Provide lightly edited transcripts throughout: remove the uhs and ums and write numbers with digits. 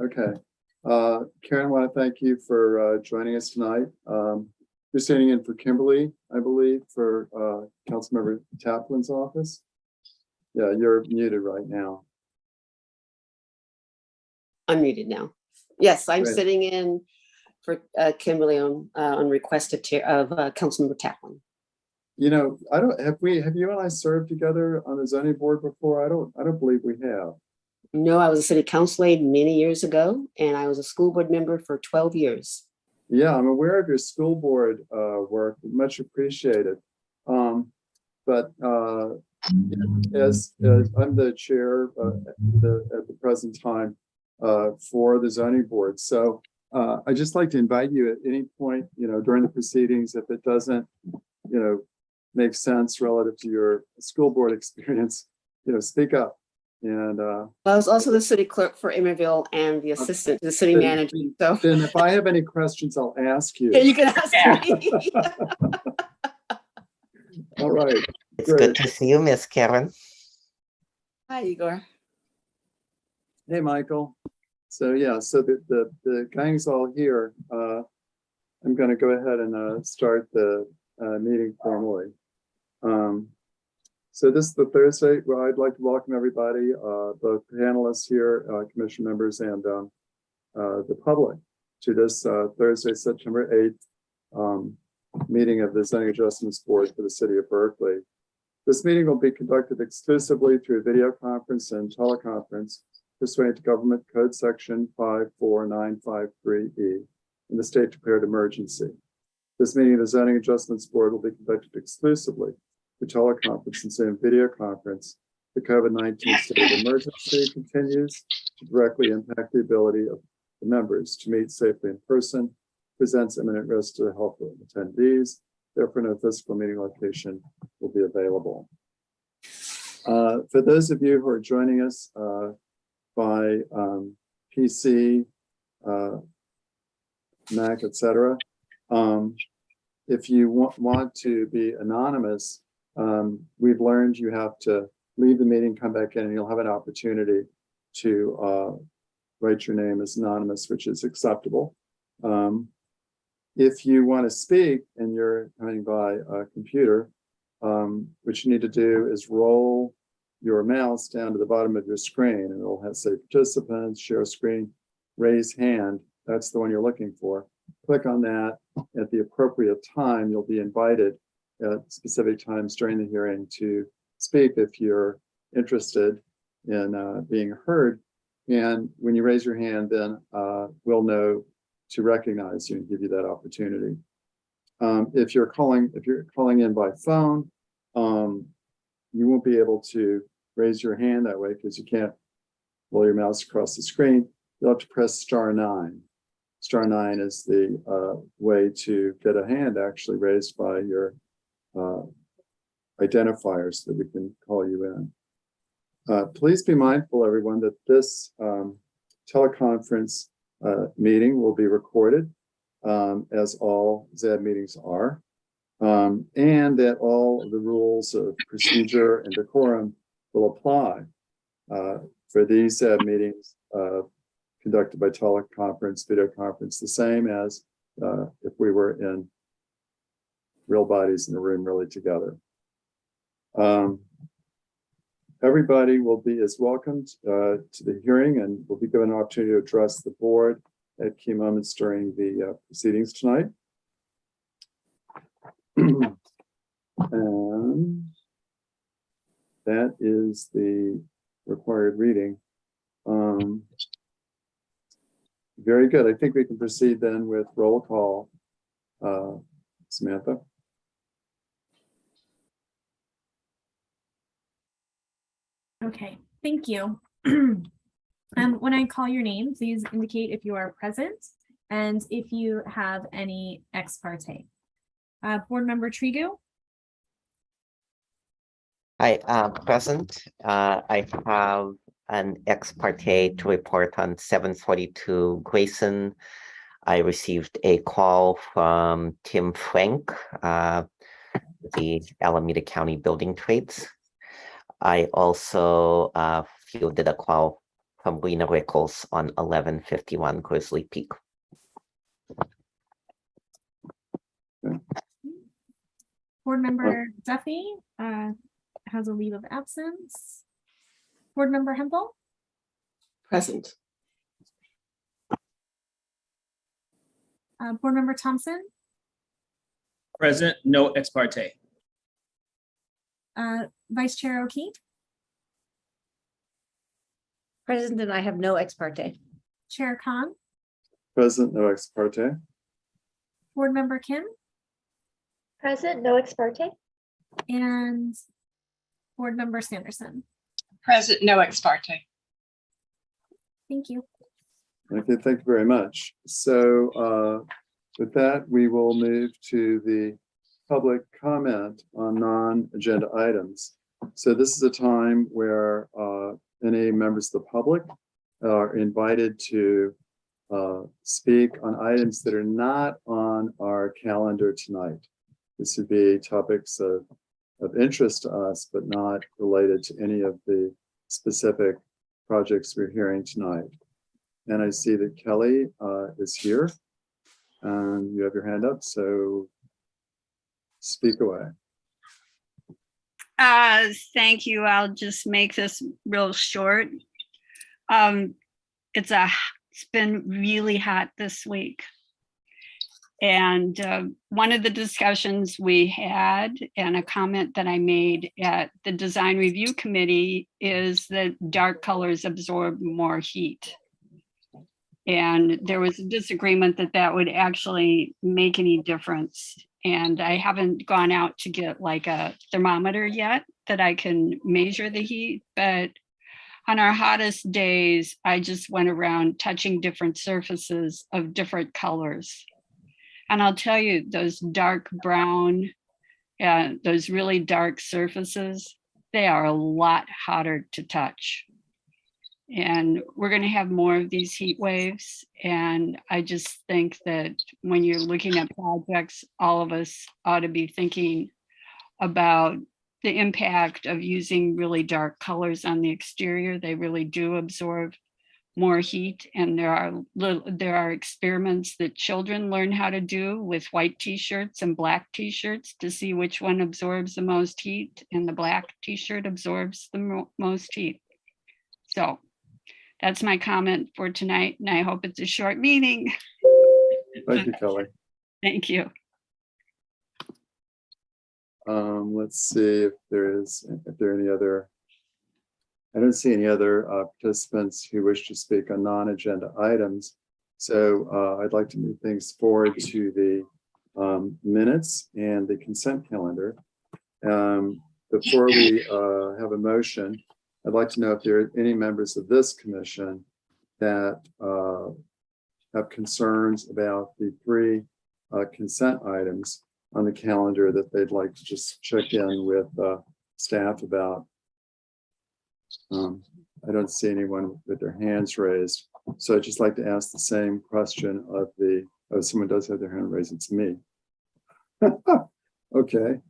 Okay. Karen, I want to thank you for joining us tonight. You're standing in for Kimberly, I believe, for Councilmember Taplin's office. Yeah, you're muted right now. I'm muted now. Yes, I'm Great. sitting in for Kimberly on request of Councilmember Taplin. You know, have you and I served together on the zoning board before? I don't believe we have. No, I was a city council aide many years ago, and I was a school board member for 12 years. Yeah, I'm aware of your school board work, much appreciated. But as I'm the chair at the present time for the zoning board, so I'd just like to invite you at any point, during the proceedings, if it doesn't, make sense relative to your school board experience, speak up. And I was also the city clerk for Emeryville and the assistant to the city manager. So then if I have any questions, I'll ask you. yeah, you can ask me. All right. It's good to see you, Miss Karen. Hi, Igor. Hey, Michael. So yeah, so the gang's all here. I'm going to go ahead and start the meeting formally. So this is the Thursday. Well, I'd like to welcome everybody, both panelists here, commission members, and the public to this Thursday, September 8th meeting of the Zoning Adjustments Board for the City of Berkeley. This meeting will be conducted exclusively through a video conference and teleconference pursuant to Government Code Section 54953E in the state declared emergency. This meeting of the Zoning Adjustments Board will be conducted exclusively through teleconference and video conference. The COVID-19 state of emergency continues to directly impact the ability of the members to meet safely in person, presents imminent risk to the health of attendees. Therefore, no physical meeting location will be available. For those of you who are joining us by PC, Mac, etc., if you want to be anonymous, we've learned you have to leave the meeting, come back in, and you'll have an opportunity to write your name as anonymous, which is acceptable. If you want to speak and you're coming by a computer, what you need to do is roll your mouse down to the bottom of your screen, and it'll have, say, participants, share screen, raise hand. That's the one you're looking for. Click on that. At the appropriate time, you'll be invited at specific times during the hearing to speak if you're interested in being heard. And when you raise your hand, then we'll know to recognize you and give you that opportunity. If you're calling in by phone, you won't be able to raise your hand that way because you can't roll your mouse across the screen. You'll have to press *9. *9 is the way to get a hand actually raised by your identifiers so that we can call you in. Please be mindful, everyone, that this teleconference meeting will be recorded, as all ZAB meetings are, and that all of the rules of procedure and decorum will apply for these ZAB meetings conducted by teleconference, video conference, the same as if we were in real bodies in the room really together. Everybody is welcomed to the hearing and will be given an opportunity to address the board at key moments during the proceedings tonight. And that is the required reading. Very good. I think we can proceed then with roll call. Samantha. Okay, thank you. When I call your name, please indicate if you are present and if you have any ex parte. Board Member Trigu. Hi, present. I have an ex parte to report on 742 Grayson. I received a call from Tim Frank, the Alameda County Building Trades. I also fielded a call from Rena Rickles on 1151 Grizzly Peak. Board Member Duffy has a leave of absence. Board Member Hempel, Present. Board Member Thompson, Present, no ex parte. Vice Chair O'Keefe, Present, and I have no ex parte. Chair Khan, Present, no ex parte. Board Member Kim, Present, no ex parte. and Board Member Sanderson. Present, no ex parte. Thank you. Okay, thank you very much. So with that, we will move to the public comment on non-agenda items. So this is a time where any members of the public are invited to speak on items that are not on our calendar tonight. This would be topics of interest to us, but not related to any of the specific projects we're hearing tonight. And I see that Kelly is here, and you have your hand up, so speak away. Thank you. I'll just make this real short. It's been really hot this week. And one of the discussions we had and a comment that I made at the design review committee is that dark colors absorb more heat. And there was a disagreement that that would actually make any difference. And I haven't gone out to get like a thermometer yet that I can measure the heat, but on our hottest days, I just went around touching different surfaces of different colors. And I'll tell you, those dark brown, those really dark surfaces, they are a lot hotter to touch. And we're going to have more of these heat waves. And I just think that when you're looking at projects, all of us ought to be thinking about the impact of using really dark colors on the exterior. They really do absorb more heat. And there are experiments that children learn how to do with white t-shirts and black t-shirts to see which one absorbs the most heat, and the black t-shirt absorbs the most heat. So that's my comment for tonight, and I hope it's a short meeting. Thank you, Kelly. Thank you. Let's see if there are any other. I don't see any other participants who wish to speak on non-agenda items. So I'd like to move things forward to the minutes and the consent calendar. Before we have a motion, I'd like to know if there are any members of this commission that have concerns about the three consent items on the calendar that they'd like to just check in with staff about. I don't see anyone with their hands raised. So I'd just like to ask the same question of someone does have their hand raised, it's me. Okay,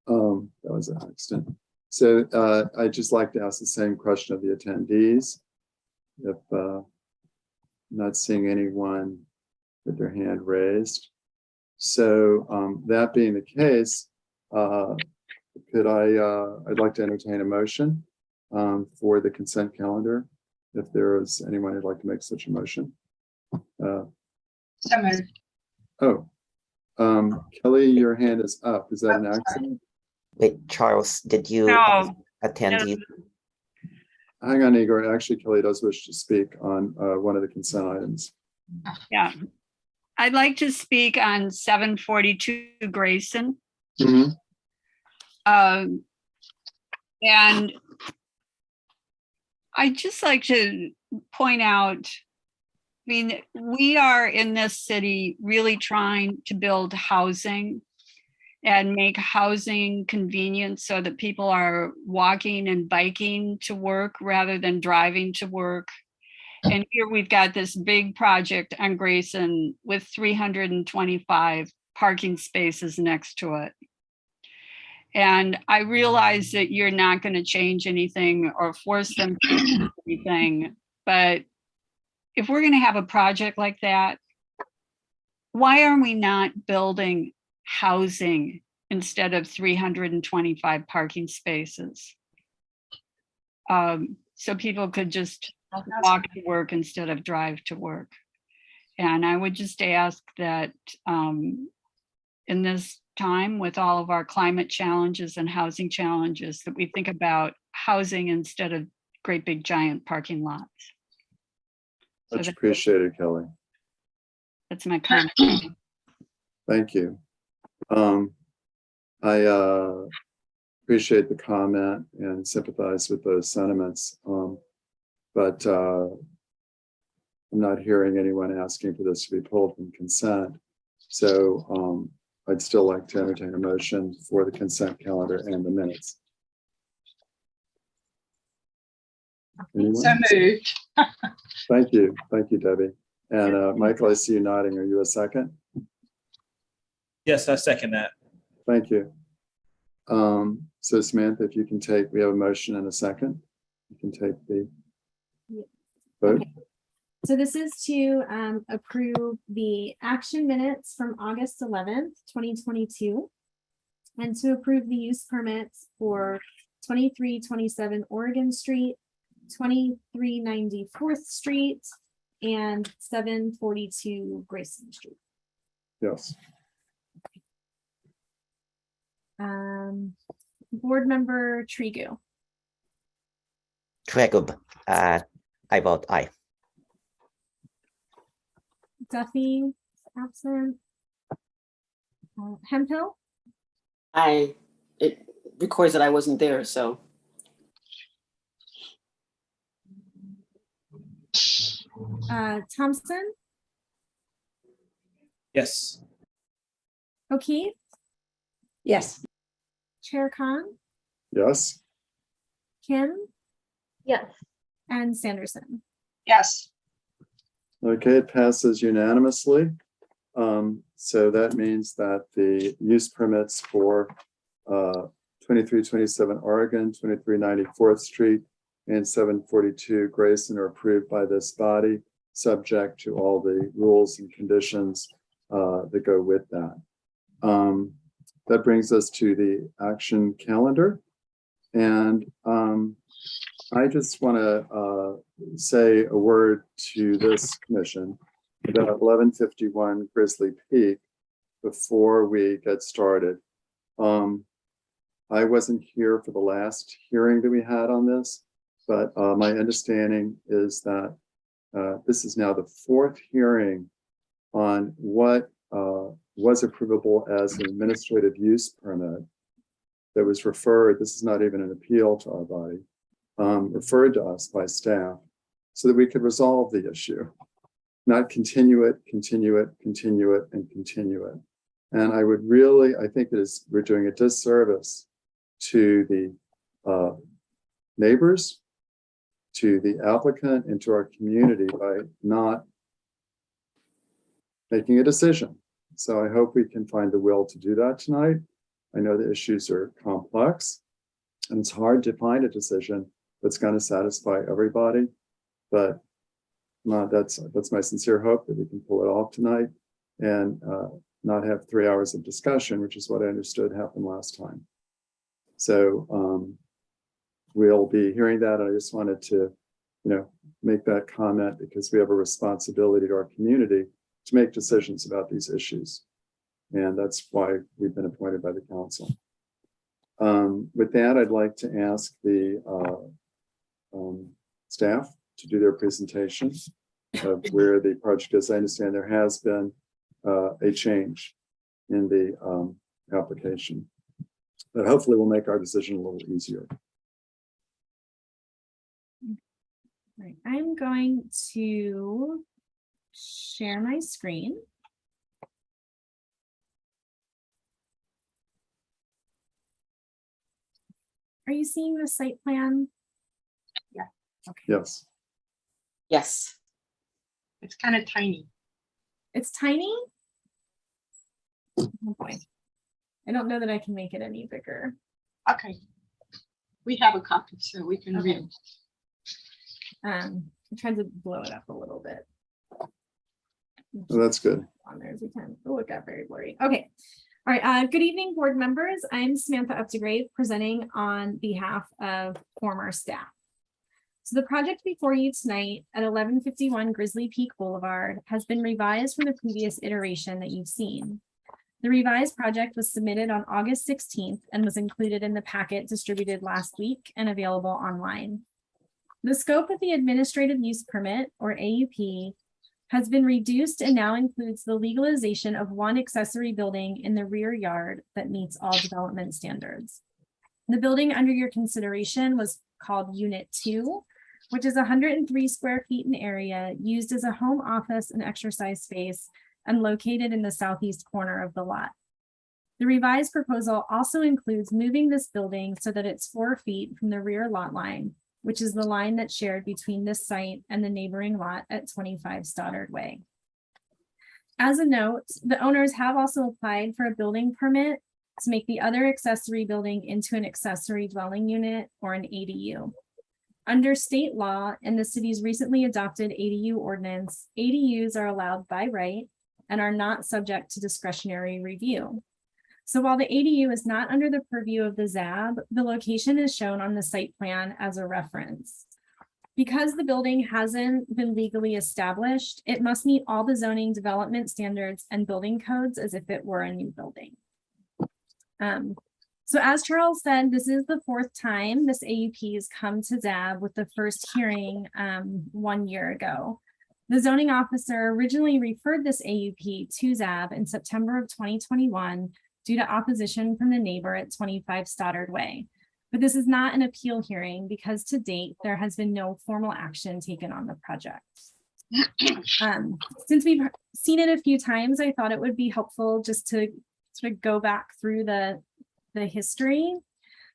that was an accident. So I'd just like to ask the same question of the attendees. If not seeing anyone with their hand raised. So that being the case, I'd like to entertain a motion for the consent calendar, if there is anyone who'd like to make such a motion. So moved. Kelly, your hand is up. Is that an accident? Wait, Charles, did you No. attend? No. Hang on, Igor. Actually, Kelly does wish to speak on one of the consent items. Yeah. I'd like to speak on 742 Grayson. Mhm. And I'd just like to point out, I mean, we are in this city really trying to build housing and make housing convenient so that people are walking and biking to work rather than driving to work. And here we've got this big project on Grayson with 325 parking spaces next to it. And I realize that you're not going to change anything or force them to do anything, But if we're going to have a project like that, why are we not building housing instead of 325 parking spaces? So people could just walk to work instead of drive to work. And I would just ask that in this time with all of our climate challenges and housing challenges, that we think about housing instead of great big giant parking lots. So Much appreciated, Kelly. that's my comment. Thank you. I appreciate the comment and sympathize with those sentiments. But I'm not hearing anyone asking for this to be pulled from consent. So I'd still like to entertain a motion for the consent calendar and the minutes. Anyone? So moved. Thank you. Thank you, Debbie. And Michael, I see you nodding. Are you a second? Yes, I second that. Thank you. So Samantha, if you can take, we have a motion and a second. You can take the vote. Okay. So this is to approve the action minutes from August 11th, 2022, and to approve the use permits for 2327 Oregon Street, 2390 4th Street, and 742 Grayson Street. Yes. Board member Trigu, Tregub, I vote aye. Duffy, absent. Hemphill, It records that I wasn't there, so. Thompson, Yes. O'Keefe, Yes. Chair Khan, Yes. Kim, Yes. and Sanderson. Yes. Okay, it passes unanimously. So that means that the use permits for 2327 Oregon, 2390 4th Street, and 742 Grayson are approved by this body, subject to all the rules and conditions that go with that. That brings us to the action calendar. And I just want to say a word to this commission about 1151 Grizzly Peak before we get started. I wasn't here for the last hearing that we had on this, but my understanding is that this is now the fourth hearing on what was approvable as an administrative use permit that was referred, this is not even an appeal to our body, referred to us by staff so that we could resolve the issue, not continue it, and continue it. And I would really, I think we're doing a disservice to the neighbors, to the applicant, and to our community by not making a decision. So I hope we can find the will to do that tonight. I know the issues are complex and it's hard to find a decision that's going to satisfy everybody, but that's my sincere hope that we can pull it off tonight and not have 3 hours of discussion, which is what I understood happened last time. So we'll be hearing that. I just wanted to, make that comment because we have a responsibility to our community to make decisions about these issues. And that's why we've been appointed by the council. With that, I'd like to ask the staff to do their presentation of where the project is. I understand there has been a change in the application, but hopefully we'll make our decision a little easier. Right, I'm going to share my screen. Are you seeing the site plan? Yeah. Okay. Yes. Yes. It's kind of tiny. It's tiny? Oh boy. I don't know that I can make it any bigger. Okay. We have a copy, so we can read. I tried to blow it up a little bit. Well, that's good. On there as we can. Oh, it got very blurry. Okay. All right. Good evening, board members. I'm Samantha Updegrave, presenting on behalf of former staff. So the project before you tonight at 1151 Grizzly Peak Boulevard has been revised from the previous iteration that you've seen. The revised project was submitted on August 16th and was included in the packet distributed last week and available online. The scope of the administrative use permit, or AUP, has been reduced and now includes the legalization of one accessory building in the rear yard that meets all development standards. The building under your consideration was called Unit 2, which is 103 square feet in area, used as a home office and exercise space, and located in the southeast corner of the lot. The revised proposal also includes moving this building so that it's 4 feet from the rear lot line, which is the line that's shared between this site and the neighboring lot at 25 Stoddard Way. As a note, the owners have also applied for a building permit to make the other accessory building into an accessory dwelling unit or an ADU. Under state law and the city's recently adopted ADU ordinance, ADUs are allowed by right and are not subject to discretionary review. So while the ADU is not under the purview of the ZAB, the location is shown on the site plan as a reference. Because the building hasn't been legally established, it must meet all the zoning development standards and building codes as if it were a new building. So as Charles said, this is the 4th time this AUP has come to ZAB, with the first hearing 1 year ago. The zoning officer originally referred this AUP to ZAB in September of 2021 due to opposition from the neighbor at 25 Stoddard Way. But this is not an appeal hearing because to date, there has been no formal action taken on the project. Since we've seen it a few times, I thought it would be helpful just to sort of go back through the history.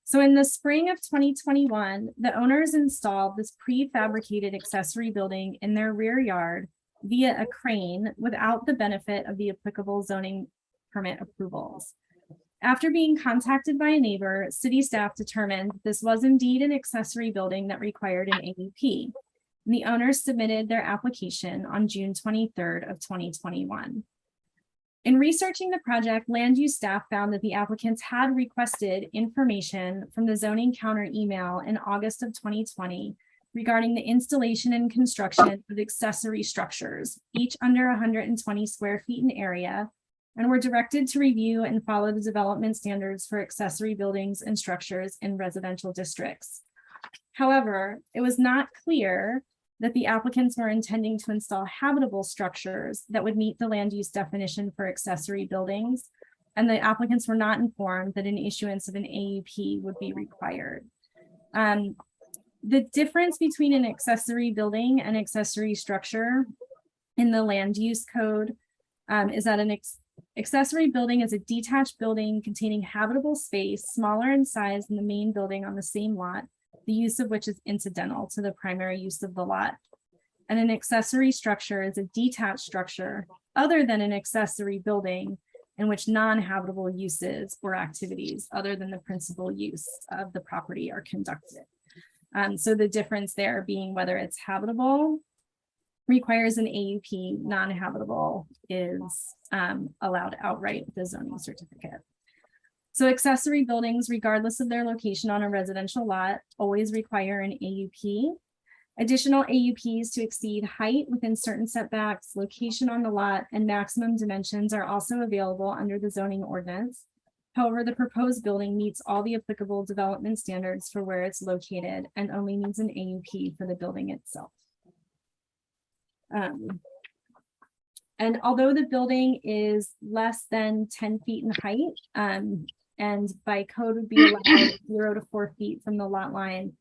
So in the spring of 2021, the owners installed this prefabricated accessory building in their rear yard via a crane without the benefit of the applicable zoning permit approvals. After being contacted by a neighbor, city staff determined this was indeed an accessory building that required an AUP. And the owners submitted their application on June 23rd of 2021. In researching the project, land use staff found that the applicants had requested information from the zoning counter email in August of 2020 regarding the installation and construction of accessory structures, each under 120 square feet in area, and were directed to review and follow the development standards for accessory buildings and structures in residential districts. However, it was not clear that the applicants were intending to install habitable structures that would meet the land use definition for accessory buildings, and the applicants were not informed that an issuance of an AUP would be required. The difference between an accessory building and accessory structure in the land use code is that an accessory building is a detached building containing habitable space, smaller in size than the main building on the same lot, the use of which is incidental to the primary use of the lot. And an accessory structure is a detached structure other than an accessory building in which non-habitable uses or activities other than the principal use of the property are conducted. So the difference there being whether it's habitable requires an AUP, non-habitable is allowed outright with the zoning certificate. So accessory buildings, regardless of their location on a residential lot, always require an AUP. Additional AUPs to exceed height within certain setbacks, location on the lot, and maximum dimensions are also available under the zoning ordinance. However, the proposed building meets all the applicable development standards for where it's located and only needs an AUP for the building itself. And although the building is less than 10 feet in height, and by code would be allowed 0 to 4 feet from the lot line,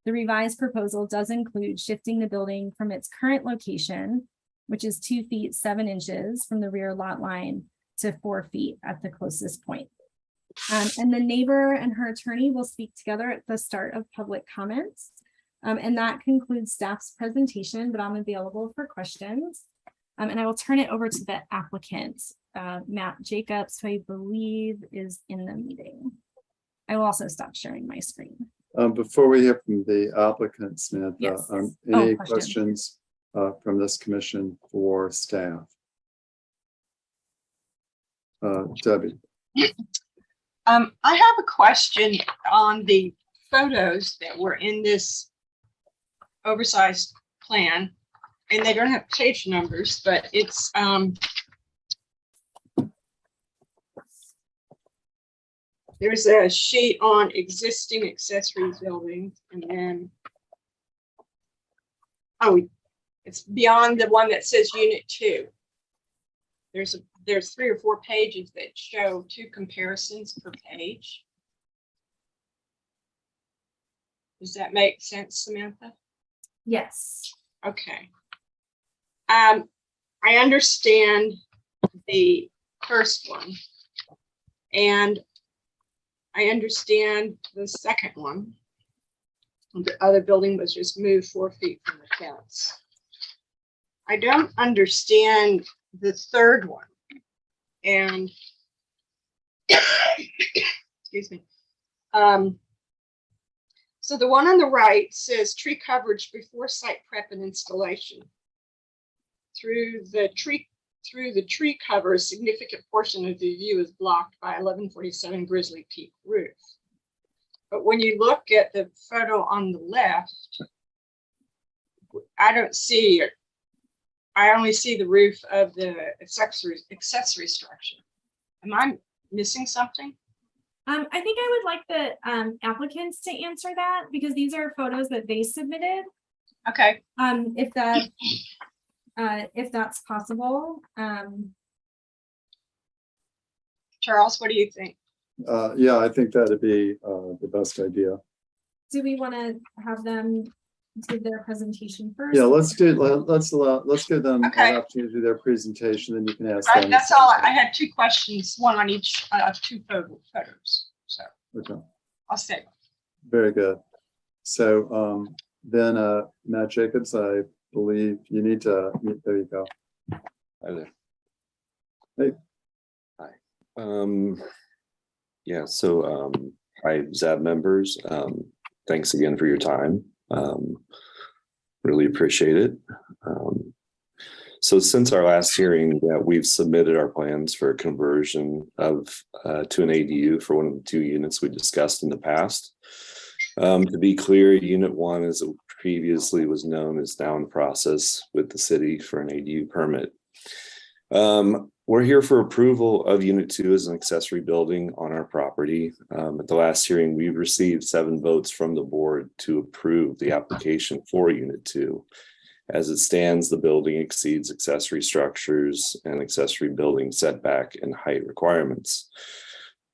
the revised proposal does include shifting the building from its current location, which is 2 feet 7 inches from the rear lot line, to 4 feet at the closest point. And the neighbor and her attorney will speak together at the start of public comments. And that concludes staff's presentation, but I'm available for questions. And I will turn it over to the applicant, Matt Jacobs, who I believe is in the meeting. I will also stop sharing my screen. Before we hear from the applicant, Samantha, Yes. any question. questions from this commission for staff? Debbie, I have a question on the photos that were in this oversized plan, and they don't have page numbers, but it's there's a sheet on existing accessory building, and then it's beyond the one that says unit 2. There's 3 or 4 pages that show 2 comparisons per page. Does that make sense, Samantha? Yes. Okay. I understand the first one, and I understand the second one. The other building was just moved 4 feet from the fence. I don't understand the third one. And excuse me. So the one on the right says tree coverage before site prep and installation. Through the tree cover, a significant portion of the view is blocked by 1147 Grizzly Peak roof. But when you look at the photo on the left, I don't see it. I only see the roof of the accessory structure. Am I missing something? I think I would like the applicants to answer that because these are photos that they submitted. Okay. If that's possible. Charles, what do you think? yeah, I think that'd be the best idea. Do we want to have them give their presentation first? Yeah, let's give them Okay. an opportunity to do their presentation, then you can ask Right, them. that's all. I had 2 questions, one on each 2 photos. So Okay, I'll say. very good. So then Matt Jacobs, I believe you need to, there you go. Hi there. Hey. Hi. Yeah, so hi, ZAB members. Thanks again for your time. Really appreciate it. So since our last hearing, we've submitted our plans for a conversion of to an ADU for one of the 2 units we discussed in the past. To be clear, Unit 1, as it previously was known, is now in process with the city for an ADU permit. We're here for approval of Unit 2 as an accessory building on our property. At the last hearing, we received 7 votes from the board to approve the application for Unit 2. As it stands, the building exceeds accessory structures and accessory building setback and height requirements.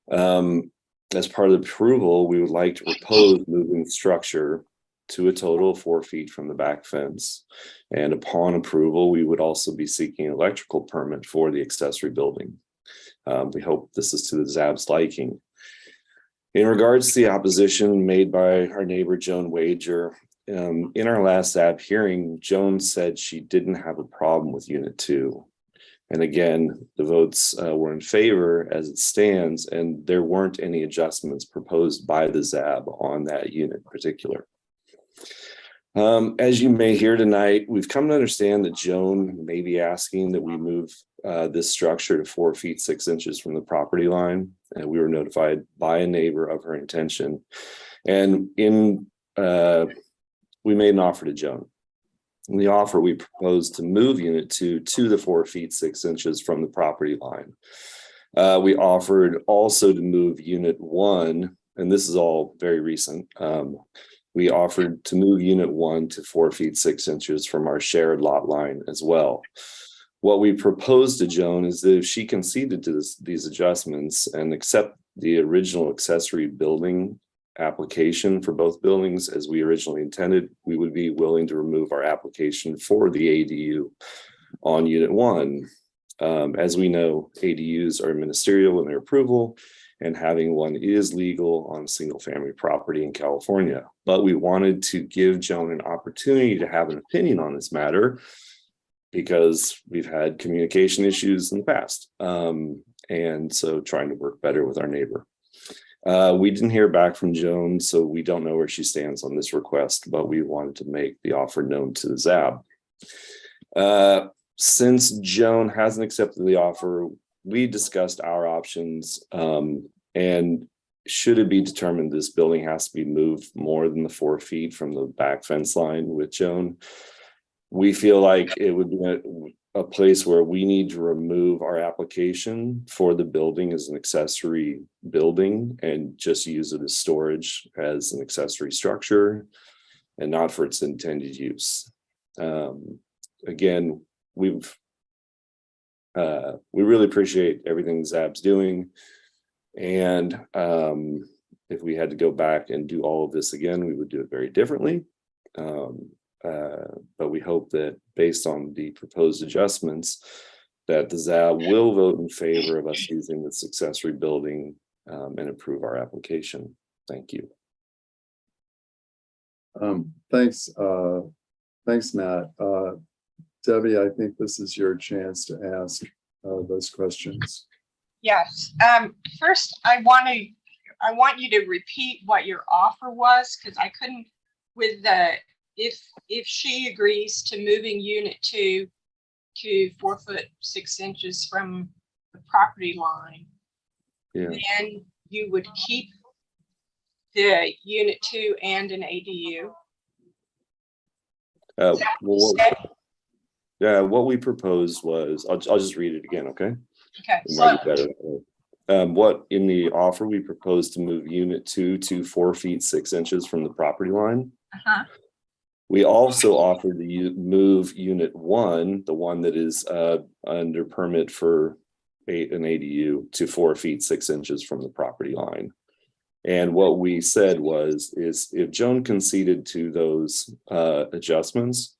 As part of the approval, we would like to propose moving the structure to a total of 4 feet from the back fence. And upon approval, we would also be seeking an electrical permit for the accessory building. We hope this is to the ZAB's liking. In regards to the opposition made by our neighbor, Joan Wager, in our last ZAB hearing, Joan said she didn't have a problem with Unit 2. And again, the votes were in favor as it stands, and there weren't any adjustments proposed by the ZAB on that unit in particular. As you may hear tonight, we've come to understand that Joan may be asking that we move this structure to 4 feet 6 inches from the property line. And we were notified by a neighbor of her intention. And we made an offer to Joan. In the offer, we proposed to move Unit 2 to the 4 feet 6 inches from the property line. We offered also to move Unit 1, and this is all very recent. We offered to move Unit 1 to 4 feet 6 inches from our shared lot line as well. What we proposed to Joan is that if she conceded to these adjustments and accept the original accessory building application for both buildings as we originally intended, we would be willing to remove our application for the ADU on Unit 1. As we know, ADUs are ministerial in their approval, and having one is legal on single family property in California. But we wanted to give Joan an opportunity to have an opinion on this matter because we've had communication issues in the past. And so trying to work better with our neighbor. We didn't hear back from Joan, so we don't know where she stands on this request, but we wanted to make the offer known to Zab. Since Joan hasn't accepted the offer, we discussed our options, and should it be determined this building has to be moved more than the 4 feet from the back fence line with Joan, we feel like it would be a place where we need to remove our application for the building as an accessory building and just use it as storage as an accessory structure and not for its intended use. Again, we really appreciate everything Zab's doing. And if we had to go back and do all of this again, we would do it very differently. But we hope that based on the proposed adjustments, that the ZAB will vote in favor of us using this accessory building and approve our application. Thank you. Thanks, Matt. Debbie, I think this is your chance to ask those questions. Yes. First, I want you to repeat what your offer was, because I couldn't with the if she agrees to moving unit 2 to 4 foot 6 inches from the property line, then you would keep the unit 2 and an ADU. What we proposed was, I'll just read it again, okay? Okay. It might be better. What in the offer we proposed to move unit 2 to 4 feet 6 inches from the property line. We also offered to move unit 1, the one that is under permit for an ADU, to 4 feet 6 inches from the property line. And what we said is if Joan conceded to those adjustments,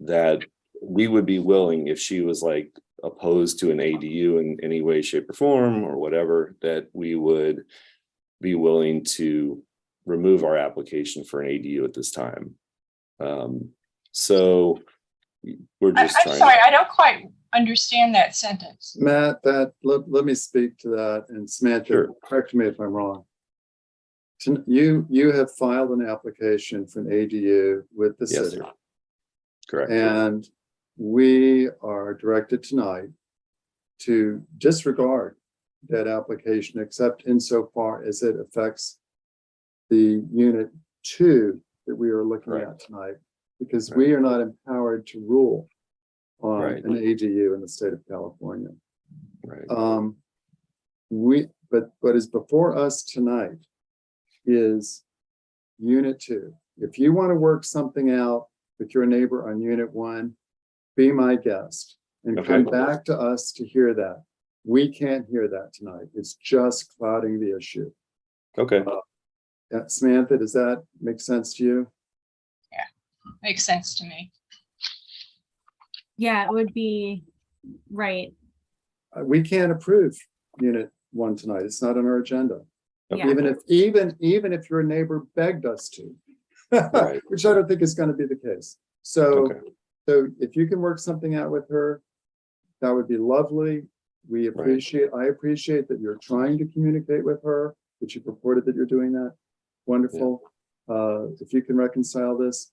that we would be willing, if she was like opposed to an ADU in any way, shape, or form or whatever, that we would be willing to remove our application for an ADU at this time. So we're just I'm sorry, I don't quite understand that sentence. Matt, let me speak to that, and Samantha, correct me if I'm wrong. You have filed an application for an ADU with the city. Correct. And we are directed tonight to disregard that application, except insofar as it affects the unit 2 that we are looking at tonight, because we are not empowered to rule on an ADU in the state of California. But what is before us tonight is unit 2. If you want to work something out with your neighbor on unit 1, be my guest and come back to us to hear that. We can't hear that tonight. It's just clouding the issue. Samantha, does that make sense to you? Yeah, makes sense to me. Yeah, it would be right. We can't approve unit 1 tonight. It's not on our agenda. Yeah. Even if your neighbor begged us to, which I don't think is going to be the case. So if you can work something out with her, that would be lovely. I appreciate that you're trying to communicate with her, that you purported that you're doing that. Wonderful. If you can reconcile this,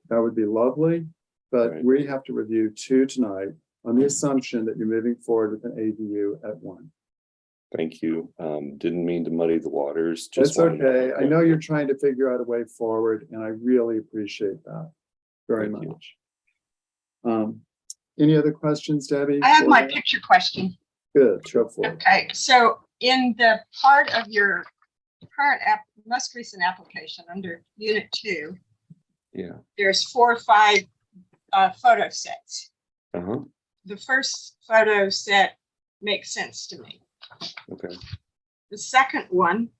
that would be lovely. But we have to review 2 tonight on the assumption that you're moving forward with an ADU at 1. Thank you. Didn't mean to muddy the waters. That's okay. I know you're trying to figure out a way forward, and I really appreciate that very much. Any other questions, Debbie? I have my picture question. Good, go for it. Okay, so in the part of your current most recent application under unit 2, there's 4 or 5 photo sets. The first photo set makes sense to me. The second one,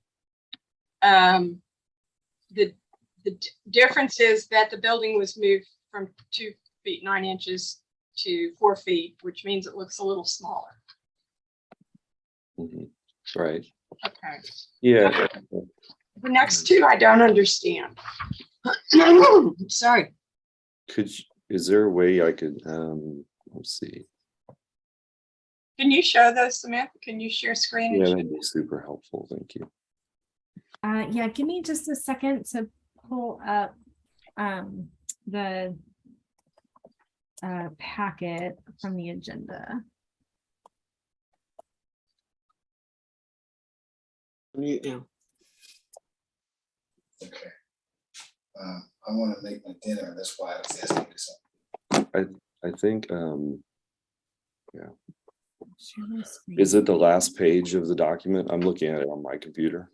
the difference is that the building was moved from 2 feet 9 inches to 4 feet, which means it looks a little smaller. Right. Okay. Yeah. The next 2 I don't understand. Sorry. Is there a way I could let's see. Can you show those, Samantha? Can you share screen? Yeah, that'd be super helpful. Thank you. Yeah, give me just a second to pull up the packet from the agenda. Mute now. Okay. I want to make my dinner. That's why I was asking you something. I think, Share my screen. is it the last page of the document? I'm looking at it on my computer.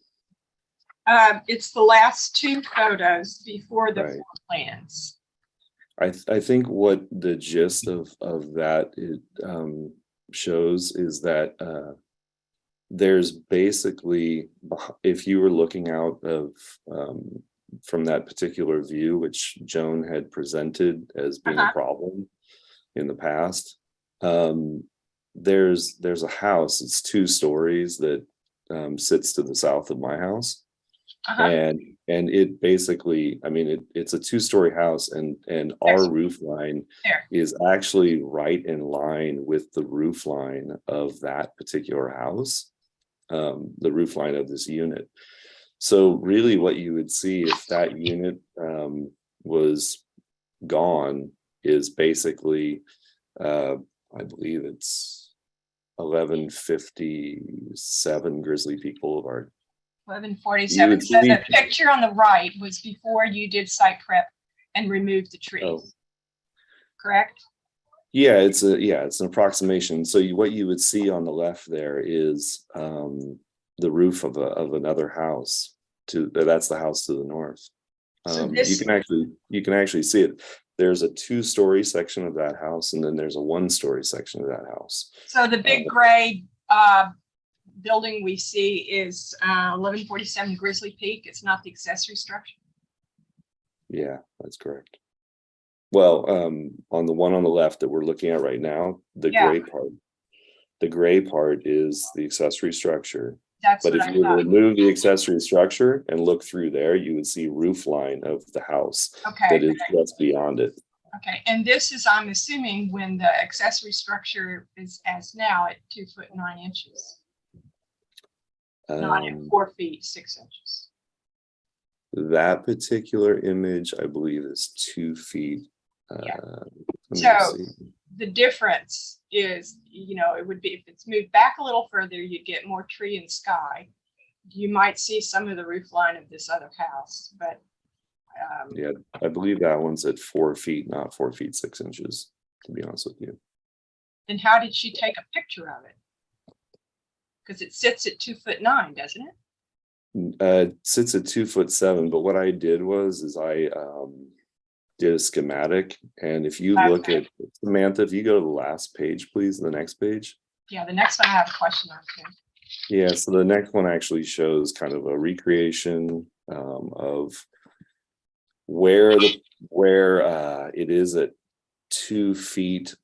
It's the last two photos before the Right. floor plans. I think what the gist of that it shows is that there's basically, if you were looking out of from that particular view, which Joan had presented as being a problem in the past, there's a house. It's 2 stories that sits to the south of my house. And it basically, I mean, it's a 2-story house, and our roof line is actually right in line with the roof line of that particular house, the roof line of this unit. So really what you would see if that unit was gone is basically, I believe it's 1157 Grizzly Peak Boulevard. 1147. So the picture on the right was before you did site prep and removed the trees. Correct? Yeah, it's an approximation. So what you would see on the left there is the roof of another house. That's the house to the north. So you can actually see it. There's a 2-story section of that house, and then there's a 1-story section of that house. So the big gray building we see is 1147 Grizzly Peak. It's not the accessory structure. Yeah, that's correct. Well, on the one on the left that we're looking at right now, the gray part is the accessory structure. But if you remove the accessory structure and look through there, you would see roof line of the house that is just beyond it. Okay, and this is, I'm assuming, when the accessory structure is as now at 2 foot 9 inches, not at 4 feet 6 inches. That particular image, I believe, is 2 feet. So the difference is, it would be if it's moved back a little further, you get more tree and sky. You might see some of the roof line of this other house, but yeah, I believe that one's at 4 feet, not 4 feet 6 inches, to be honest with you. Then how did she take a picture of it? Because it sits at 2 foot 9, doesn't it? It sits at 2 foot 7, but what I did was I did a schematic, and if you look at Samantha, if you go to the last page, please, the next page. Yeah, the next one I have a question on too. Yeah, so the next one actually shows kind of a recreation of where it is at 2 feet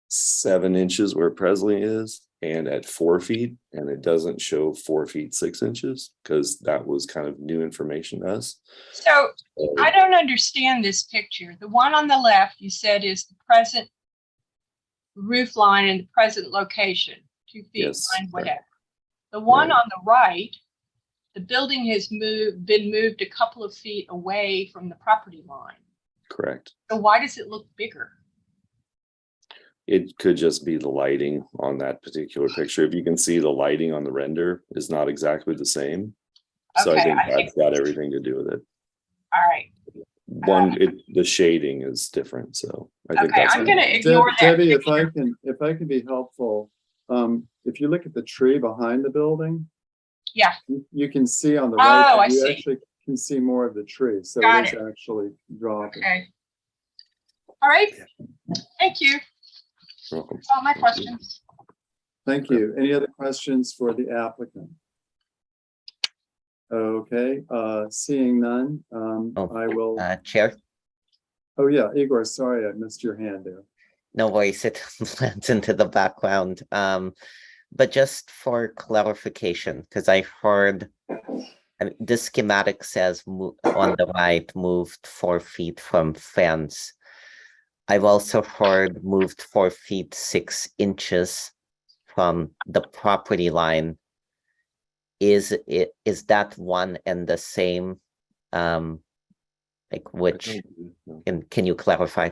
7 inches where Presley is, and at 4 feet, and it doesn't show 4 feet 6 inches because that was kind of new information to us. So I don't understand this picture. The one on the left you said is the present roof line and the present location, 2 feet 9, whatever. The one on the right, the building has been moved a couple of feet away from the property line. Correct. So why does it look bigger? It could just be the lighting on that particular picture. If you can see, the lighting on the render is not exactly the same. So I think that's got everything to do with it. All right. The shading is different. So I think that's I'm going to ignore that. Debbie, if I can be helpful, if you look at the tree behind the building, you can see on the right, you actually can see more of the tree. So it is actually dropping. Okay. All right. Thank you. You're welcome. That's all my questions. Thank you. Any other questions for the applicant? Okay, seeing none, I will. Chair? Oh yeah, Igor, sorry, I missed your hand there. No worries, it blends into the background. But just for clarification, because I heard this schematic says on the right, moved 4 feet from fence. I've also heard moved 4 feet 6 inches from the property line. is that one and the same? Like which, and can you clarify?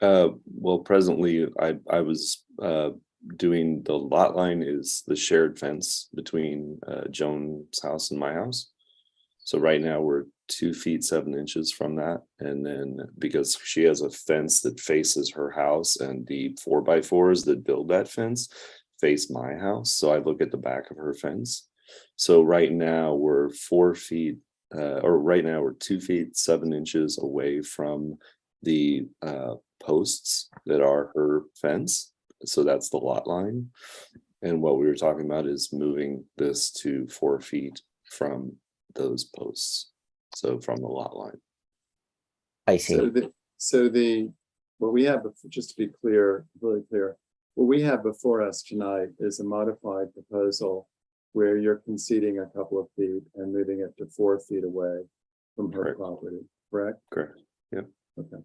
Well, presently, I was doing the lot line is the shared fence between Joan's house and my house. So right now we're 2 feet 7 inches from that. And then because she has a fence that faces her house and the 4x4s that build that fence face my house. So I look at the back of her fence. So right now we're 4 feet, or right now we're 2 feet 7 inches away from the posts that are her fence. So that's the lot line. And what we were talking about is moving this to 4 feet from those posts. So from the lot line. I see. What we have, just to be clear, really clear, what we have before us tonight is a modified proposal where you're conceding a couple of feet and moving it to 4 feet away from her Correct. property, correct? Correct. Yep. Okay.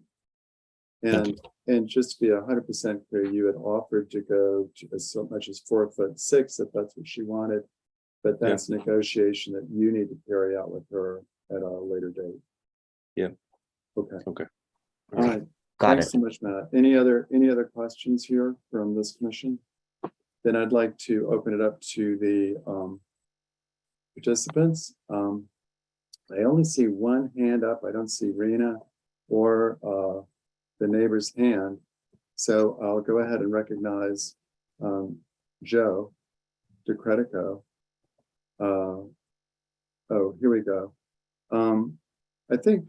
Thank And just to be 100% clear, you had offered to go to as so much as 4'6" if that's what she wanted, but that's negotiation that you need to carry out with her at a later date. Yeah. Okay. Okay. All right. Got Thanks it. so much, Matt. Any other questions here from this commission? Then I'd like to open it up to the participants. I only see one hand up. I don't see Rena or the neighbor's hand. So I'll go ahead and recognize Joe DeCredico. Oh, here we go. I think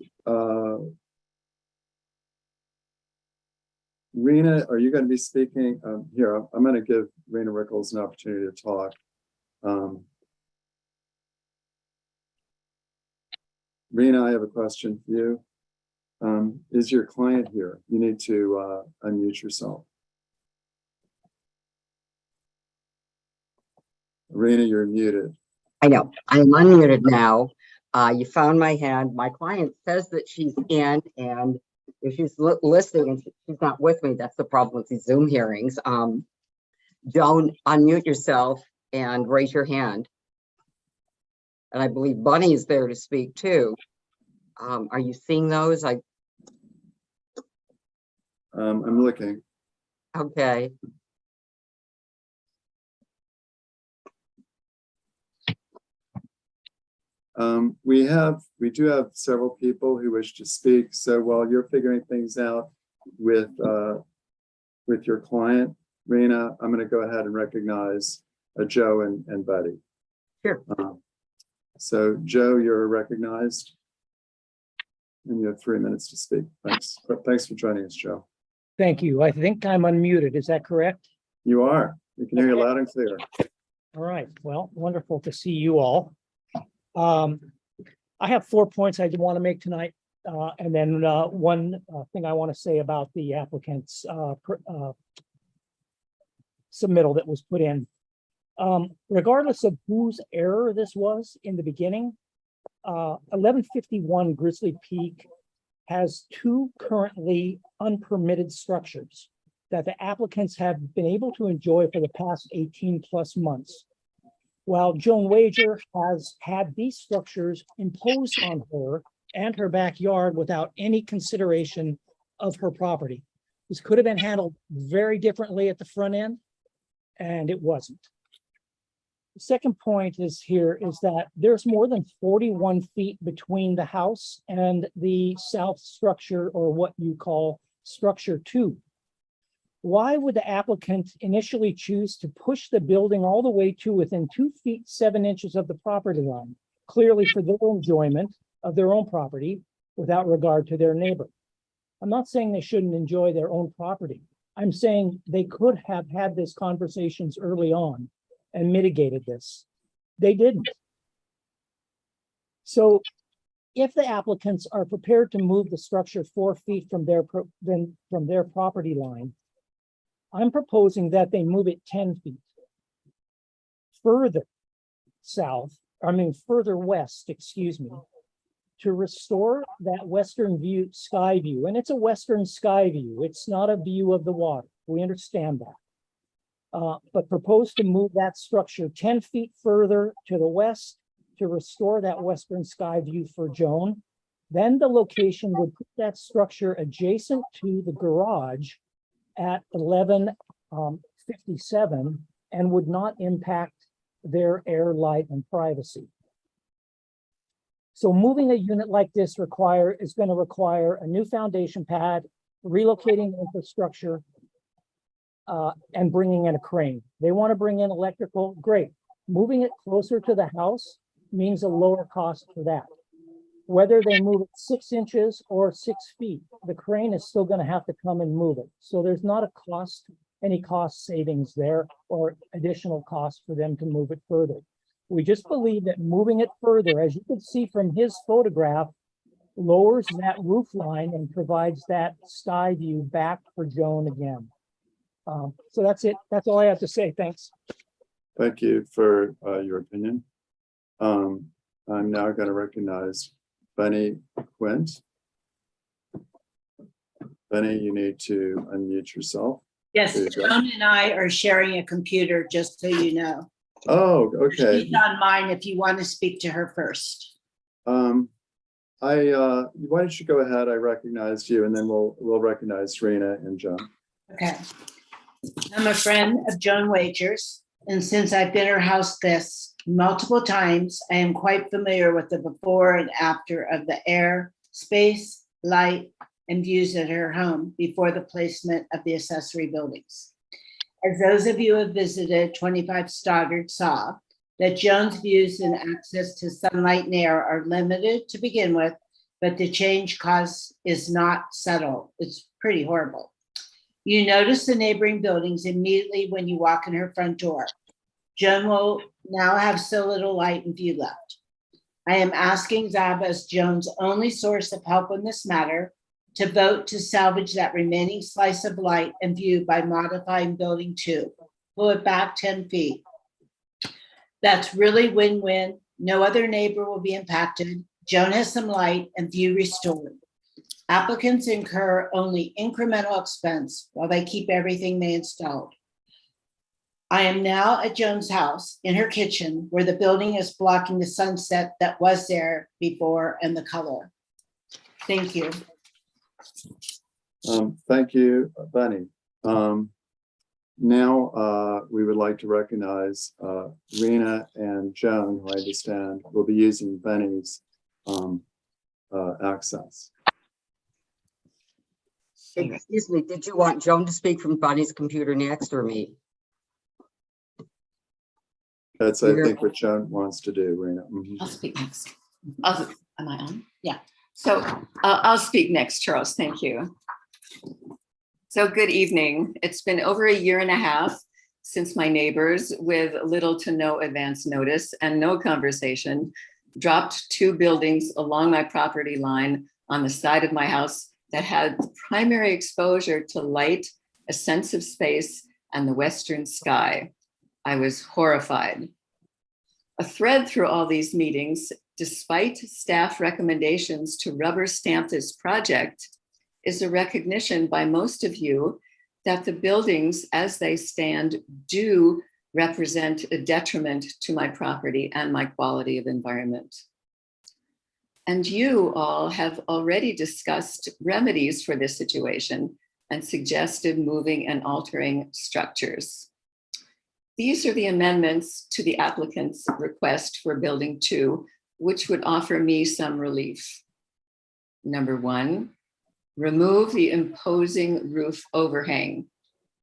Rena, are you going to be speaking? Here, I'm going to give Rena Rickles an opportunity to talk. Rena, I have a question for you. Is your client here? You need to unmute yourself. Rena, you're muted. I know. I'm unmuted now. You found my hand. My client says that she's in, and if she's listening and she's not with me, that's the problem with these Zoom hearings. Joan, unmute yourself and raise your hand. And I believe Bunny is there to speak too. Are you seeing those? I'm looking. Okay. We do have several people who wish to speak. So while you're figuring things out with your client, Rena, I'm going to go ahead and recognize Joe and Betty. Sure. So Joe, you're recognized, and you have 3 minutes to speak. Thanks. Thanks for joining us, Joe. Thank you. I think I'm unmuted. Is that correct? You are. We can hear you Okay. loud and clear. All right. Well, wonderful to see you all. I have 4 points I want to make tonight. And then one thing I want to say about the applicant's submittal that was put in. Regardless of whose error this was in the beginning, 1151 Grizzly Peak has 2 currently unpermitted structures that the applicants have been able to enjoy for the past 18 plus months. While Joan Wager has had these structures imposed on her and her backyard without any consideration of her property. This could have been handled very differently at the front end, and it wasn't. The second point is that there's more than 41 feet between the house and the south structure, or what you call structure 2. Why would the applicant initially choose to push the building all the way to within 2 feet 7 inches of the property line, clearly for their enjoyment of their own property without regard to their neighbor? I'm not saying they shouldn't enjoy their own property. I'm saying they could have had these conversations early on and mitigated this. They didn't. So if the applicants are prepared to move the structure 4 feet from their property line, I'm proposing that they move it 10 feet further further west, excuse me, to restore that western view, sky view. And it's a western sky view. It's not a view of the water. We understand that. but propose to move that structure 10 feet further to the west to restore that western sky view for Joan. Then the location would put that structure adjacent to the garage at 1157 and would not impact their air, light, and privacy. So moving a unit like this is going to require a new foundation pad, relocating the infrastructure, and bringing in a crane. They want to bring in electrical, great. Moving it closer to the house means a lower cost for that. Whether they move it 6 inches or 6 feet, the crane is still going to have to come and move it. So there's not any cost savings there or additional cost for them to move it further. We just believe that moving it further, as you can see from his photograph, lowers that roof line and provides that sky view back for Joan again. So that's it. That's all I have to say. Thanks. Thank you for your opinion. I'm now going to recognize Benny Quint. Benny, you need to unmute yourself. Yes, There you go. Joan and I are sharing a computer, just so you know. Oh, okay. She's on mine if you want to speak to her first. Why don't you go ahead? I recognized you, and then we'll recognize Rena and John. Okay. I'm a friend of Joan Wager's, and since I've been her house guest multiple times, I am quite familiar with the before and after of the air, space, light, and views at her home before the placement of the accessory buildings. As those of you who have visited 25 Stoddard saw, that Joan's views and access to sunlight and air are limited to begin with, but the change cost is not subtle. It's pretty horrible. You notice the neighboring buildings immediately when you walk in her front door. Joan will now have so little light and view left. I am asking Zab, as Joan's only source of help in this matter, to vote to salvage that remaining slice of light and view by modifying building 2. Pull it back 10 feet. That's really win-win. No other neighbor will be impacted. Joan has some light and view restored. Applicants incur only incremental expense while they keep everything they installed. I am now at Joan's house in her kitchen where the building is blocking the sunset that was there before and the color. Thank you. Thank you, Benny. Now we would like to recognize Rena and Joan, who I understand will be using Benny's access. Excuse me, did you want Joan to speak from Bonnie's computer next or me? That's, I think, what Joan wants to do, Rena. Mhm. I'll speak next. Am I on? Yeah. So I'll speak next, Charles. Thank you. So good evening. It's been over a year and a half since my neighbors, with little to no advance notice and no conversation, dropped 2 buildings along my property line on the side of my house that had primary exposure to light, a sense of space, and the western sky. I was horrified. A thread through all these meetings, despite staff recommendations to rubber stamp this project, is a recognition by most of you that the buildings as they stand do represent a detriment to my property and my quality of environment. And you all have already discussed remedies for this situation and suggested moving and altering structures. These are the amendments to the applicant's request for building 2, which would offer me some relief. Number 1, remove the imposing roof overhang.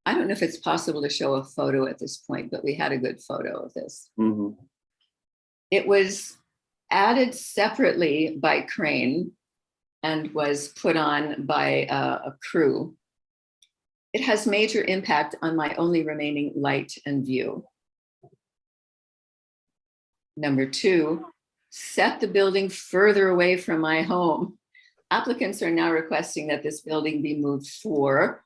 I don't know if it's possible to show a photo at this point, but we had a good photo of this. Mhm. It was added separately by crane and was put on by a crew. It has major impact on my only remaining light and view. Number 2, set the building further away from my home. Applicants are now requesting that this building be moved 4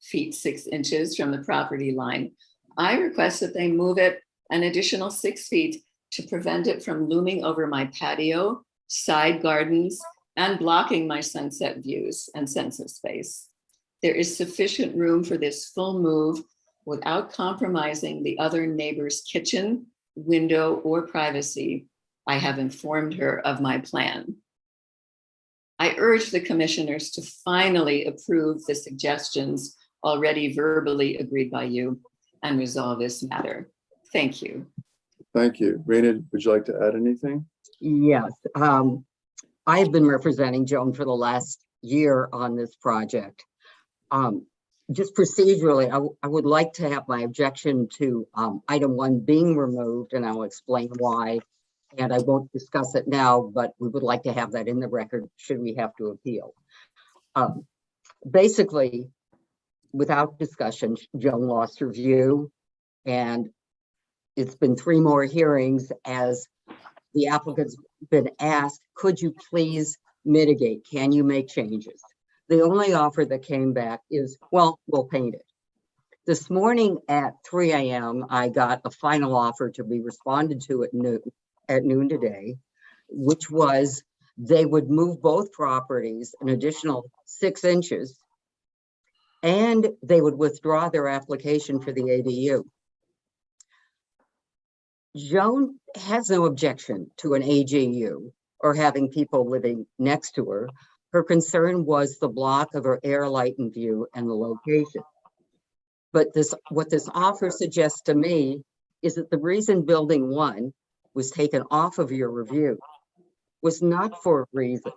feet 6 inches from the property line. I request that they move it an additional 6 feet to prevent it from looming over my patio, side gardens, and blocking my sunset views and sense of space. There is sufficient room for this full move without compromising the other neighbor's kitchen, window, or privacy. I have informed her of my plan. I urge the commissioners to finally approve the suggestions already verbally agreed by you and resolve this matter. Thank you. Thank you. Rena, would you like to add anything? Yes, I've been representing Joan for the last year on this project. Just procedurally, I would like to have my objection to item 1 being removed, and I'll explain why. And I won't discuss it now, but we would like to have that in the record should we have to appeal. Basically, without discussion, Joan lost her view, and it's been 3 more hearings as the applicant's been asked, could you please mitigate? Can you make changes? The only offer that came back is, well, we'll paint it. This morning at 3 a.m., I got a final offer to be responded to at noon today, which was they would move both properties an additional 6 inches, and they would withdraw their application for the ADU. Joan has no objection to an AGU or having people living next to her. Her concern was the block of her air, light, and view and the location. But what this offer suggests to me is that the reason building 1 was taken off of your review was not for a reason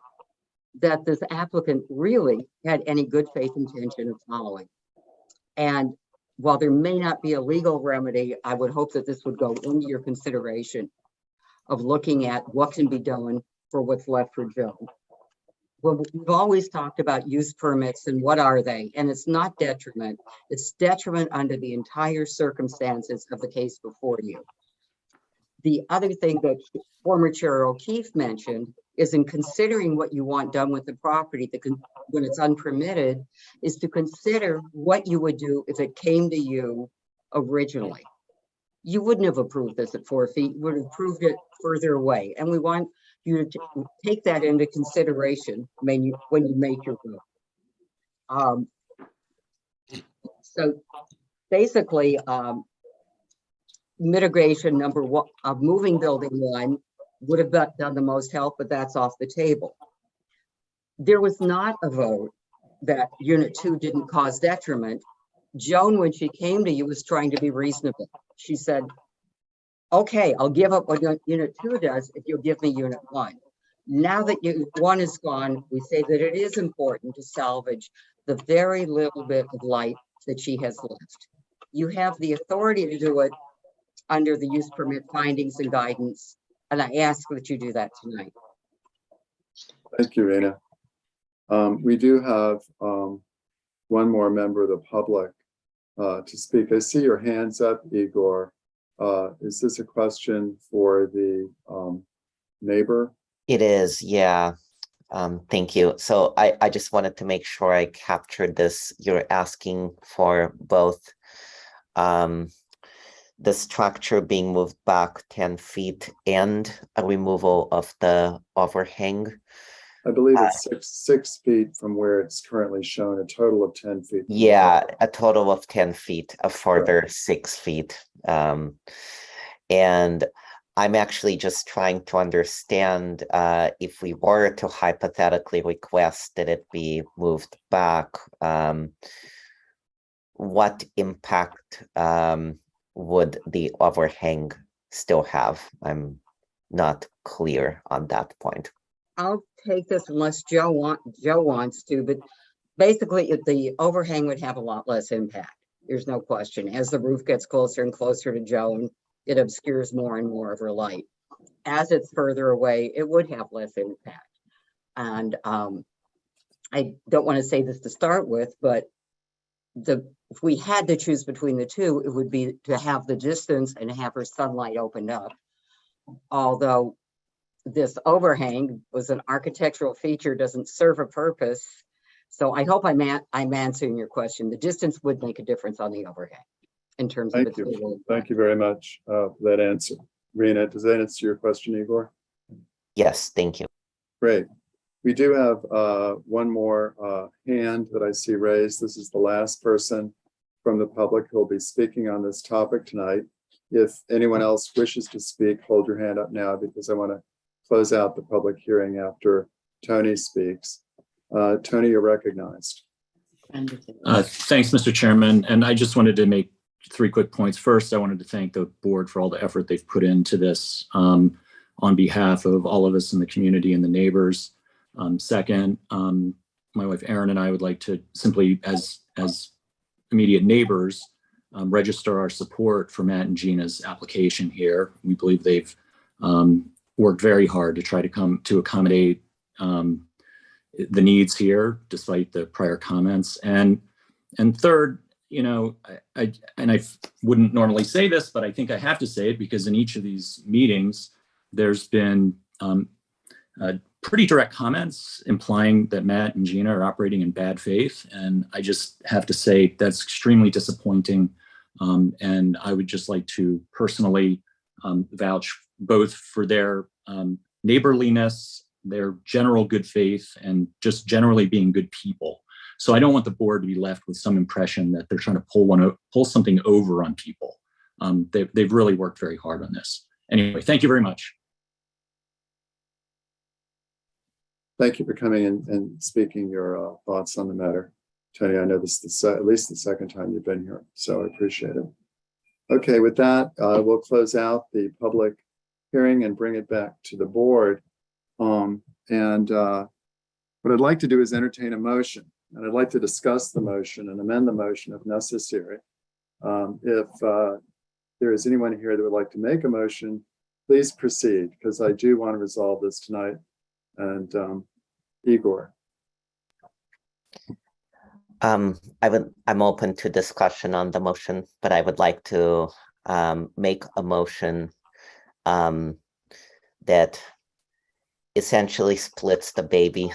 that this applicant really had any good faith intention of following. And while there may not be a legal remedy, I would hope that this would go into your consideration of looking at what can be done for what's left for Joan. Well, we've always talked about use permits and what are they? And it's not detriment. It's detriment under the entire circumstances of the case before you. The other thing that former Chair O'Keefe mentioned is in considering what you want done with the property when it's unpermitted, is to consider what you would do if it came to you originally. You wouldn't have approved this at 4 feet, you would have approved it further away. And we want you to take that into consideration when you make your vote. So basically, mitigation number 1 of moving building 1 would have done the most help, but that's off the table. There was not a vote that unit 2 didn't cause detriment. Joan, when she came to you, was trying to be reasonable. She said, okay, I'll give up what unit 2 does if you'll give me unit 1. Now that unit 1 is gone, we say that it is important to salvage the very little bit of light that she has left. You have the authority to do it under the use permit findings and guidance, and I ask that you do that tonight. Thank you, Rena. We do have 1 more member of the public to speak. I see your hands up, Igor. Is this a question for the neighbor? It is, yeah. Thank you. So I just wanted to make sure I captured this. You're asking for both the structure being moved back 10 feet and a removal of the overhang. I believe it's 6 feet from where it's currently shown, a total of 10 feet. Yeah, a total of 10 feet, a further 6 feet. And I'm actually just trying to understand if we were to hypothetically request that it be moved back, what impact would the overhang still have? I'm not clear on that point. I'll take this unless Joe wants to, but basically the overhang would have a lot less impact. There's no question. As the roof gets closer and closer to Joan, it obscures more and more of her light. As it's further away, it would have less impact. And I don't want to say this to start with, but if we had to choose between the two, it would be to have the distance and have her sunlight opened up. Although this overhang was an architectural feature, doesn't serve a purpose. So I hope I'm answering your question. The distance would make a difference on the overhang in terms of Thank you. Thank you very much for that answer. Rena, does that answer your question, Igor? Yes, thank you. Great. We do have 1 more hand that I see raised. This is the last person from the public who will be speaking on this topic tonight. If anyone else wishes to speak, hold your hand up now because I want to close out the public hearing after Tony speaks. Tony, you're recognized. Thanks, Mr. Chairman. And I just wanted to make 3 quick points. First, I wanted to thank the board for all the effort they've put into this on behalf of all of us in the community and the neighbors. Second, my wife Erin and I would like to simply, as immediate neighbors, register our support for Matt and Gina's application here. We believe they've worked very hard to try to come to accommodate the needs here, despite the prior comments. And third, you know, I wouldn't normally say this, but I think I have to say it because in each of these meetings, there's been pretty direct comments implying that Matt and Gina are operating in bad faith. And I just have to say that's extremely disappointing. And I would just like to personally vouch both for their neighborliness, their general good faith, and just generally being good people. So I don't want the board to be left with some impression that they're trying to pull something over on people. They've really worked very hard on this. Anyway, thank you very much. Thank you for coming in and speaking your thoughts on the matter. Tony, I know this is at least the second time you've been here, so I appreciate it. Okay, with that, we'll close out the public hearing and bring it back to the board. What I'd like to do is entertain a motion, and I'd like to discuss the motion and amend the motion if necessary. If there is anyone here that would like to make a motion, please proceed, because I do want to resolve this tonight. And Igor. I'm open to discussion on the motion, but I would like to make a motion that essentially splits the baby.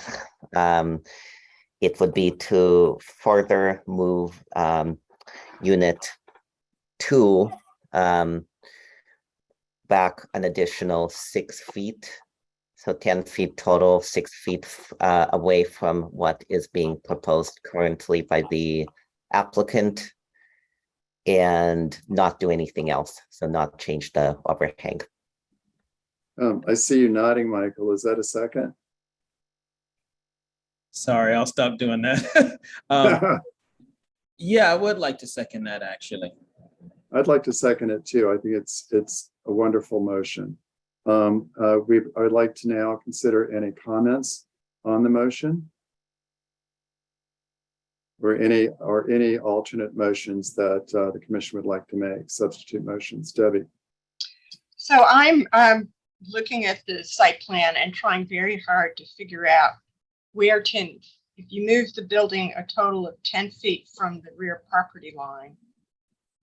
It would be to further move unit 2 back an additional 6 feet. So 10 feet total, 6 feet away from what is being proposed currently by the applicant, and not do anything else. So not change the overhang. I see you nodding, Michael. Is that a second? Sorry, I'll stop doing that. Yeah, I would like to second that, actually. I'd like to second it too. I think it's a wonderful motion. I'd like to now consider any comments on the motion, or any alternate motions that the commission would like to make, substitute motions. Debbie. So I'm looking at the site plan and trying very hard to figure out where if you move the building a total of 10 feet from the rear property line,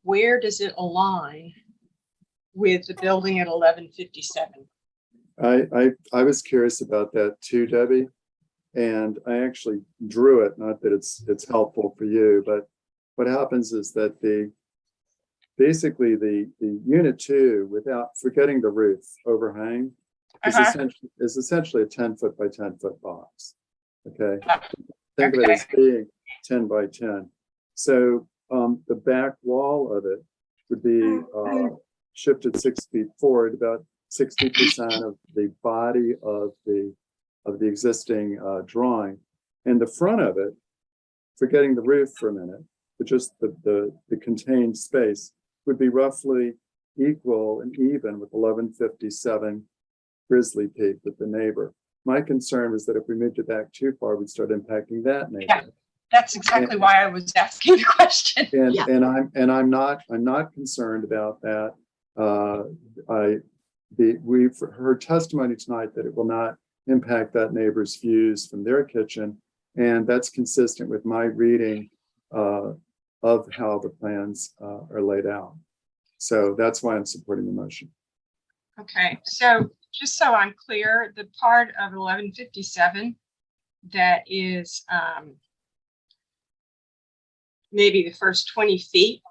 where does it align with the building at 1157? I was curious about that too, Debbie, and I actually drew it. Not that it's helpful for you, but what happens is that basically the unit 2, without forgetting the roof overhang, is essentially a 10-foot by 10-foot box. Okay, think of it as being 10 by 10. So the back wall of it would be shifted 6 feet forward, about 60% of the body of the existing drawing, and the front of it, forgetting the roof for a minute, but just the contained space would be roughly equal and even with 1157 Grizzly Peak with the neighbor. My concern was that if we moved it back too far, we'd start impacting that neighbor. Yeah, that's exactly why I was asking the question. And I'm not concerned about that. We've heard testimony tonight that it will not impact that neighbor's views from their kitchen, and that's consistent with my reading of how the plans are laid out. So that's why I'm supporting the motion. Okay, so just so I'm clear, the part of 1157 that is maybe the first 20 feet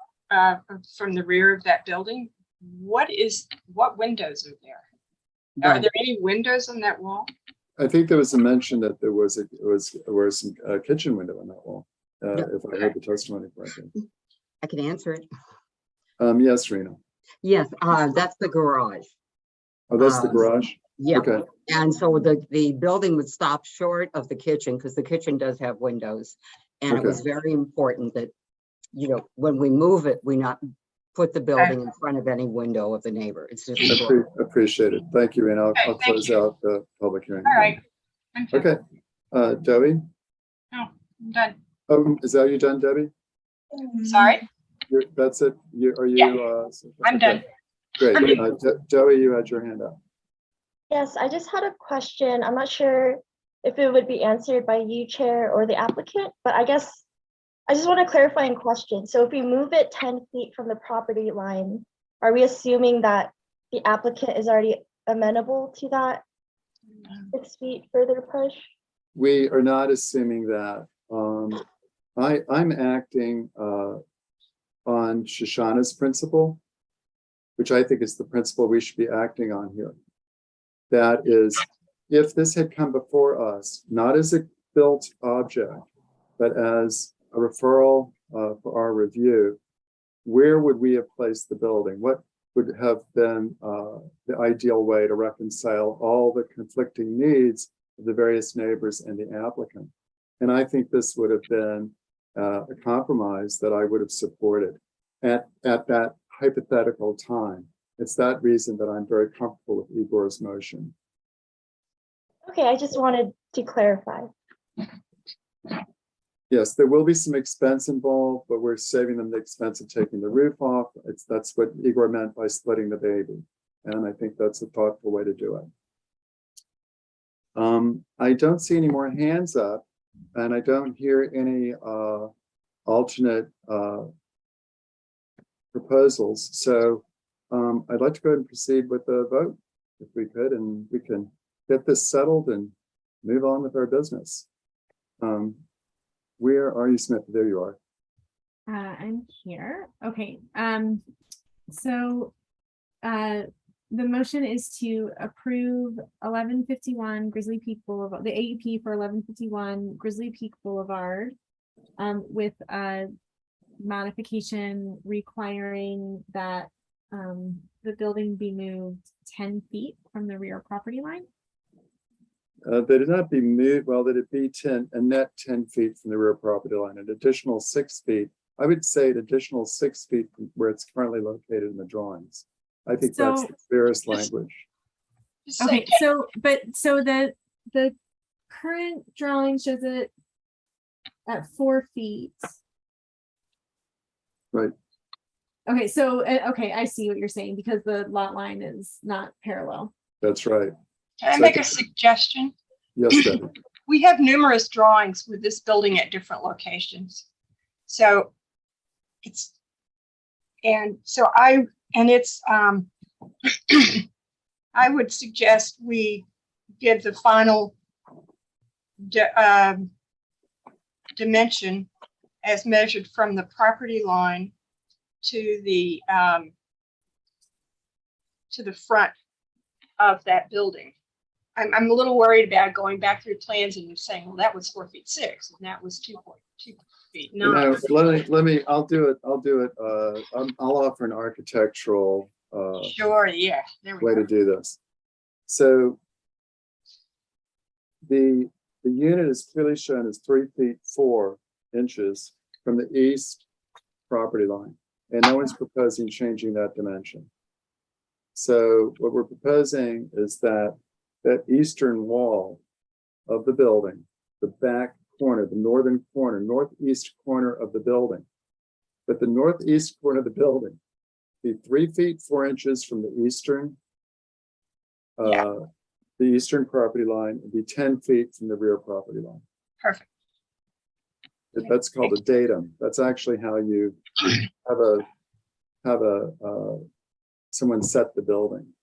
from the rear of that building, what windows are there? Are there any windows on that wall? I think there was a mention that there was some kitchen window on that wall, if I heard the testimony correctly. I can answer it. Yes, Rena. Yes, that's the garage. Oh, that's the Um, garage? Yeah, Okay, and so the building would stop short of the kitchen because the kitchen does have windows. And it Okay. was very important that, you know, when we move it, we not put the building in front of any window of the neighbor. It's just. appreciate it. Thank you, Rena. I'll thank close you. out the public hearing. All right. I'm done. Okay, Debbie? No, I'm done. Oh, is that you done, Debbie? Sorry, That's it? Are you? Yeah. I'm okay, done. Great. Joey, you had your hand up. Yes, I just had a question. I'm not sure if it would be answered by you, Chair, or the applicant, but I guess I just want a clarifying question. So if we move it 10 feet from the property line, are we assuming that the applicant is already amenable to that 6 feet further push? We are not assuming that. I'm acting on Shoshana's principle, which I think is the principle we should be acting on here. That is, if this had come before us, not as a built object, but as a referral for our review, where would we have placed the building? What would have been the ideal way to reconcile all the conflicting needs of the various neighbors and the applicant? And I think this would have been a compromise that I would have supported at that hypothetical time. It's that reason that I'm very comfortable with Igor's motion. Okay, I just wanted to clarify. Yes, there will be some expense involved, but we're saving them the expense of taking the roof off. That's what Igor meant by splitting the baby. And I think that's a thoughtful way to do it. I don't see any more hands up, and I don't hear any alternate proposals. So I'd like to go ahead and proceed with the vote, if we could, and we can get this settled and move on with our business. Where are you, Smith? There you are. I'm here. Okay. So the motion is to approve 1151 Grizzly Peak Boulevard, the AUP for 1151 Grizzly Peak Boulevard, with a modification requiring that the building be moved 10 feet from the rear property line. They did not be moved. Well, that it be a net 10 feet from the rear property line, an additional 6 feet. I would say an additional 6 feet from where it's currently located in the drawings. I think that's the fairest language. Okay, so the current drawing shows it at 4 feet. Right. Okay, so okay, I see what you're saying because the lot line is not parallel. That's right. Can I make a suggestion? Yes, Debbie. We have numerous drawings with this building at different locations. So it's, I would suggest we give the final dimension as measured from the property line to the front of that building. I'm a little worried about going back through plans and you're saying, well, that was 4 feet 6 and that was 2.2 feet. No, I'll do it. I'll offer an architectural sure, yeah, there we way go. to do this. So the unit is clearly shown as 3 feet 4 inches from the east property line, and no one's proposing changing that dimension. So what we're proposing is that eastern wall of the building, the back corner, the northern corner, northeast corner of the building, but the northeast corner of the building be 3 feet 4 inches from the eastern property line, and be 10 feet from the rear property line. Perfect. That's called a datum. That's actually how you have someone set the building.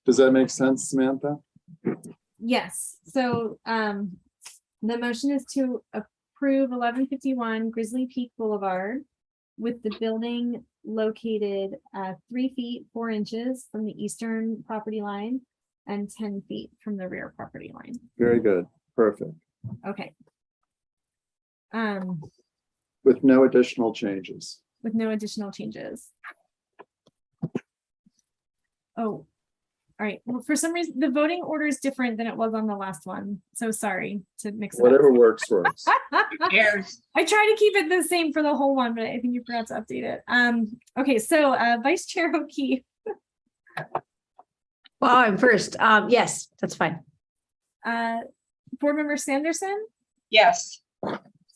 Does that make sense, Samantha? Yes, so the motion is to approve 1151 Grizzly Peak Boulevard with the building located 3 feet 4 inches from the eastern property line and 10 feet from the rear property line. Very good. Perfect. Okay. with no additional changes. with no additional changes. Oh, all right. Well, for some reason, the voting order is different than it was on the last one. So sorry to mix it Whatever up. works, works. Cares. I try to keep it the same for the whole one, but I think you forgot to update it. Okay, so Vice Chair O'Keefe, Well, I'm first. Yes, that's fine. Board Member Sanderson, Yes.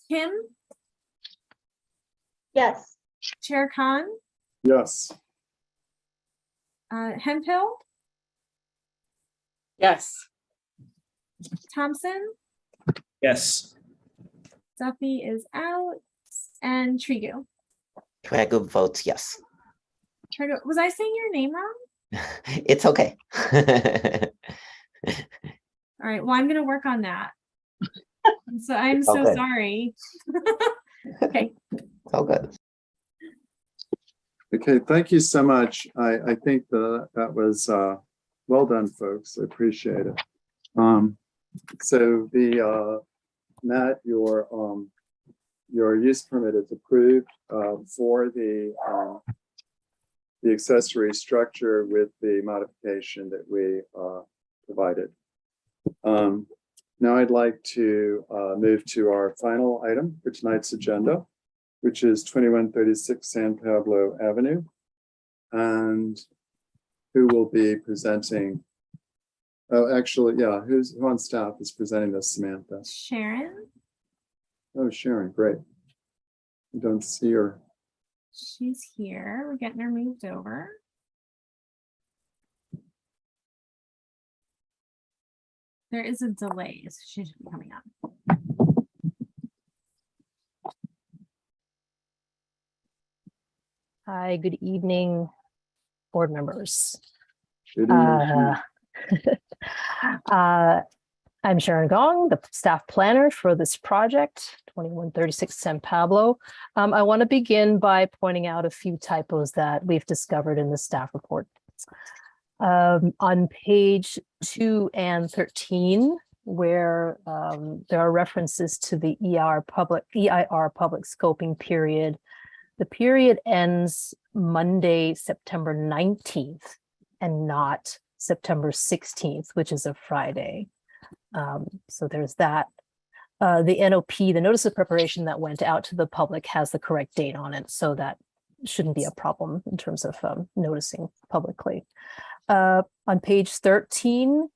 Kim, Yes. Chair Khan, Yes. Hemphill, Yes. Thompson, Yes. Duffy is out, and Trigu. Tregu votes yes. Trigu, was I saying your name wrong? It's okay. All right, well, I'm gonna work on that. So I'm so Okay. sorry. Okay, It's all good. Okay, thank you so much. I think that was well done, folks. I appreciate it. So Matt, your use permit is approved for the accessory structure with the modification that we provided. Now I'd like to move to our final item for tonight's agenda, which is 2136 San Pablo Avenue. And who will be presenting? Oh, actually, yeah, who on staff is presenting this, Samantha? Sharon, Oh, Sharon, great. I don't see her. she's here. We're getting her moved over. There is a delay, so she should be coming up. Hi, good evening, board members. Good evening. I'm Sharon Gong, the staff planner for this project, 2136 San Pablo. I want to begin by pointing out a few typos that we've discovered in the staff report. On page 2 and 13, where there are references to the EIR public scoping period. The period ends Monday, September 19th, and not September 16th, which is a Friday. So there's that. The NOP, the notice of preparation that went out to the public, has the correct date on it, so that shouldn't be a problem in terms of noticing publicly. On page 13,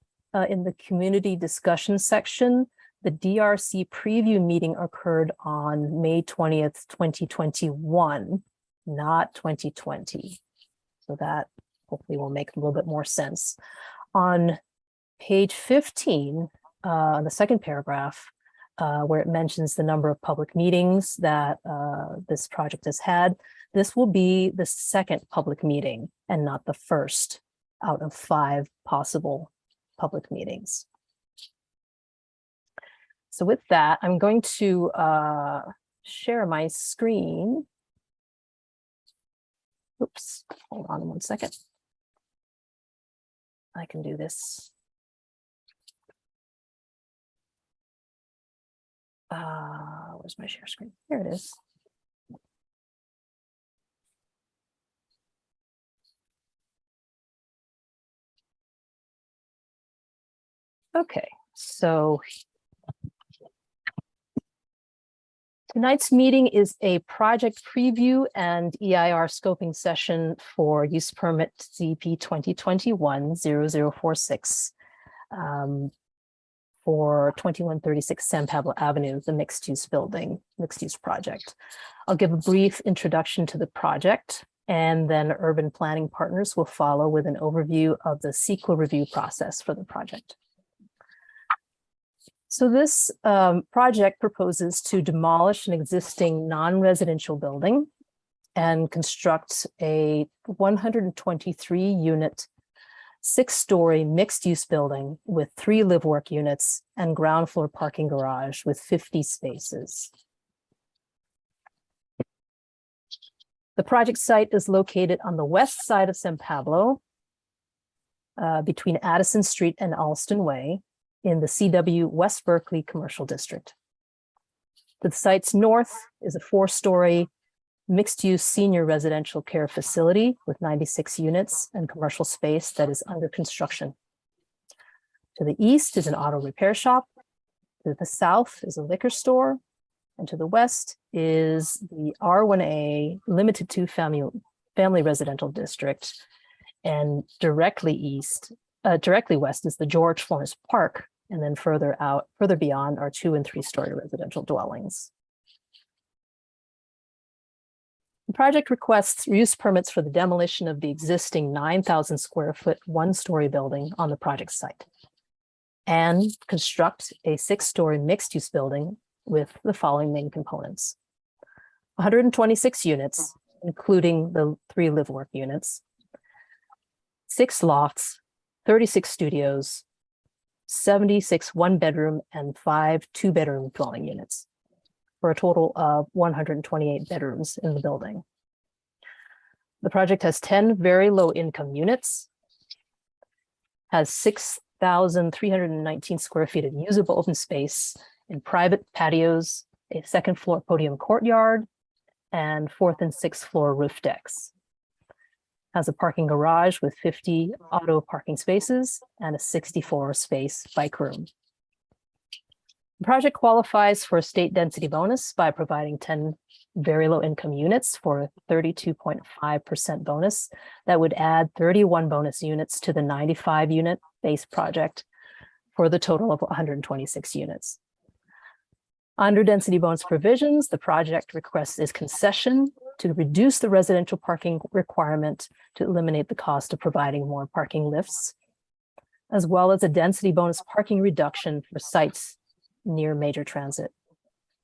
in the community discussion section, the DRC preview meeting occurred on May 20th, 2021, not 2020. So that hopefully will make a little bit more sense. On page 15, the second paragraph, where it mentions the number of public meetings that this project has had, this will be the second public meeting and not the first out of 5 possible public meetings. So with that, I'm going to share my screen. Oops, hold on 1 second. I can do this. Where's my share screen? Here it is. Okay, so tonight's meeting is a project preview and EIR scoping session for use permit ZP 2021-0046 for 2136 San Pablo Avenue, the mixed-use building, mixed-use project. I'll give a brief introduction to the project, and then Urban Planning Partners will follow with an overview of the CEQA review process for the project. So this project proposes to demolish an existing non-residential building and construct a 123-unit, 6-story mixed-use building with 3 live-work units and ground floor parking garage with 50 spaces. The project site is located on the west side of San Pablo, between Addison Street and Alston Way, in the CW West Berkeley Commercial District. To the site's north is a 4-story mixed-use senior residential care facility with 96 units and commercial space that is under construction. To the east is an auto repair shop. To the south is a liquor store. And to the west is the R1A limited to family residential district. And directly west is the George Florence Park. And then further beyond are 2- and 3-story residential dwellings. The project requests use permits for the demolition of the existing 9,000 square foot 1-story building on the project site and construct a 6-story mixed-use building with the following main components: 126 units, including the 3 live-work units, 6 lofts, 36 studios, 76 1-bedroom and 5 2-bedroom dwelling units, for a total of 128 bedrooms in the building. The project has 10 very low income units, has 6,319 square feet of usable open space in private patios, a 2nd floor podium courtyard, and 4th and 6th floor roof decks. Has a parking garage with 50 auto parking spaces and a 64 space bike room. The project qualifies for a state density bonus by providing 10 very low income units for a 32.5% bonus that would add 31 bonus units to the 95 unit base project for the total of 126 units. Under density bonus provisions, the project requests is concession to reduce the residential parking requirement to eliminate the cost of providing more parking lifts, as well as a density bonus parking reduction for sites near major transit.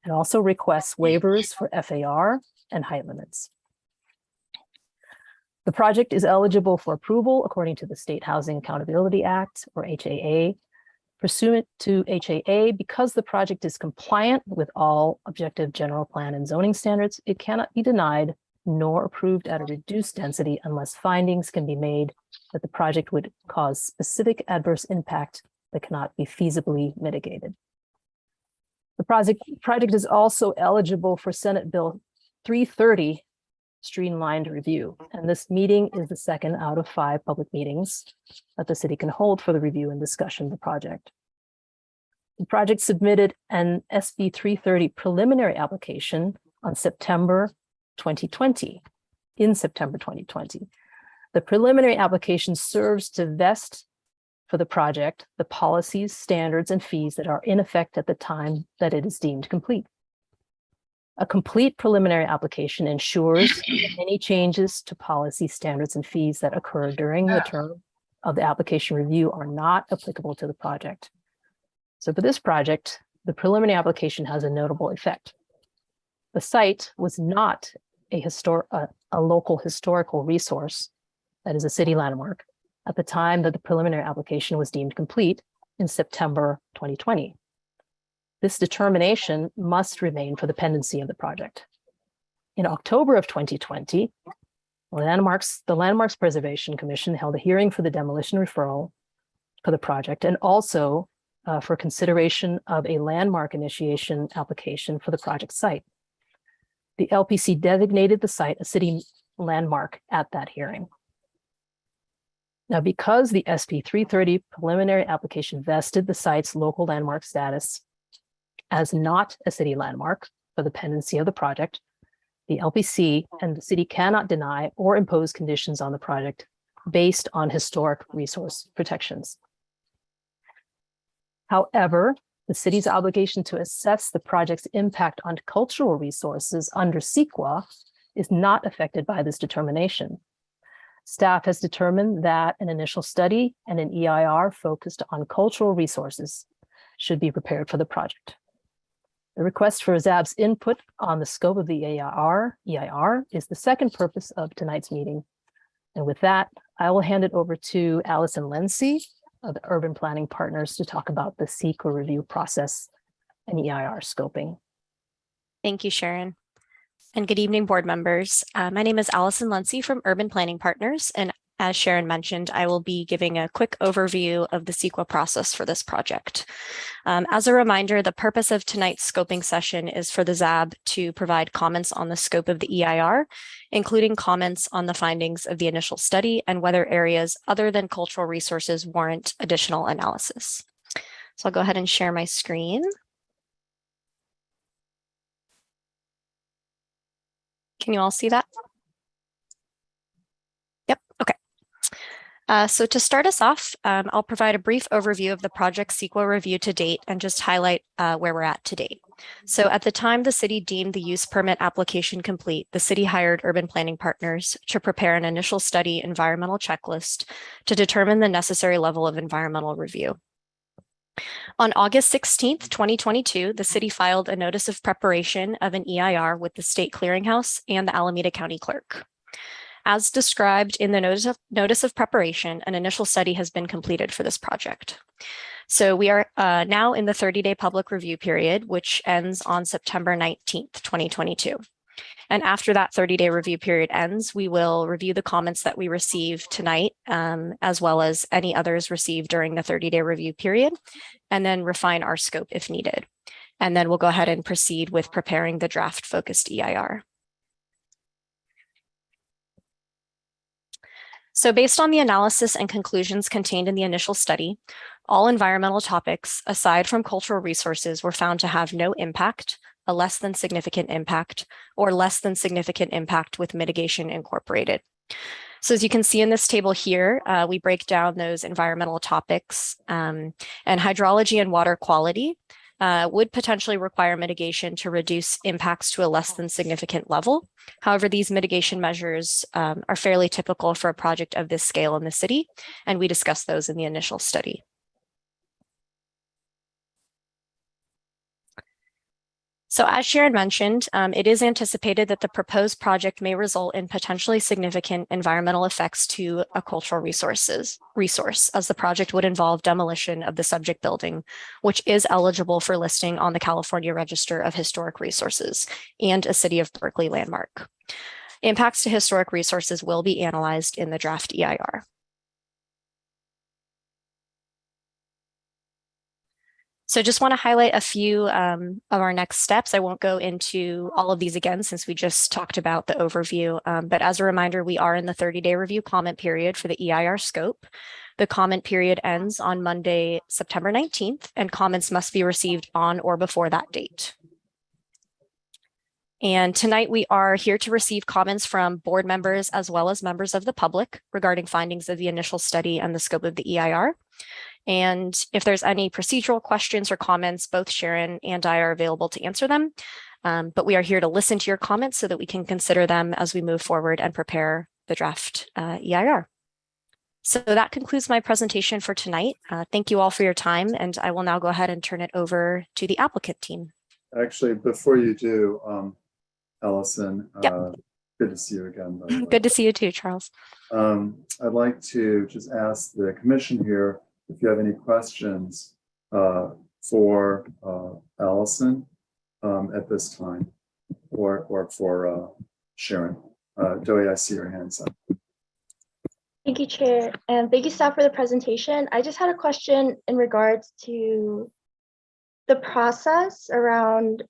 It also requests waivers for FAR and height limits. The project is eligible for approval according to the State Housing Accountability Act, or HAA. Pursuant to HAA, because the project is compliant with all objective general plan and zoning standards, it cannot be denied nor approved at a reduced density unless findings can be made that the project would cause specific adverse impact that cannot be feasibly mitigated. The project is also eligible for Senate Bill 330 streamlined review, and this meeting is the 2nd out of 5 public meetings that the city can hold for the review and discussion of the project. The project submitted an SB 330 preliminary application on September 2020. The preliminary application serves to vest for the project the policies, standards, and fees that are in effect at the time that it is deemed complete. A complete preliminary application ensures that any changes to policy, standards, and fees that occur during the term of the application review are not applicable to the project. So for this project, the preliminary application has a notable effect. The site was not a local historical resource, that is a city landmark, at the time that the preliminary application was deemed complete in September 2020. This determination must remain for the pendency of the project. In October of 2020, the Landmarks Preservation Commission held a hearing for the demolition referral for the project and also for consideration of a landmark initiation application for the project site. The LPC designated the site a city landmark at that hearing. Now, because the SB 330 preliminary application vested the site's local landmark status as not a city landmark for the pendency of the project, the LPC and the city cannot deny or impose conditions on the project based on historic resource protections. However, the city's obligation to assess the project's impact on cultural resources under CEQA is not affected by this determination. Staff has determined that an initial study and an EIR focused on cultural resources should be prepared for the project. The request for ZAB's input on the scope of the EIR is the second purpose of tonight's meeting. And with that, I will hand it over to Allison Lency of the Urban Planning Partners to talk about the CEQA review process and EIR scoping. Thank you, Sharon. And good evening, board members. My name is Allison Lency from Urban Planning Partners, and as Sharon mentioned, I will be giving a quick overview of the CEQA process for this project. As a reminder, the purpose of tonight's scoping session is for the ZAB to provide comments on the scope of the EIR, including comments on the findings of the initial study and whether areas other than cultural resources warrant additional analysis. So I'll go ahead and share my screen. Can you all see that? Yep, okay. So to start us off, I'll provide a brief overview of the project CEQA review to date and just highlight where we're at to date. So at the time the city deemed the use permit application complete, the city hired urban planning partners to prepare an initial study environmental checklist to determine the necessary level of environmental review. On August 16th, 2022, the city filed a notice of preparation of an EIR with the State Clearinghouse and the Alameda County Clerk. As described in the notice of preparation, an initial study has been completed for this project. So we are now in the 30-day public review period, which ends on September 19th, 2022. And after that 30-day review period ends, we will review the comments that we received tonight, as well as any others received during the 30-day review period, and then refine our scope if needed. And then we'll go ahead and proceed with preparing the draft focused EIR. So based on the analysis and conclusions contained in the initial study, all environmental topics, aside from cultural resources, were found to have no impact, a less than significant impact, or less than significant impact with mitigation incorporated. So as you can see in this table here, we break down those environmental topics, and hydrology and water quality would potentially require mitigation to reduce impacts to a less than significant level. However, these mitigation measures are fairly typical for a project of this scale in the city, and we discussed those in the initial study. So as Sharon mentioned, it is anticipated that the proposed project may result in potentially significant environmental effects to a cultural resource, as the project would involve demolition of the subject building, which is eligible for listing on the California Register of Historic Resources and a City of Berkeley landmark. Impacts to historic resources will be analyzed in the draft EIR. So just want to highlight a few of our next steps. I won't go into all of these again since we just talked about the overview, but as a reminder, we are in the 30-day review comment period for the EIR scope. The comment period ends on Monday, September 19th, and comments must be received on or before that date. And tonight we are here to receive comments from board members as well as members of the public regarding findings of the initial study and the scope of the EIR. And if there's any procedural questions or comments, both Sharon and I are available to answer them. But we are here to listen to your comments so that we can consider them as we move forward and prepare the draft EIR. So that concludes my presentation for tonight. Thank you all for your time, and I will now go ahead and turn it over to the applicant team. Actually, before you do, Allison, good to see you again. By the way. Good to see you too, Charles. I'd like to just ask the commission here if you have any questions for Allison at this time, or for Sharon. Joey, I see your hands up. Thank you, Chair, and thank you, staff, for the presentation. I just had a question in regards to the process around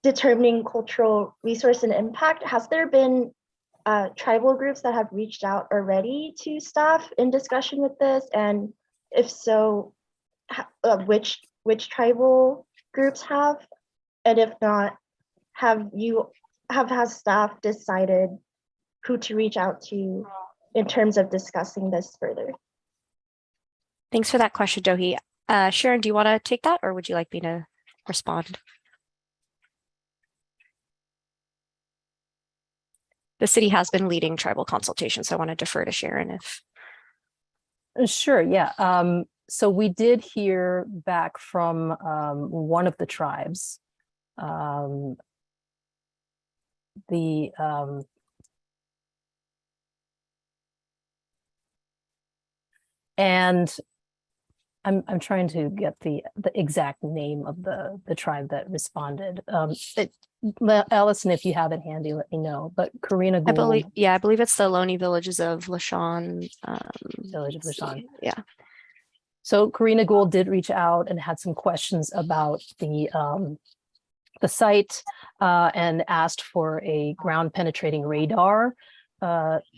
determining cultural resource and impact. Has there been tribal groups that have reached out already to staff in discussion with this? And if so, which tribal groups have? And if not, has staff decided who to reach out to in terms of discussing this further? Thanks for that question, Dohi. Sharon, do you want to take that, or would you like me to respond? The city has been leading tribal consultations, so I want to defer to Sharon if. Sure, yeah. So we did hear back from one of the tribes. And I'm trying to get the exact name of the tribe that responded. Allison, if you have it handy, let me know. But Karina I believe, Gould, yeah, I believe it's the Loney Villages of Lashawn. Village of let's see. Lashawn. Yeah. So Karina Gould did reach out and had some questions about the site and asked for a ground penetrating radar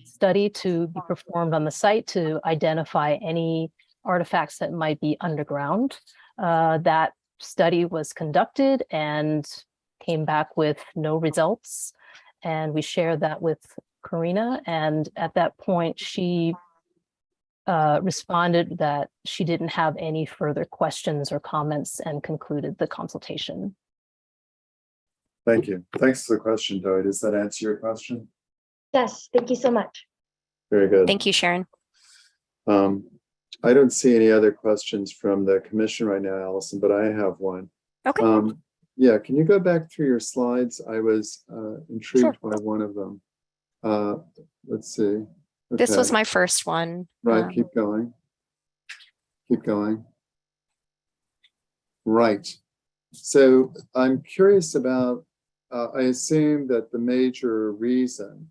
study to be performed on the site to identify any artifacts that might be underground. That study was conducted and came back with no results. And we shared that with Karina. And at that point, she responded that she didn't have any further questions or comments and concluded the consultation. Thank you. Thanks for the question, Dory. Does that answer your question? Yes, thank you so much. Very good. Thank you, Sharon. I don't see any other questions from the commission right now, Allison, but I have one. Okay. Yeah, can you go back through your slides? I was intrigued by one of them. Let's see. This was Okay. my first one. Right, keep going. Keep going. Right. So I'm curious about, I assume that the major reason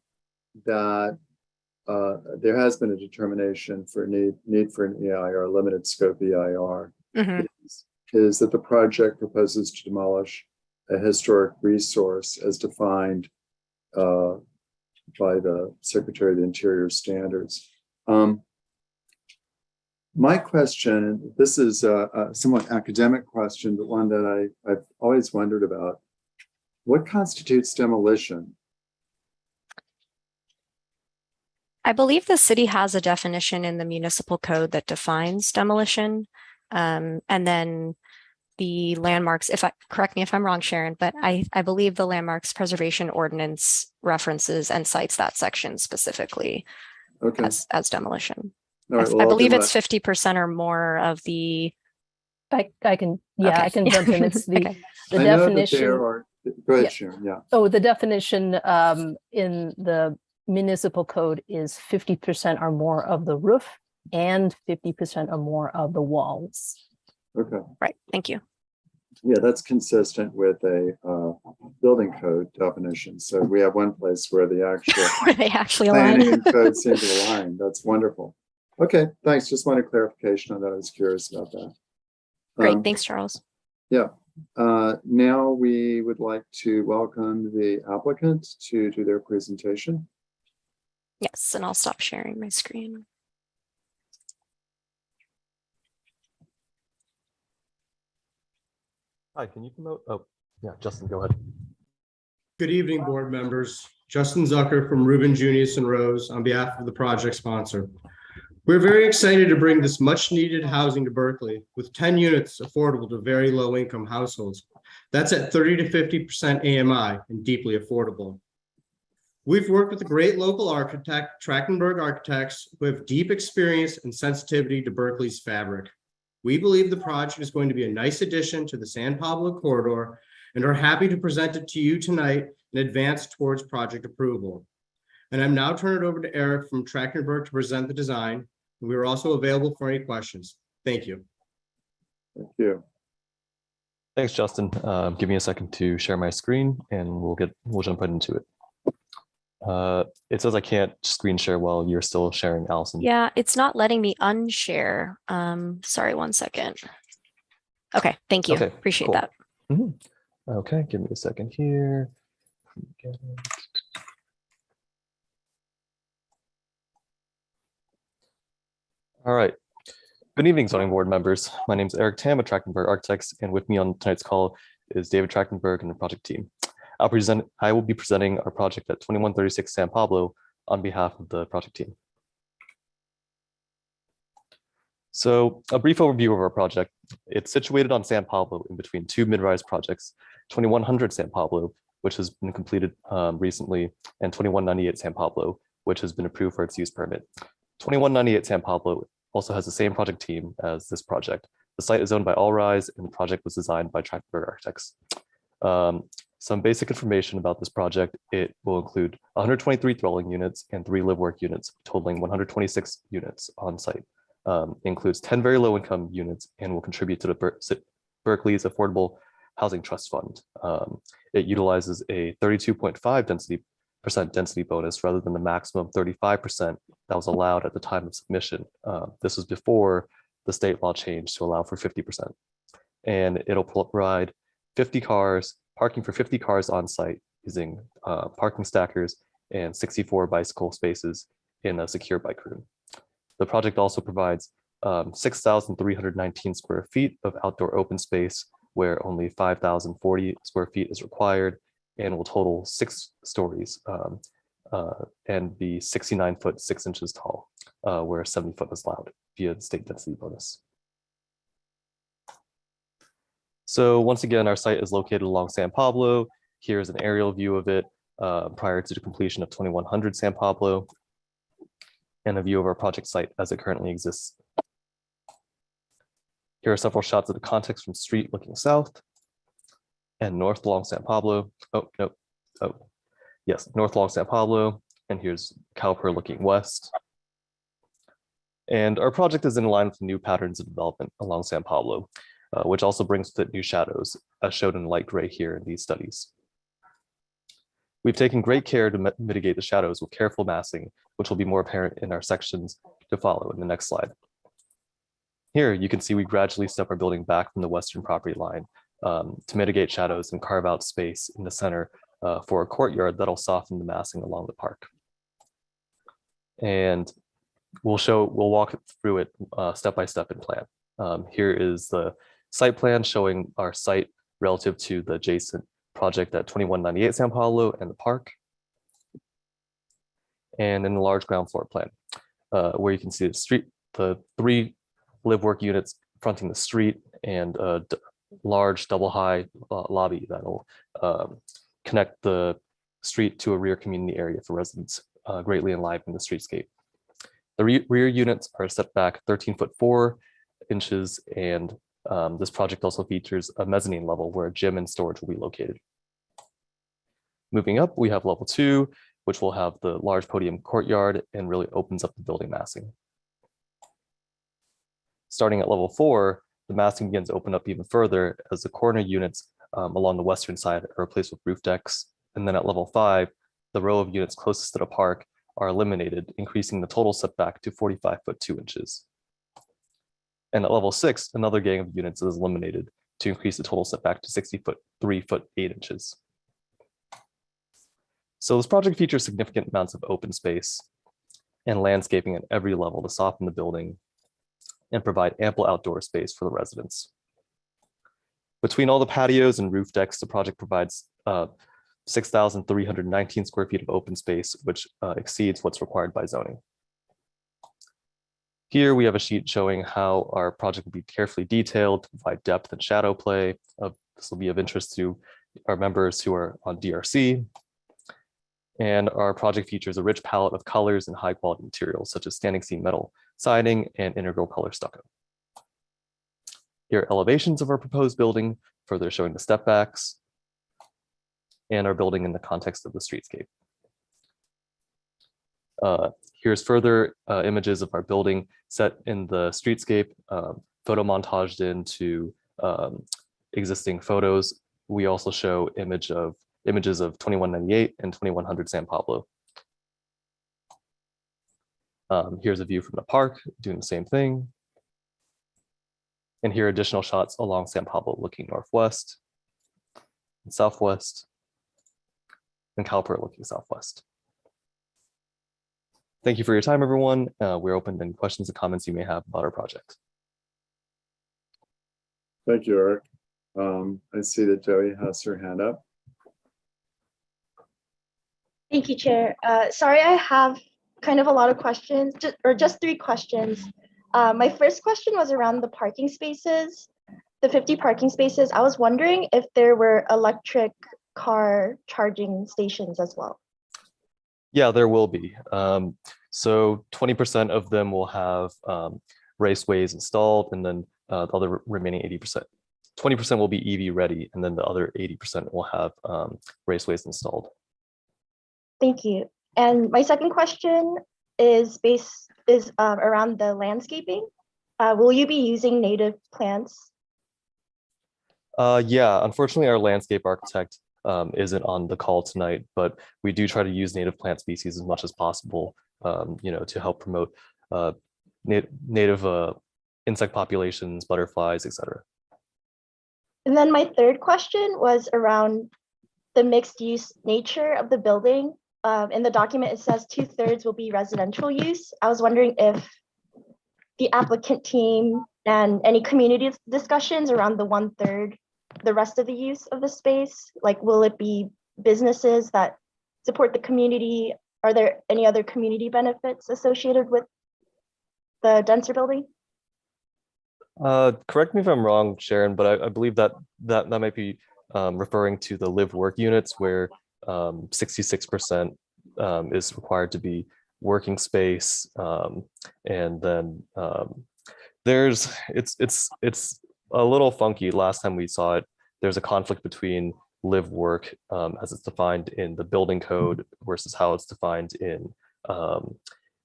that there has been a determination for need for an EIR, limited scope EIR, is that the project proposes to demolish a historic resource as defined by the Secretary of the Interior standards. My question, this is a somewhat academic question, but one that I've always wondered about. What constitutes demolition? I believe the city has a definition in the municipal code that defines demolition. And then the landmarks, correct me if I'm wrong, Sharon, but I believe the landmarks preservation ordinance references and cites that section specifically as demolition. All right, well, I believe it's 50% or more of the. I can jump in. It's the I know that definition. there are, go ahead, Sharon, yeah. Oh, the definition in the municipal code is 50% or more of the roof and 50% or more of the walls. Okay. Right, thank you. Yeah, that's consistent with a building code definition. So we have one place where the actual Where they actually planning align. and code seem to align. That's wonderful. Okay, thanks. Just wanted clarification on that. I was curious about that. Great, thanks, Charles. Yeah. Now we would like to welcome the applicant to do their presentation. Yes, and I'll stop sharing my screen. Hi, can you promote? Oh, yeah, Justin, go ahead. Good evening, board members. Justin Zucker from Reuben, Junius and Rose on behalf of the project sponsor. We're very excited to bring this much needed housing to Berkeley with 10 units affordable to very low income households. That's at 30 to 50% AMI and deeply affordable. We've worked with a great local architect, Trachtenberg Architects, who have deep experience and sensitivity to Berkeley's fabric. We believe the project is going to be a nice addition to the San Pablo corridor and are happy to present it to you tonight and advance towards project approval. And I'm now turning it over to Eric from Trachtenberg to present the design. We are also available for any questions. Thank you. Thank you. Thanks, Justin. Give me a second to share my screen and we'll jump right into it. It says I can't screen share while you're still sharing, Allison. Yeah, it's not letting me unshare. Sorry, 1 second. Okay, thank you. Okay, Appreciate cool. that. Okay, give me a second here. All right. Good evening, zoning board members. My name is Eric Tam at Trachtenberg Architects, and with me on tonight's call is David Trachtenberg and the project team. I will be presenting our project at 2136 San Pablo on behalf of the project team. So a brief overview of our project. It's situated on San Pablo in between two mid-rise projects, 2100 San Pablo, which has been completed recently, and 2198 San Pablo, which has been approved for its use permit. 2198 San Pablo also has the same project team as this project. The site is owned by All Rise and the project was designed by Trachtenberg Architects. Some basic information about this project: it will include 123 dwelling units and 3 live work units, totaling 126 units on site. Includes 10 very low income units and will contribute to the Berkeley's affordable Housing Trust Fund. It utilizes a 32.5% density bonus rather than the maximum 35% that was allowed at the time of submission. This was before the state law changed to allow for 50%. And it'll provide 50 cars, parking for 50 cars on site using parking stackers and 64 bicycle spaces in a secure bike room. The project also provides 6,319 square feet of outdoor open space where only 5,040 square feet is required and will total 6 stories and be 69 foot 6 inches tall, where 70 foot is allowed via the state density bonus. So once again, our site is located along San Pablo. Here's an aerial view of it prior to the completion of 2100 San Pablo, and a view of our project site as it currently exists. Here are several shots of the context from street looking south and north along San Pablo. Oh, no. Oh, yes, north along San Pablo. And here's Cowper looking west. And our project is in line with new patterns of development along San Pablo, which also brings with it new shadows, as shown in light gray here in these studies. We've taken great care to mitigate the shadows with careful massing, which will be more apparent in our sections to follow in the next slide. Here, you can see we gradually step our building back from the western property line to mitigate shadows and carve out space in the center for a courtyard that'll soften the massing along the park. And we'll walk through it step by step in plan. Here is the site plan showing our site relative to the adjacent project at 2198 San Paulo and the park. And in the large ground floor plan, where you can see the 3 live work units fronting the street and a large double high lobby that'll connect the street to a rear community area for residents, greatly enlivening the streetscape. The rear units are set back 13 foot 4 inches, and this project also features a mezzanine level where a gym and storage will be located. Moving up, we have level 2, which will have the large podium courtyard and really opens up the building massing. Starting at level 4, the massing begins to open up even further as the corner units along the western side are replaced with roof decks. And then at level 5, the row of units closest to the park are eliminated, increasing the total setback to 45 foot 2 inches. And at level 6, another gang of units is eliminated to increase the total setback to 63 foot 8 inches. So this project features significant amounts of open space and landscaping at every level to soften the building and provide ample outdoor space for the residents. Between all the patios and roof decks, the project provides 6,319 square feet of open space, which exceeds what's required by zoning. Here we have a sheet showing how our project will be carefully detailed to provide depth and shadow play. This will be of interest to our members who are on DRC. And our project features a rich palette of colors and high quality materials such as standing seam metal siding and integral color stucco. Here are elevations of our proposed building, further showing the step backs and our building in the context of the streetscape. Here's further images of our building set in the streetscape, photo montaged into existing photos. We also show images of 2198 and 2100 San Pablo. Here's a view from the park doing the same thing. And here are additional shots along San Pablo looking northwest and southwest, and Calpert looking southwest. Thank you for your time, everyone. We're open to any questions and comments you may have about our project. Thank you, Eric. I see that Joey has her hand up. Thank you, Chair. Sorry, I have kind of a lot of questions, just 3 questions. My first question was around the parking spaces, the 50 parking spaces. I was wondering if there were electric car charging stations as well. Yeah, there will be. So 20% of them will have raceways installed, and then the other remaining 80%. 20% will be EV ready, and then the other 80% will have raceways installed. Thank you. And my second question is around the landscaping. Will you be using native plants? Yeah, unfortunately, our landscape architect isn't on the call tonight, but we do try to use native plant species as much as possible, to help promote native insect populations, butterflies, etc. And then my third question was around the mixed use nature of the building. In the document, it says 2/3 will be residential use. I was wondering if the applicant team and any community discussions around the 1/3, the rest of the use of the space, like will it be businesses that support the community? Are there any other community benefits associated with the denser building? Correct me if I'm wrong, Sharon, but I believe that might be referring to the live work units where 66% is required to be working space, and then it's a little funky. Last time we saw it, there's a conflict between live work as it's defined in the building code versus how it's defined in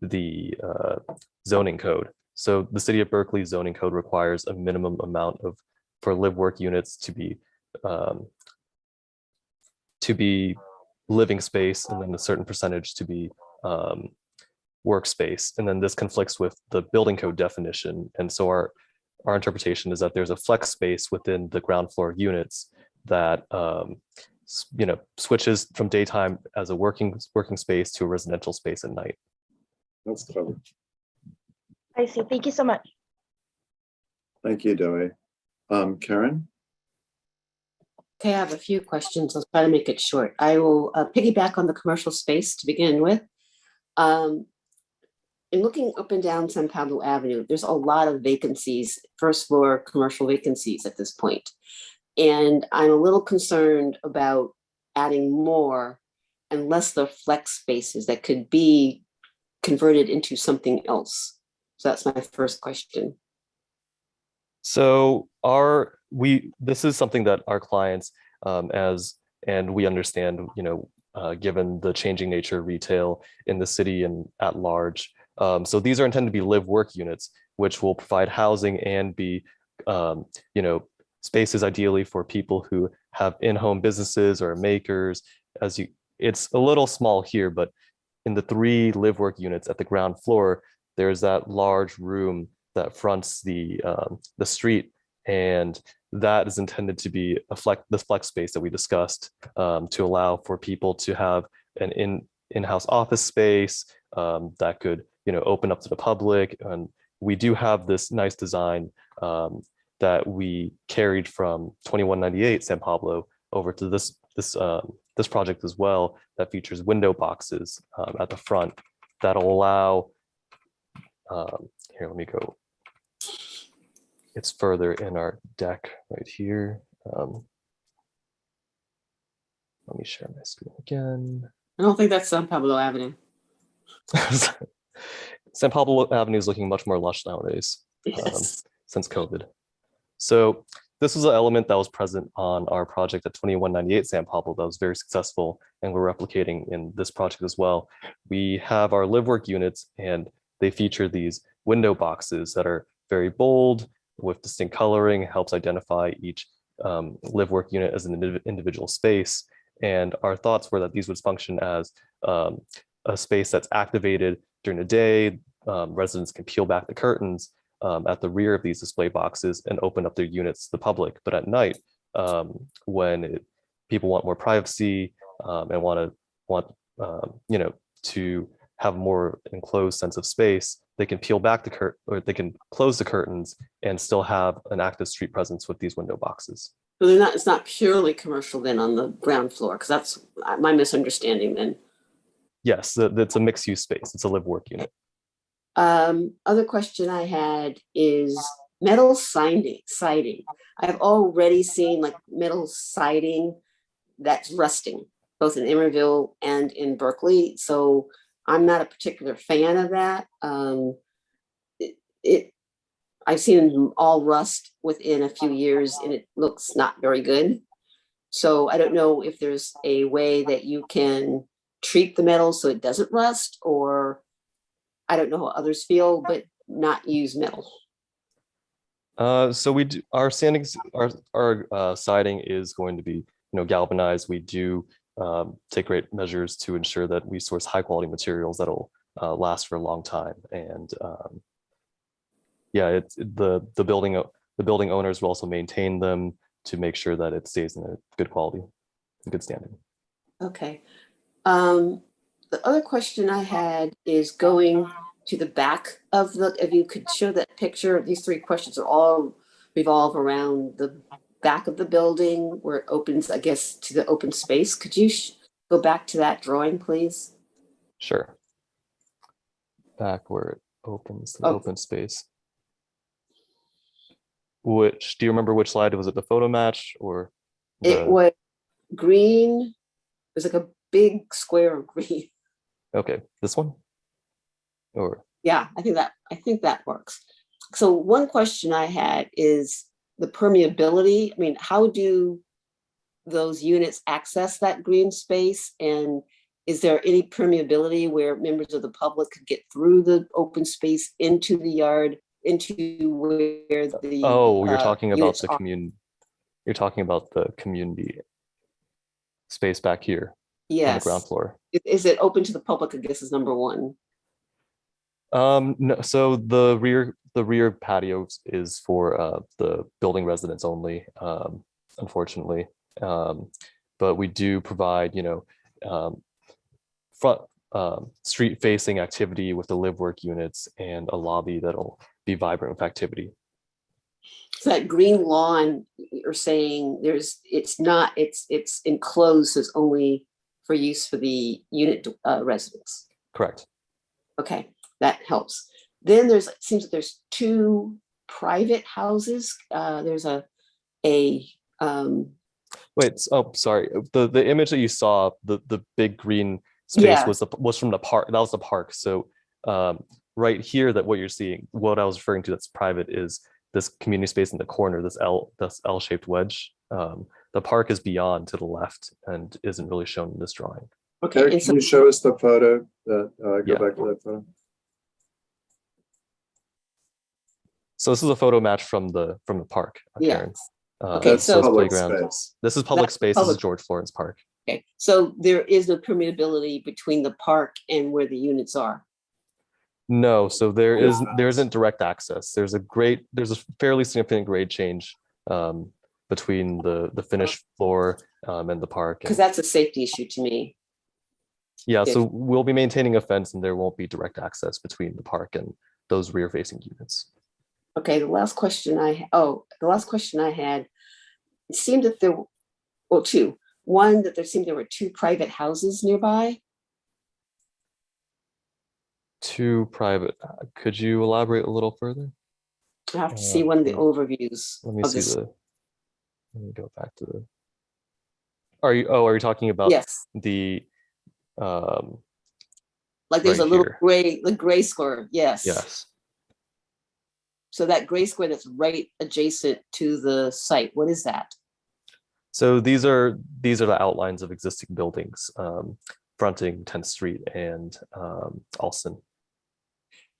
the zoning code. So the city of Berkeley zoning code requires a minimum amount for live work units to be living space, and then a certain percentage to be workspace. And then this conflicts with the building code definition. And so our interpretation is that there's a flex space within the ground floor units that switches from daytime as a working space to a residential space at night. That's covered. I see. Thank you so much. Thank you, Dewey. Karen? Okay, I have a few questions. I'll try to make it short. I will piggyback on the commercial space to begin with. In looking up and down San Pablo Avenue, there's a lot of vacancies, first floor commercial vacancies at this point. And I'm a little concerned about adding more unless the flex spaces that could be converted into something else. So that's my first question. So this is something that our clients, and we understand, given the changing nature of retail in the city and at large. So these are intended to be live work units, which will provide housing and be, spaces ideally for people who have in-home businesses or makers. It's a little small here, but in the 3 live work units at the ground floor, there's that large room that fronts the street, and that is intended to be the flex space that we discussed, to allow for people to have an in-house office space that could open up to the public. And we do have this nice design that we carried from 2198 San Pablo over to this project as well, that features window boxes at the front that'll allow, here, let me go. It's further in our deck right here. Let me share my screen again. I don't think that's San Pablo Avenue. San Pablo Avenue is looking much more lush nowadays, Yes. since COVID. So this was an element that was present on our project at 2198 San Pablo that was very successful, and we're replicating in this project as well. We have our live work units, and they feature these window boxes that are very bold with distinct coloring, helps identify each live work unit as an individual space. And our thoughts were that these would function as a space that's activated during the day. Residents can peel back the curtains at the rear of these display boxes and open up their units to the public. But at night, when people want more privacy and want to have a more enclosed sense of space, they can peel back the curtain, or they can close the curtains and still have an active street presence with these window boxes. So it's not purely commercial then on the ground floor, because that's my misunderstanding then. Yes, it's a mixed use space. It's a live work unit. Other question I had is metal siding. I've already seen like metal siding that's rusting, both in Emeryville and in Berkeley. So I'm not a particular fan of that. I've seen them all rust within a few years, and it looks not very good. So I don't know if there's a way that you can treat the metal so it doesn't rust, or I don't know how others feel, but not use metal. So we do our siding is going to be, galvanized. We do take great measures to ensure that we source high quality materials that'll last for a long time. And yeah, it's the building owners will also maintain them to make sure that it stays in a good quality, good standing. Okay. The other question I had is going to the back of if you could show that picture, these three questions are all revolve around the back of the building where it opens, I guess, to the open space. Could you go back to that drawing, please? Sure. Back where it opens to the open space. Do you remember which slide? Was it the photo match or? It was green. It was like a big square of green. Okay, this one? Or? Yeah, I think that works. So one question I had is the permeability. I mean, how do those units access that green space? And is there any permeability where members of the public could get through the open space into the yard, into where the you're talking about the are? community. You're talking about the community space back here. Yes. On the ground floor. Is it open to the public? I guess is number one. No, so the rear patio is for the building residents only, unfortunately. But we do provide, front street facing activity with the live work units and a lobby that'll be vibrant with activity. So that green lawn, you're saying it's enclosed, so it's only for use for the unit residents. Correct. Okay, that helps. Then it seems that there's two private houses. There's wait, oh, sorry. The image that you saw, the big green space was from the park. That was the park. So right here, that what you're seeing, what I was referring to that's private is this community space in the corner, this L-shaped wedge. The park is beyond to the left and isn't really shown in this drawing. Okay, can you show us the photo? Go back to that photo. So this is a photo match from the park. Yeah. Okay, so public playground. space. This is public space. This is George Florence Park. Okay, so there is no permeability between the park and where the units are. No, so there isn't direct access. There's a fairly significant grade change between the finished floor and the park. Because that's a safety issue to me. Yeah, so we'll be maintaining a fence and there won't be direct access between the park and those rear facing units. Okay, the last question I had, it seemed that there were two. One, that there were two private houses nearby. Two private. Could you elaborate a little further? I have to see one of the overviews. Let me see let me go back to the. Are you talking about the like there's right a little here. gray square, yes. Yes. So that gray square that's right adjacent to the site, what is that? So these are the outlines of existing buildings fronting 10th Street and Alston.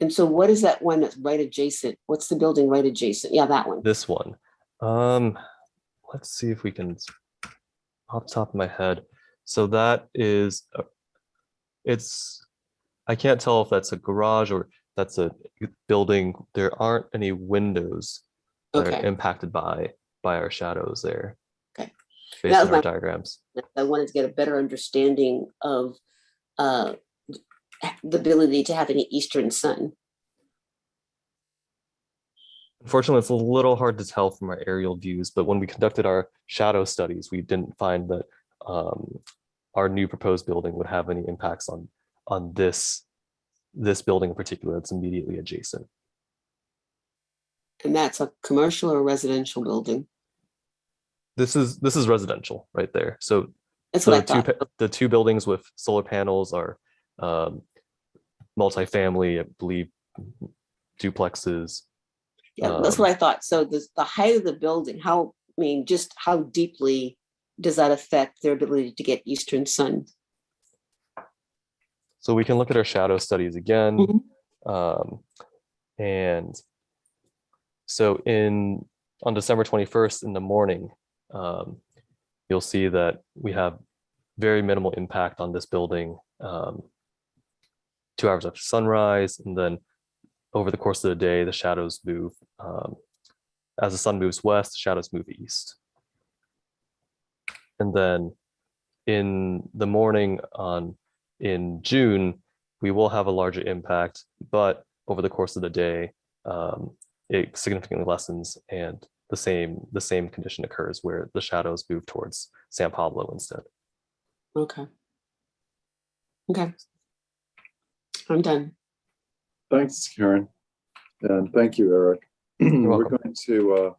And so what is that one that's right adjacent? What's the building right adjacent? Yeah, that one. This one. Let's see if we can, off the top of my head. So that is, I can't tell if that's a garage or that's a building. There aren't any windows that are impacted by our shadows there. Okay. Based on our diagrams. I wanted to get a better understanding of the ability to have any eastern sun. Unfortunately, it's a little hard to tell from our aerial views, but when we conducted our shadow studies, we didn't find that our new proposed building would have any impacts on this building in particular that's immediately adjacent. And that's a commercial or residential building? This is residential right there. So that's what I thought. The two buildings with solar panels are multifamily, I believe, duplexes. Yeah, that's what I thought. So the height of the building, just how deeply does that affect their ability to get eastern sun? So we can look at our shadow studies again. And So on December 21st in the morning, you'll see that we have very minimal impact on this building 2 hours after sunrise, and then over the course of the day, the shadows move. As the sun moves west, the shadows move east. And then in the morning in June, we will have a larger impact, but over the course of the day, it significantly lessens, and the same condition occurs where the shadows move towards San Pablo instead. Okay. Okay. I'm done. Thanks, Karen. And thank you, Eric. We're going to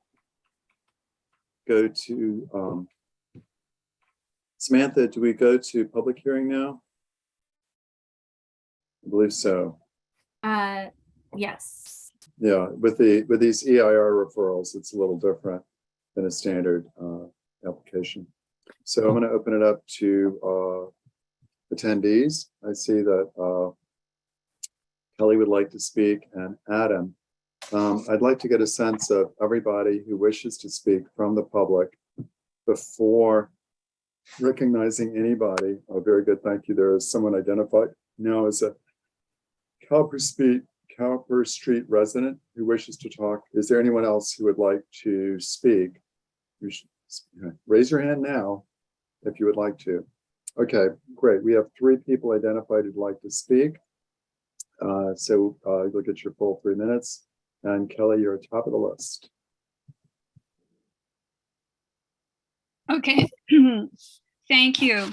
go to Samantha, do we go to public hearing now? I believe so. Yes. Yeah, with these EIR referrals, it's a little different than a standard application. So I'm going to open it up to attendees. I see that Kelly would like to speak, and Adam. I'd like to get a sense of everybody who wishes to speak from the public before recognizing anybody. Oh, very good, thank you. There is someone identified now as a Cowper Street resident who wishes to talk. Is there anyone else who would like to speak? You should raise your hand now if you would like to. Okay, great. We have 3 people identified who'd like to speak. So you'll get your full 3 minutes. And Kelly, you're at the top of the list. Okay, thank you.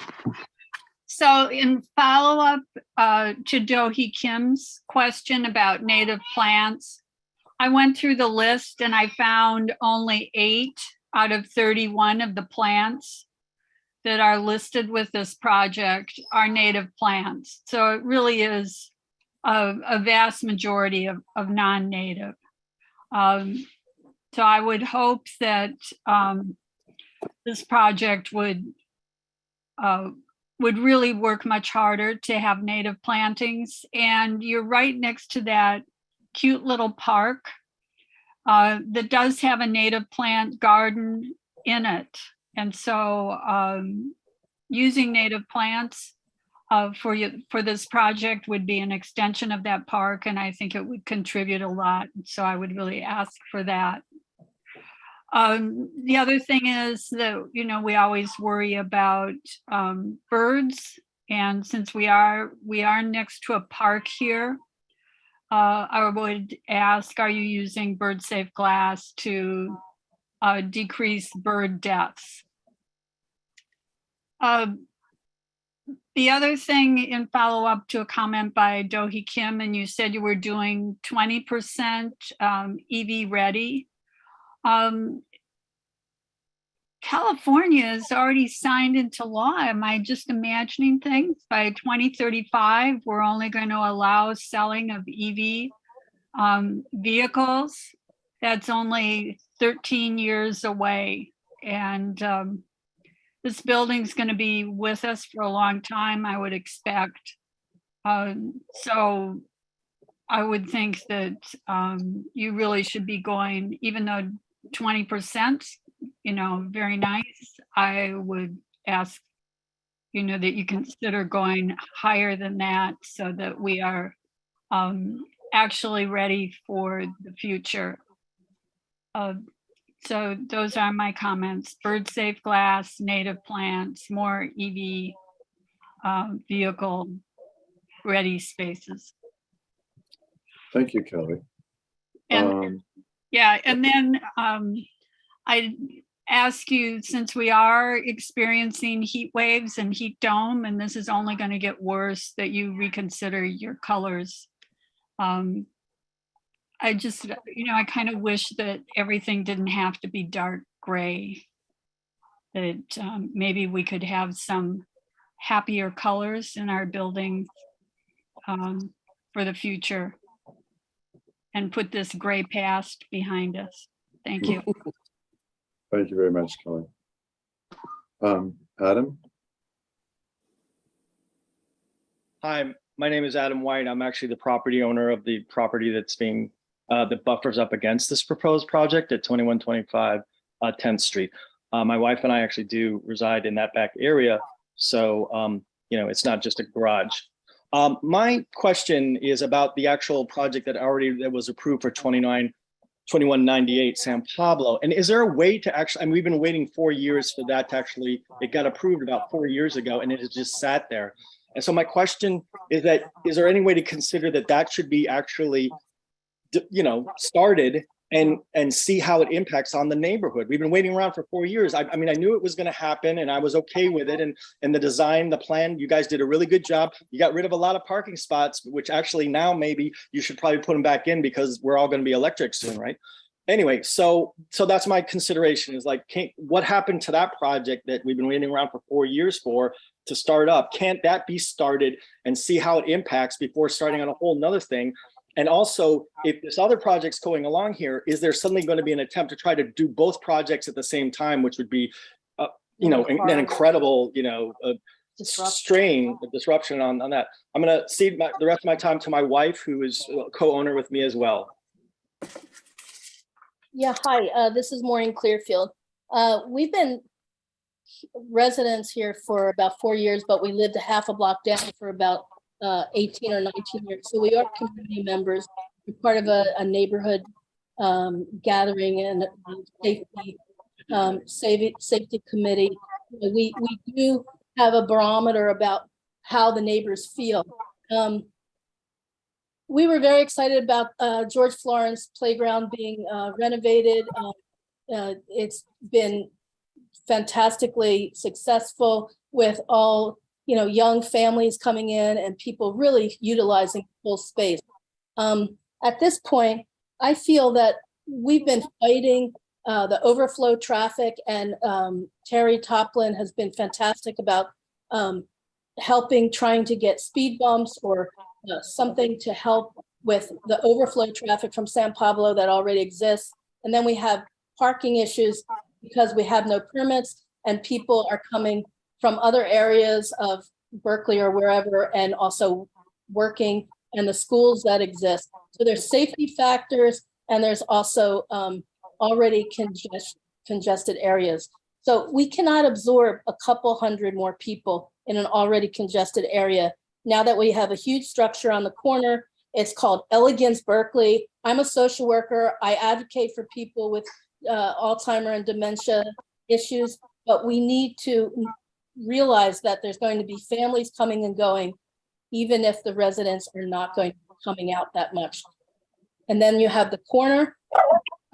So in follow-up to Do-hee Kim's question about native plants, I went through the list and I found only 8 out of 31 of the plants that are listed with this project are native plants. So it really is a vast majority of non-native. So I would hope that this project would really work much harder to have native plantings. And you're right next to that cute little park that does have a native plant garden in it. And so using native plants for this project would be an extension of that park, and I think it would contribute a lot. So I would really ask for that. The other thing is that, you know, we always worry about birds, and since we are next to a park here, I would ask, are you using bird safe glass to decrease bird deaths? The other thing in follow-up to a comment by Do-hee Kim, and you said you were doing 20% EV ready. California is already signed into law. Am I just imagining things? By 2035, we're only going to allow selling of EV vehicles. That's only 13 years away. And this building's going to be with us for a long time, I would expect. So I would think that you really should be going, even though 20%, you know, very nice, I would ask, you know, that you consider going higher than that so that we are actually ready for the future. So those are my comments: bird safe glass, native plants, more EV vehicle ready spaces. Thank you, Kelly. And yeah, and then I ask you, since we are experiencing heat waves and heat dome, and this is only going to get worse, that you reconsider your colors. I just, you know, I kind of wish that everything didn't have to be dark gray, that maybe we could have some happier colors in our buildings for the future and put this gray past behind us. Thank you. Thank you very much, Kelly. Adam? Hi, my name is Adam White. I'm actually the property owner of the property that's being that buffers up against this proposed project at 2125 10th Street. My wife and I actually do reside in that back area. So, it's not just a garage. My question is about the actual project that was approved for 2198 San Pablo. And is there a way to actually, we've been waiting 4 years for that to actually, it got approved about 4 years ago and it has just sat there. And so my question is there any way to consider that should be actually, started and see how it impacts on the neighborhood? We've been waiting around for 4 years. I knew it was going to happen and I was okay with it. And the design, the plan, you guys did a really good job. You got rid of a lot of parking spots, which actually now maybe you should probably put them back in because we're all going to be electric soon, right? Anyway, so that's my consideration is what happened to that project that we've been waiting around for 4 years to start up? Can't that be started and see how it impacts before starting on a whole nother thing? And also, if this other project's going along here, is there suddenly going to be an attempt to try to do both projects at the same time, which would be, an incredible, disruption on that. I'm going to cede the rest of my time to my wife, who is co-owner with me as well. Yeah, hi, this is Maureen Clearfield. We've been residents here for about 4 years, but we lived a half a block down for about 18 or 19 years. So we are community members. We're part of a neighborhood gathering and safety committee. We do have a barometer about how the neighbors feel. We were very excited about George Florence Playground being renovated. It's been fantastically successful with all young families coming in and people really utilizing full space. At this point, I feel that we've been fighting the overflow traffic, and Terry Toplin has been fantastic about helping, trying to get speed bumps or something to help with the overflow traffic from San Pablo that already exists. And then we have parking issues because we have no permits and people are coming from other areas of Berkeley or wherever and also working, and the schools that exist. So there's safety factors and there's also already congested areas. So we cannot absorb a couple hundred more people in an already congested area. Now that we have a huge structure on the corner, it's called Elegance Berkeley. I'm a social worker. I advocate for people with Alzheimer and dementia issues, but we need to realize that there's going to be families coming and going, even if the residents are not going to be coming out that much. And then you have the corner,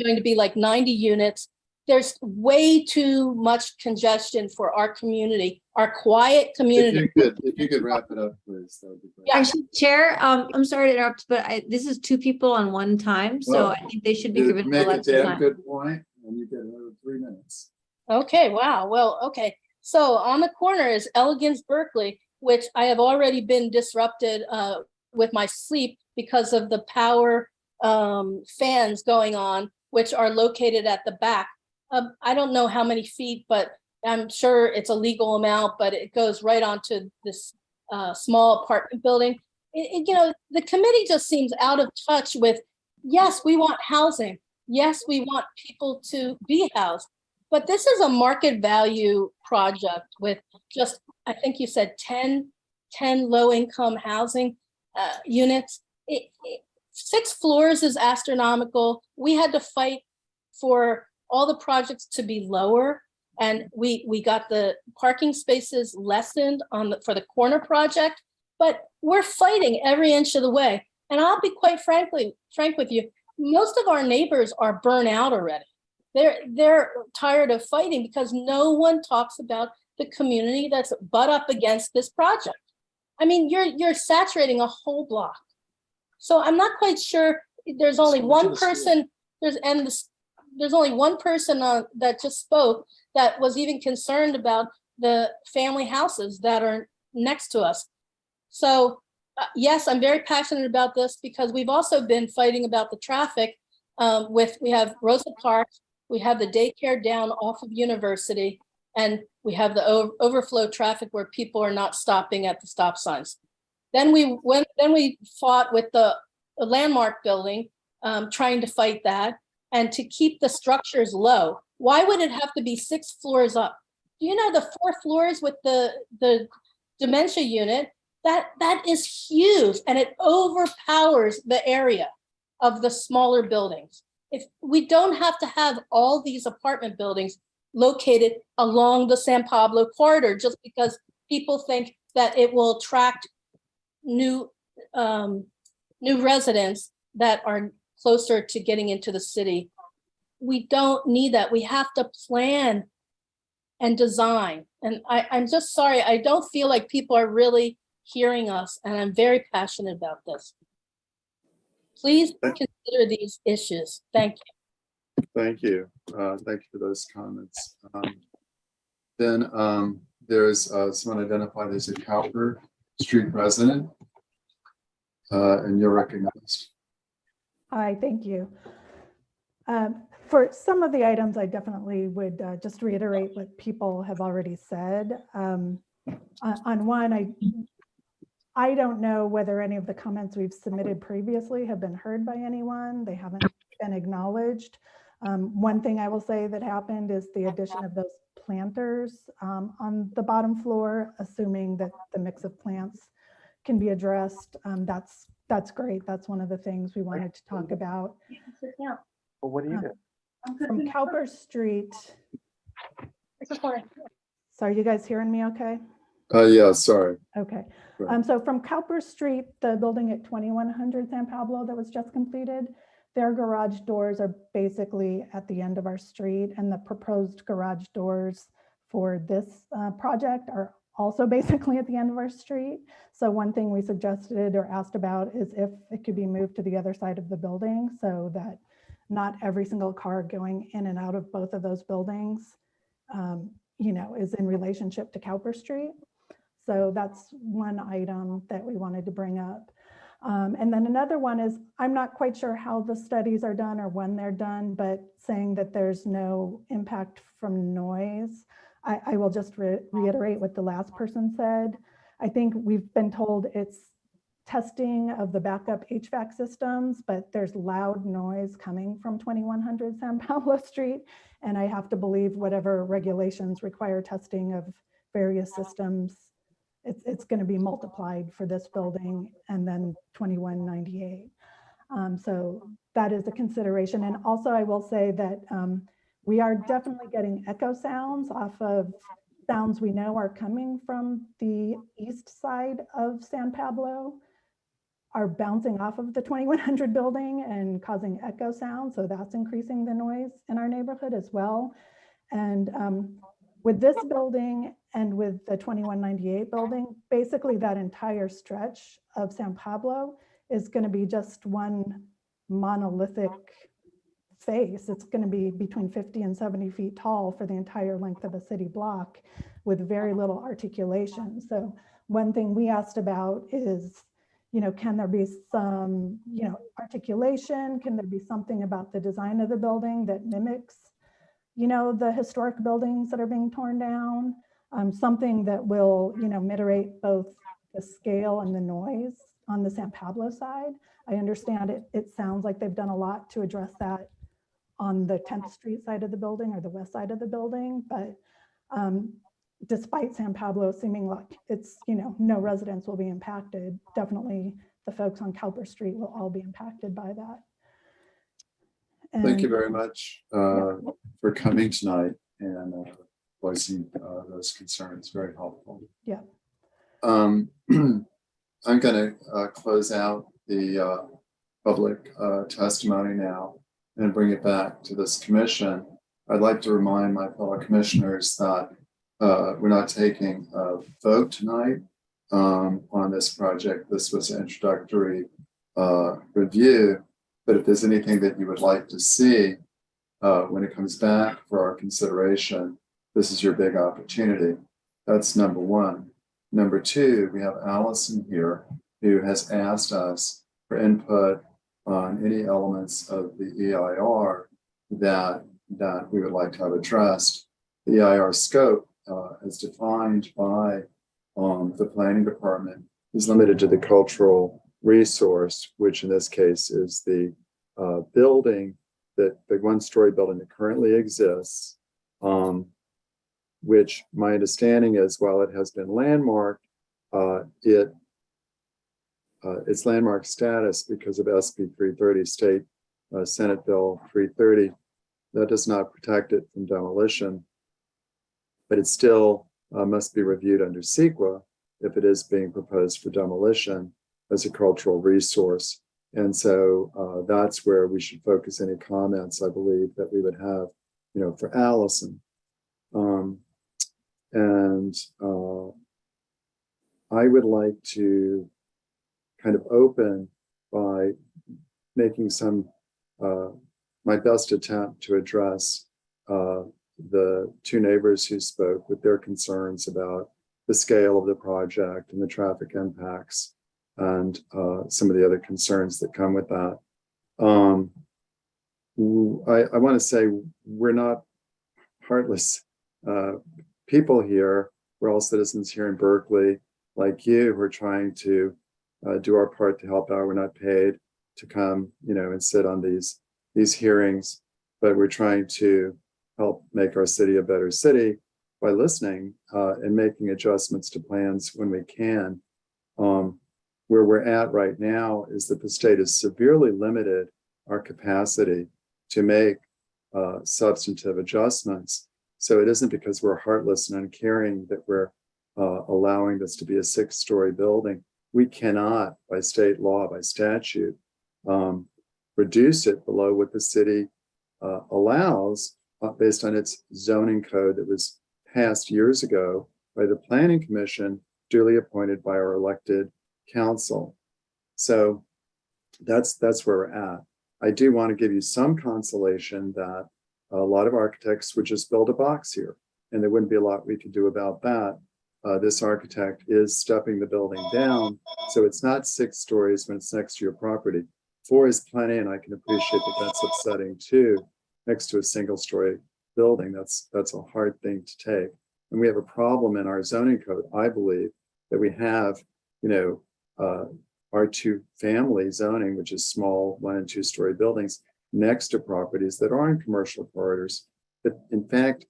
going to be like 90 units. There's way too much congestion for our community, our quiet community. If you could wrap it up, please, that would be great. Actually, Chair, I'm sorry to interrupt, but this is two people on one time, so I think they should be given Make a extra damn time. good point, and you get another 3 minutes. Okay, wow. Well, okay. So on the corner is Elegance Berkeley, which I have already been disrupted with my sleep because of the power fans going on, which are located at the back. I don't know how many feet, but I'm sure it's a legal amount, but it goes right onto this small apartment building. The committee just seems out of touch with, yes, we want housing. Yes, we want people to be housed. But this is a market value project with just, I think you said 10 low-income housing units. 6 floors is astronomical. We had to fight for all the projects to be lower, and we got the parking spaces lessened for the corner project, but we're fighting every inch of the way. And I'll be quite frank with you, most of our neighbors are burnt out already. They're tired of fighting because no one talks about the community that's butt up against this project. I mean, you're saturating a whole block. So I'm not quite sure. There's only one person. There's only one person that just spoke that was even concerned about the family houses that are next to us. So yes, I'm very passionate about this because we've also been fighting about the traffic. We have Rosa Parks. We have the daycare down off of University, and we have the overflow traffic where people are not stopping at the stop signs. Then we fought with the landmark building trying to fight that and to keep the structures low. Why would it have to be 6 floors up? Do you know the 4 floors with the dementia unit? That is huge, and it overpowers the area of the smaller buildings. If we don't have to have all these apartment buildings located along the San Pablo corridor just because people think that it will attract new residents that are closer to getting into the city. We don't need that. We have to plan and design. And I'm just sorry, I don't feel like people are really hearing us, and I'm very passionate about this. Please consider these issues. Thank you. Thank you. Thank you for those comments. Then there's someone identified as a Cowper Street resident, and you're recognized. Hi, thank you. For some of the items, I definitely would just reiterate what people have already said. On one, I don't know whether any of the comments we've submitted previously have been heard by anyone. They haven't been acknowledged. One thing I will say that happened is the addition of those planters on the bottom floor, assuming that the mix of plants can be addressed. That's great. That's one of the things we wanted to talk about. Well, what do you do? From Cowper Street. Sorry, you guys hearing me okay? Yeah, sorry. Okay. Right. So from Cowper Street, the building at 2100 San Pablo that was just completed, their garage doors are basically at the end of our street, and the proposed garage doors for this project are also basically at the end of our street. So one thing we suggested or asked about is if it could be moved to the other side of the building so that not every single car going in and out of both of those buildings, is in relationship to Cowper Street. So that's one item that we wanted to bring up. And then another one is, I'm not quite sure how the studies are done or when they're done, but saying that there's no impact from noise. I will just reiterate what the last person said. I think we've been told it's testing of the backup HVAC systems, but there's loud noise coming from 2100 San Pablo Street. And I have to believe whatever regulations require testing of various systems, it's going to be multiplied for this building and then 2198. So that is a consideration. And also I will say that we are definitely getting echo sounds off of sounds we know are coming from the east side of San Pablo, are bouncing off of the 2100 building and causing echo sound. So that's increasing the noise in our neighborhood as well. And with this building and with the 2198 building, basically that entire stretch of San Pablo is going to be just one monolithic face. It's going to be between 50 and 70 feet tall for the entire length of a city block with very little articulation. So one thing we asked about is, can there be some, articulation? Can there be something about the design of the building that mimics, the historic buildings that are being torn down? Something that will, mitigate both the scale and the noise on the San Pablo side. I understand it sounds like they've done a lot to address that on the 10th Street side of the building or the west side of the building, but despite San Pablo seeming like it's, no residents will be impacted, definitely the folks on Cowper Street will all be impacted by that. Thank you very much for coming tonight and voicing those concerns. Very helpful. Yeah. I'm going to close out the public testimony now and bring it back to this commission. I'd like to remind my fellow commissioners that we're not taking a vote tonight on this project. This was an introductory review, but if there's anything that you would like to see when it comes back for our consideration, this is your big opportunity. That's number one. Number two, we have Allison here who has asked us for input on any elements of the EIR that we would like to have addressed. The EIR scope as defined by the planning department is limited to the cultural resource, which in this case is the building, that the one-story building that currently exists, which my understanding is, while it has been landmarked, its landmark status because of SB 330, State Senate Bill 330, that does not protect it from demolition, but it still must be reviewed under CEQA if it is being proposed for demolition as a cultural resource. And so that's where we should focus any comments, I believe, that we would have, for Allison. I would like to kind of open by making my best attempt to address the two neighbors who spoke with their concerns about the scale of the project and the traffic impacts and some of the other concerns that come with that. I want to say we're not heartless people here. We're all citizens here in Berkeley, like you, who are trying to do our part to help out. We're not paid to come, and sit on these hearings, but we're trying to help make our city a better city by listening and making adjustments to plans when we can. Where we're at right now is that the state has severely limited our capacity to make substantive adjustments. So it isn't because we're heartless and uncaring that we're allowing this to be a 6-story building. We cannot, by state law, by statute, reduce it below what the city allows based on its zoning code that was passed years ago by the Planning Commission, duly appointed by our elected council. So that's where we're at. I do want to give you some consolation that a lot of architects would just build a box here, and there wouldn't be a lot we could do about that. This architect is stepping the building down, so it's not 6 stories when it's next to your property. 4 is plenty, and I can appreciate that that's upsetting too, next to a single-story building. That's a hard thing to take. And we have a problem in our zoning code, I believe, that we have, R2 family zoning, which is small 1- and 2-story buildings next to properties that are in commercial corridors. But in fact,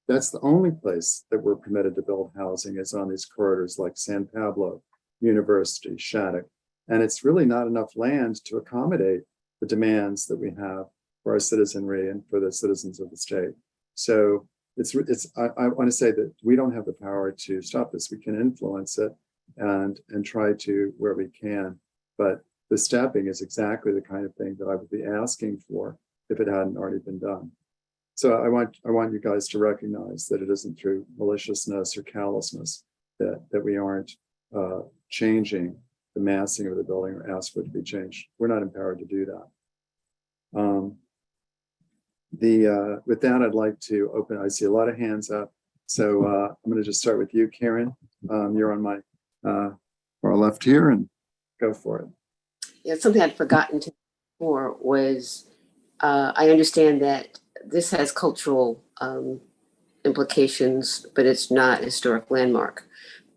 that's the only place that we're permitted to build housing is on these corridors like San Pablo, University, Shattuck. And it's really not enough land to accommodate the demands that we have for our citizenry and for the citizens of the state. So I want to say that we don't have the power to stop this. We can influence it and try to where we can. But the stepping is exactly the kind of thing that I would be asking for if it hadn't already been done. So I want you guys to recognize that it isn't through maliciousness or callousness that we aren't changing the massing of the building or ask for it to be changed. We're not empowered to do that. With that, I'd like to open. I see a lot of hands up, so I'm going to just start with you, Karen. You're on my far left here, and go for it. Yeah, something I'd forgotten to before was I understand that this has cultural implications, but it's not a historic landmark.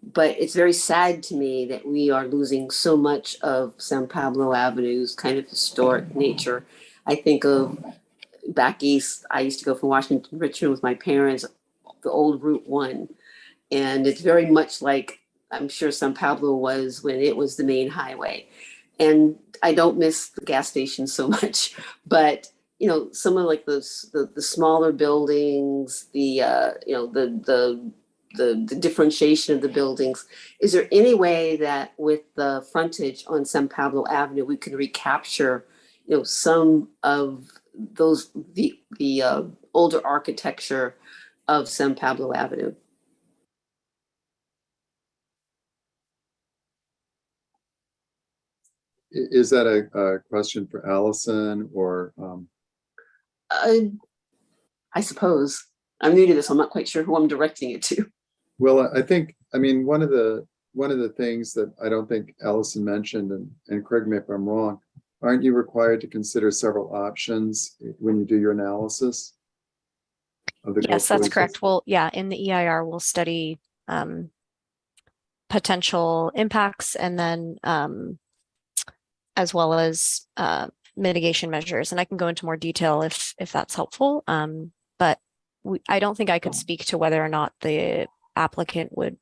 But it's very sad to me that we are losing so much of San Pablo Avenue's kind of historic nature. I think of back east, I used to go from Washington to Richmond with my parents, the old Route 1. And it's very much like I'm sure San Pablo was when it was the main highway. And I don't miss the gas station so much, but some of like the smaller buildings, the differentiation of the buildings. Is there any way that with the frontage on San Pablo Avenue, we can recapture, some of those, the older architecture of San Pablo Avenue? Is that a question for Allison or? I suppose. I'm new to this. I'm not quite sure who I'm directing it to. Well, I mean, one of the things that I don't think Allison mentioned, and correct me if I'm wrong, aren't you required to consider several options when you do your analysis of the? Yes, that's correct. Well, yeah, in the EIR, we'll study potential impacts and then as well as mitigation measures. And I can go into more detail if that's helpful. But I don't think I could speak to whether or not the applicant would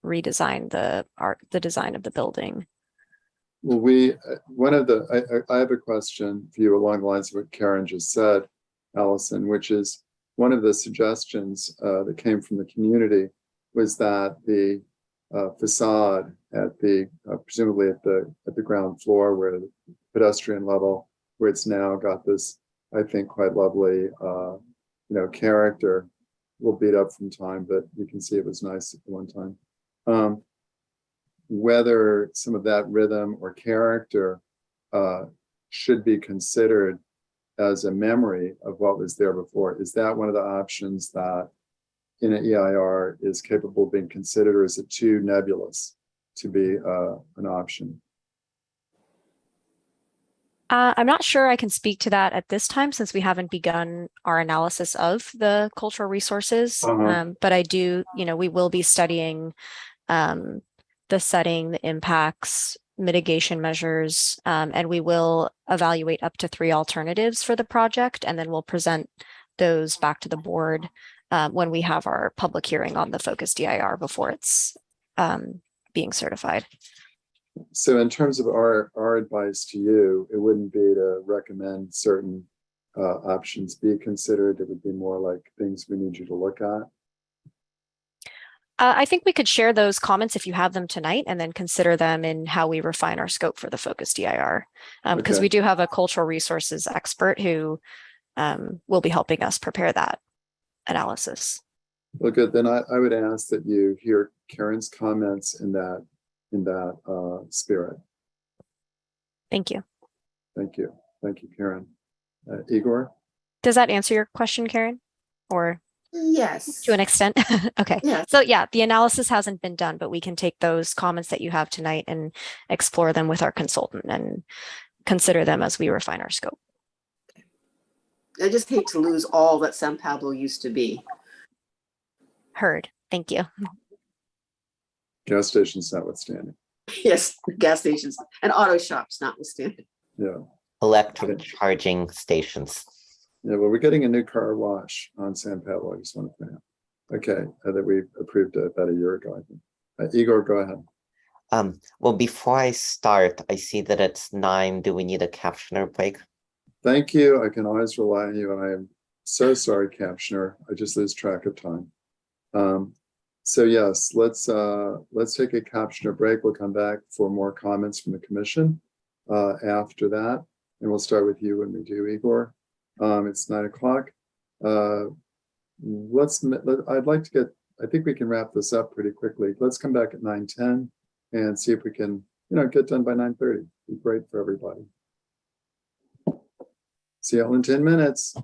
redesign the design of the building. Well, I have a question for you along the lines of what Karen just said, Allison, which is one of the suggestions that came from the community was that the facade at the presumably at the ground floor, where the pedestrian level, where it's now got this, I think, quite lovely character, will beat up from time, but you can see it was nice at one time. Whether some of that rhythm or character should be considered as a memory of what was there before. Is that one of the options that in an EIR is capable of being considered, or is it too nebulous to be an option? I'm not sure I can speak to that at this time, since we haven't begun our analysis of the cultural resources. But I do, we will be studying the setting, the impacts, mitigation measures, and we will evaluate up to 3 alternatives for the project, and then we'll present those back to the board when we have our public hearing on the focus DIR before it's being certified. So in terms of our advice to you, it wouldn't be to recommend certain options be considered. It would be more like things we need you to look at. I think we could share those comments if you have them tonight, and then consider them in how we refine our scope for the focus DIR. Because we do have a cultural resources expert who will be helping us prepare that analysis. Well, good. Then I would ask that you hear Karen's comments in that spirit. Thank you. Thank you. Thank you, Karen. Igor? Does that answer your question, Karen? Or? Yes. To an extent. Okay. Yes. So yeah, the analysis hasn't been done, but we can take those comments that you have tonight and explore them with our consultant and consider them as we refine our scope. I just hate to lose all that San Pablo used to be. Heard. Thank you. Gas stations notwithstanding. Yes, gas stations and auto shops notwithstanding. Yeah. Electric charging stations. Yeah, well, we're getting a new car wash on San Pablo. I just want to point out. Okay, that we approved about a year ago, I think. Igor, go ahead. Well, before I start, I see that it's 9. Do we need a captioner break? Thank you. I can always rely on you, and I am so sorry, captioner. I just lose track of time. So yes, let's take a captioner break. We'll come back for more comments from the commission after that, and we'll start with you when we do, Igor. It's 9 o'clock. I'd like to get, I think we can wrap this up pretty quickly. Let's come back at 9:10 and see if we can, get done by 9:30. Be great for everybody. See you all in 10 minutes.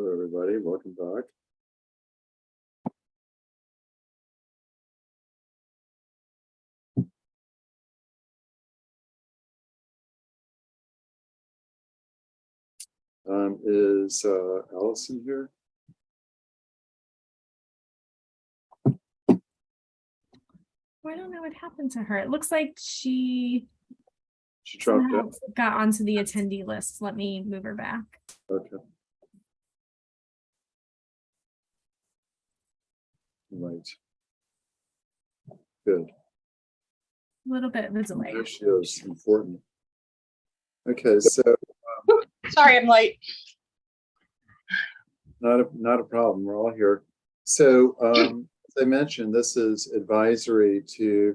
Hello, everybody. Welcome back. Is Allison here? I don't know what happened to her. It looks like she dropped somehow out. got onto the attendee list. Let me move her back. Okay. Right. Good. A little bit of a delay. There she is. Important. Okay, so Sorry, I'm late. not a problem. We're all here. So as I mentioned, this is advisory to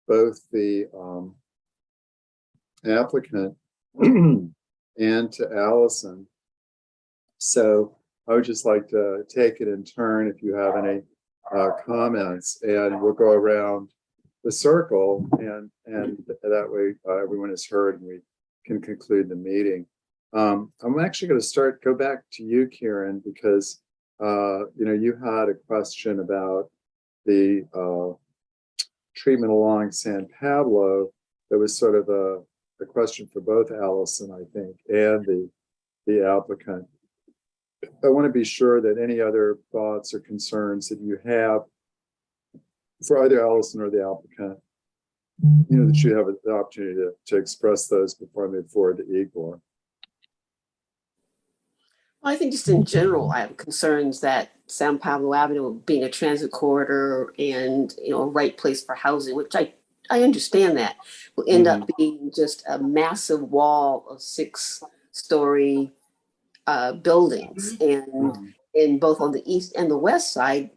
both the applicant and to Allison. So I would just like to take it in turn if you have any comments, and we'll go around the circle, and that way everyone is heard and we can conclude the meeting. I'm actually going to go back to you, Kieran, because you had a question about the treatment along San Pablo. That was sort of a question for both Allison, I think, and the applicant. I want to be sure that any other thoughts or concerns that you have for either Allison or the applicant, that you have the opportunity to express those before I move forward to Igor. Well, I think just in general, I have concerns that San Pablo Avenue being a transit corridor and, a right place for housing, which I understand that, will end up being just a massive wall of 6-story buildings. And in both on the east and the west side,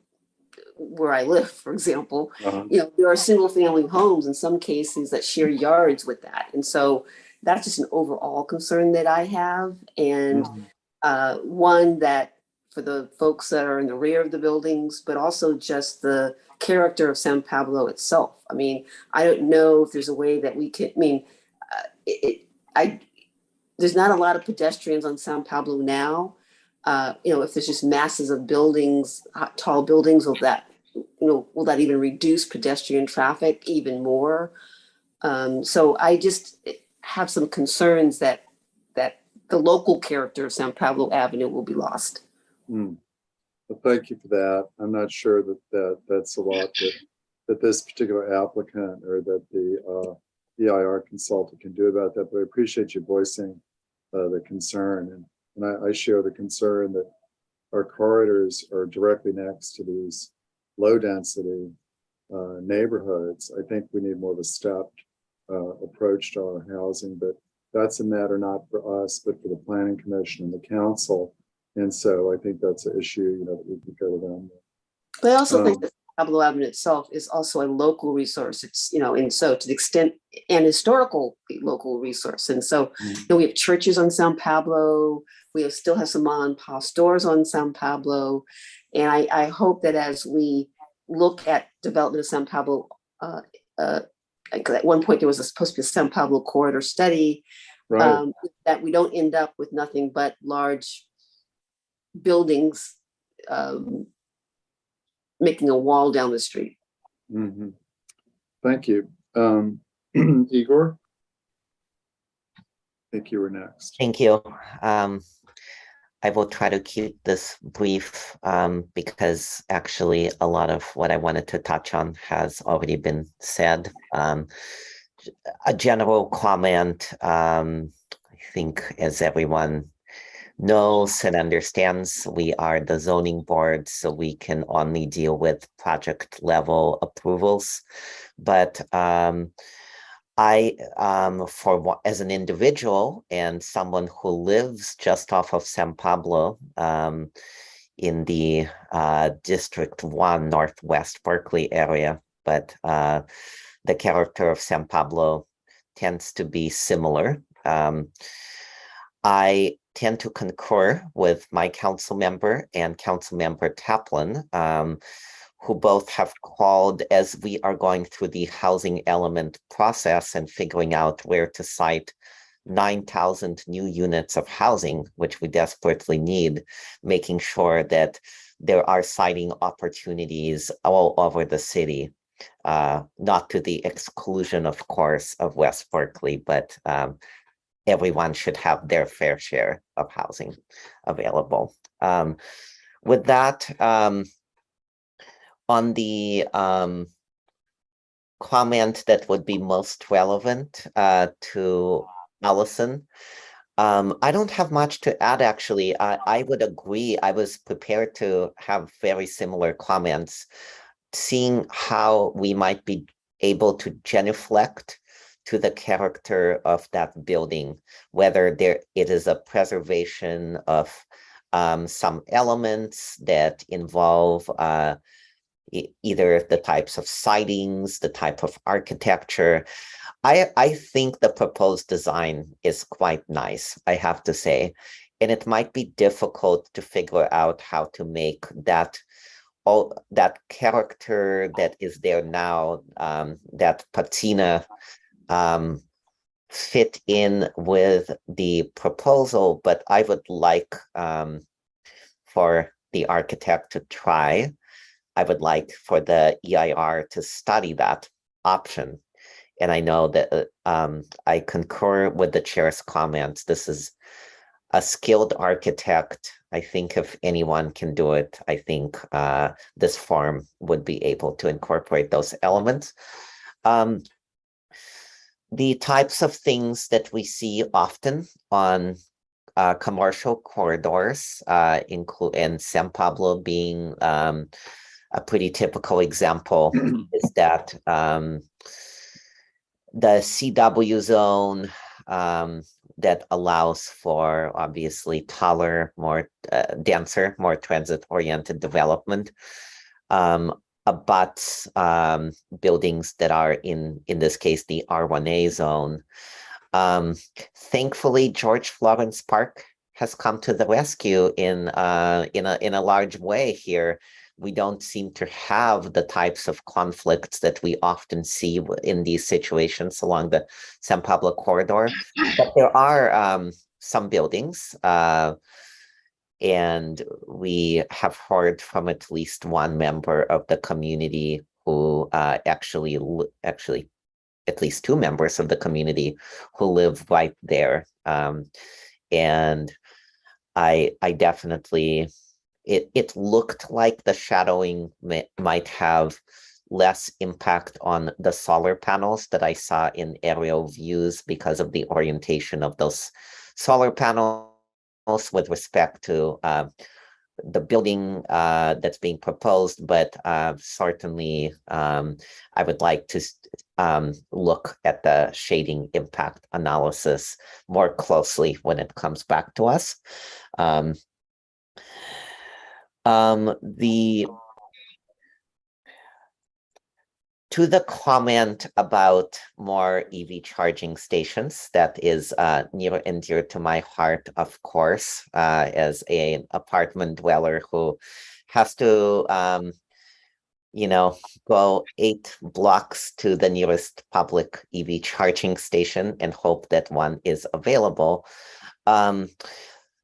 where I live, for example, there are single family homes in some cases that share yards with that. And so that's just an overall concern that I have. And one that for the folks that are in the rear of the buildings, but also just the character of San Pablo itself. I mean, I don't know if there's a way that we can, there's not a lot of pedestrians on San Pablo now. If there's just masses of buildings, tall buildings, will that even reduce pedestrian traffic even more? So I just have some concerns that the local character of San Pablo Avenue will be lost. Well, thank you for that. I'm not sure that's a lot that this particular applicant or that the EIR consultant can do about that, but I appreciate you voicing the concern. And I share the concern that our corridors are directly next to these low density neighborhoods. I think we need more of a stepped approach to our housing, but that's a matter not for us, but for the Planning Commission and the council. And so I think that's an issue, that we could go to them. But I also think that Pablo Avenue itself is also a local resource. It's, and so to the extent, an historical local resource. And so, we have churches on San Pablo. We still have some mom and pop stores on San Pablo. And I hope that as we look at development of San Pablo, at one point there was supposed to be a San Pablo corridor study, right. That we don't end up with nothing but large buildings making a wall down the street. Thank you. Igor? I think you were next. Thank you. I will try to keep this brief because actually a lot of what I wanted to touch on has already been said. A general comment, I think as everyone knows and understands, we are the zoning board, so we can only deal with project level approvals. But as an individual and someone who lives just off of San Pablo in the District 1 Northwest Berkeley area, but the character of San Pablo tends to be similar. I tend to concur with my council member and council member Taplin, who both have called, as we are going through the housing element process and figuring out where to site 9,000 new units of housing, which we desperately need, making sure that there are siting opportunities all over the city, not to the exclusion, of course, of West Berkeley, but everyone should have their fair share of housing available. With that, on the comment that would be most relevant to Allison, I don't have much to add, actually. I would agree. I was prepared to have very similar comments, seeing how we might be able to genuflect to the character of that building, whether it is a preservation of some elements that involve either the types of sidings, the type of architecture. I think the proposed design is quite nice, I have to say, and it might be difficult to figure out how to make that character that is there now, that patina, fit in with the proposal, but I would like for the architect to try. I would like for the EIR to study that option. And I know that I concur with the chair's comments. This is a skilled architect. I think if anyone can do it, I think this firm would be able to incorporate those elements. The types of things that we see often on commercial corridors, and San Pablo being a pretty typical example, is that the CW zone that allows for obviously taller, more denser, more transit-oriented development, abuts buildings that are in this case the R1A zone. Thankfully, George Florence Park has come to the rescue in a large way here. We don't seem to have the types of conflicts that we often see in these situations along the San Pablo corridor, but there are some buildings, and we have heard from at least one member of the community who actually at least two members of the community who live right there. And I definitely, it looked like the shadowing might have less impact on the solar panels that I saw in aerial views because of the orientation of those solar panels with respect to the building that's being proposed, but certainly I would like to look at the shading impact analysis more closely when it comes back to us. To the comment about more EV charging stations, that is near and dear to my heart, of course, as an apartment dweller who has to, go 8 blocks to the nearest public EV charging station and hope that one is available.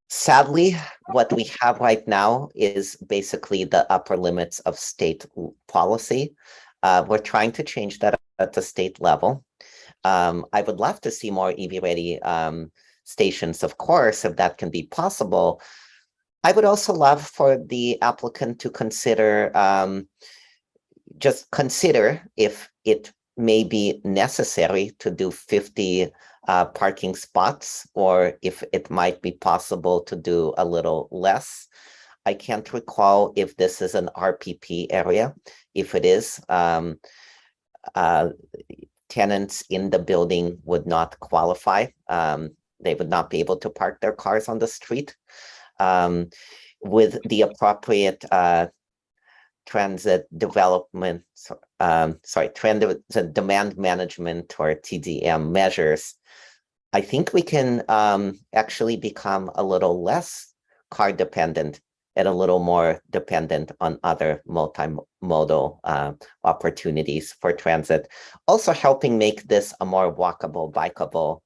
Sadly, what we have right now is basically the upper limits of state policy. We're trying to change that at the state level. I would love to see more EV-ready stations, of course, if that can be possible. I would also love for the applicant to consider, just consider if it may be necessary to do 50 parking spots, or if it might be possible to do a little less. I can't recall if this is an RPP area. If it is, tenants in the building would not qualify. They would not be able to park their cars on the street. With the appropriate transit development, transit demand management or TDM measures, I think we can actually become a little less car dependent and a little more dependent on other multimodal opportunities for transit, also helping make this a more walkable, bikeable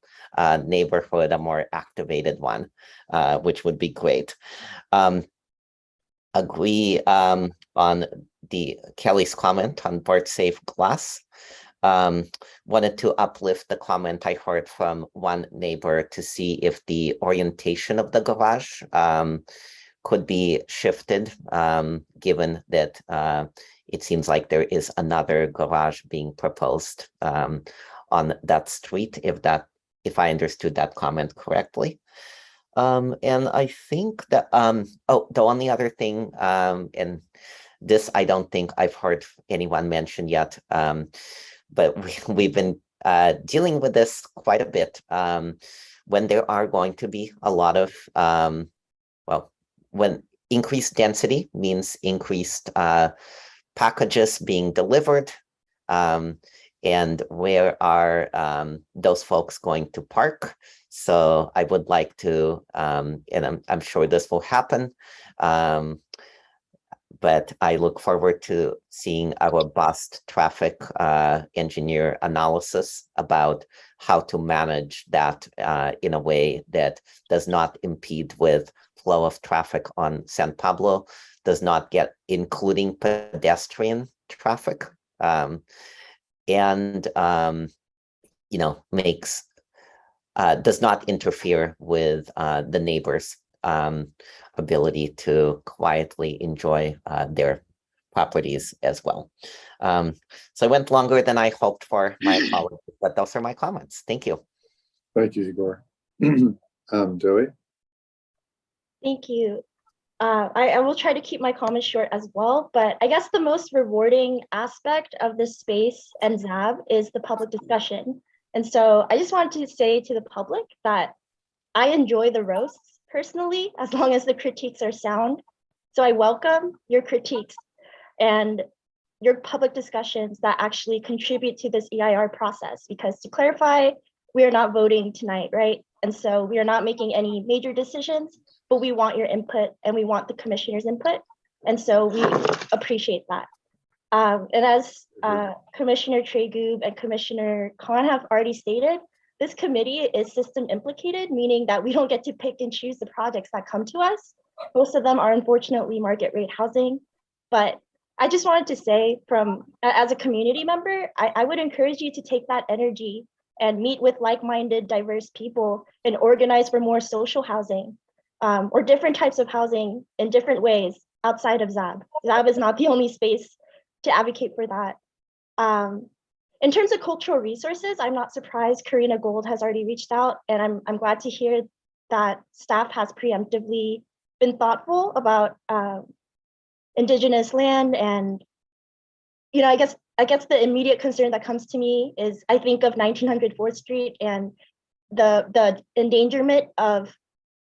neighborhood a more activated one, which would be great. Agree on the Kelly's comment on board safe glass. Wanted to uplift the comment I heard from one neighbor to see if the orientation of the garage could be shifted, given that it seems like there is another garage being proposed on that street, if I understood that comment correctly. And I think that, oh, the only other thing, and this I don't think I've heard anyone mention yet, but we've been dealing with this quite a bit. When there are going to be a lot of, well, when increased density means increased packages being delivered, and where are those folks going to park? So I would like to, and I'm sure this will happen, but I look forward to seeing a robust traffic engineer analysis about how to manage that in a way that does not impede with flow of traffic on San Pablo, does not get including pedestrian traffic, and you know, makes does not interfere with the neighbors' ability to quietly enjoy their properties as well. So I went longer than I hoped for. My apologies, but those are my comments. Thank you. Thank you, Igor. Joey? Thank you. I will try to keep my comments short as well, but I guess the most rewarding aspect of this space and ZAB is the public discussion. And so I just wanted to say to the public that I enjoy the roasts personally, as long as the critiques are sound. So I welcome your critiques and your public discussions that actually contribute to this EIR process, because to clarify, we are not voting tonight, right? And so we are not making any major decisions, but we want your input and we want the commissioner's input. And so we appreciate that. And as Commissioner Treygoub and Commissioner Khan have already stated, this committee is system implicated, meaning that we don't get to pick and choose the projects that come to us. Most of them are unfortunately market rate housing. But I just wanted to say, as a community member, I would encourage you to take that energy and meet with like-minded, diverse people and organize for more social housing or different types of housing in different ways outside of ZAB. ZAB is not the only space to advocate for that. In terms of cultural resources, I'm not surprised Karina Gold has already reached out, and I'm glad to hear that staff has preemptively been thoughtful about Indigenous land. And, you know, I guess the immediate concern that comes to me is I think of 1900 4th Street and the endangerment of